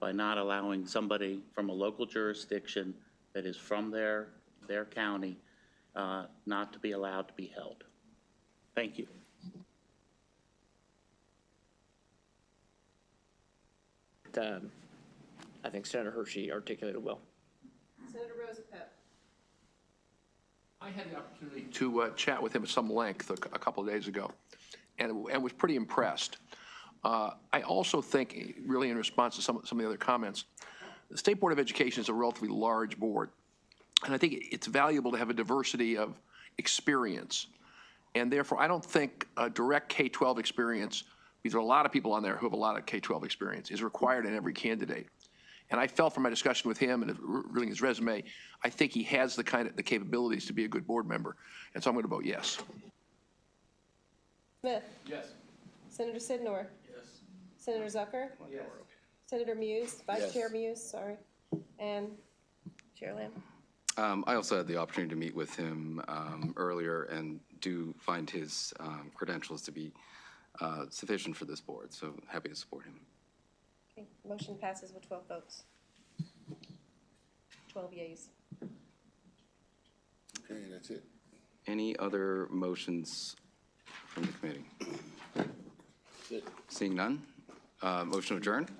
[SPEAKER 8] by not allowing somebody from a local jurisdiction that is from their county not to be allowed to be held. Thank you.
[SPEAKER 5] I think Senator Hershey articulated well.
[SPEAKER 14] Senator Rosapep?
[SPEAKER 21] I had the opportunity to chat with him at some length a couple of days ago and was pretty impressed. I also think, really in response to some of the other comments, the State Board of Education is a relatively large board. And I think it's valuable to have a diversity of experience. And therefore, I don't think a direct K-12 experience, because there are a lot of people on there who have a lot of K-12 experience, is required in every candidate. And I felt from my discussion with him and reading his resume, I think he has the capabilities to be a good board member. And so I'm going to vote yes.
[SPEAKER 14] Smith?
[SPEAKER 21] Yes.
[SPEAKER 14] Senator Sidnor?
[SPEAKER 21] Yes.
[SPEAKER 14] Senator Zucker?
[SPEAKER 21] Yes.
[SPEAKER 14] Senator Muse? Vice
[SPEAKER 21] Yes.
[SPEAKER 14] Chair Muse, sorry. And Chair Lamb?
[SPEAKER 2] I also had the opportunity to meet with him earlier and do find his credentials to be sufficient for this board, so happy to support him.
[SPEAKER 14] Okay, motion passes with 12 votes. 12 yeas.
[SPEAKER 10] Okay, that's it.
[SPEAKER 2] Any other motions from the committee? Seeing none, motion adjourned.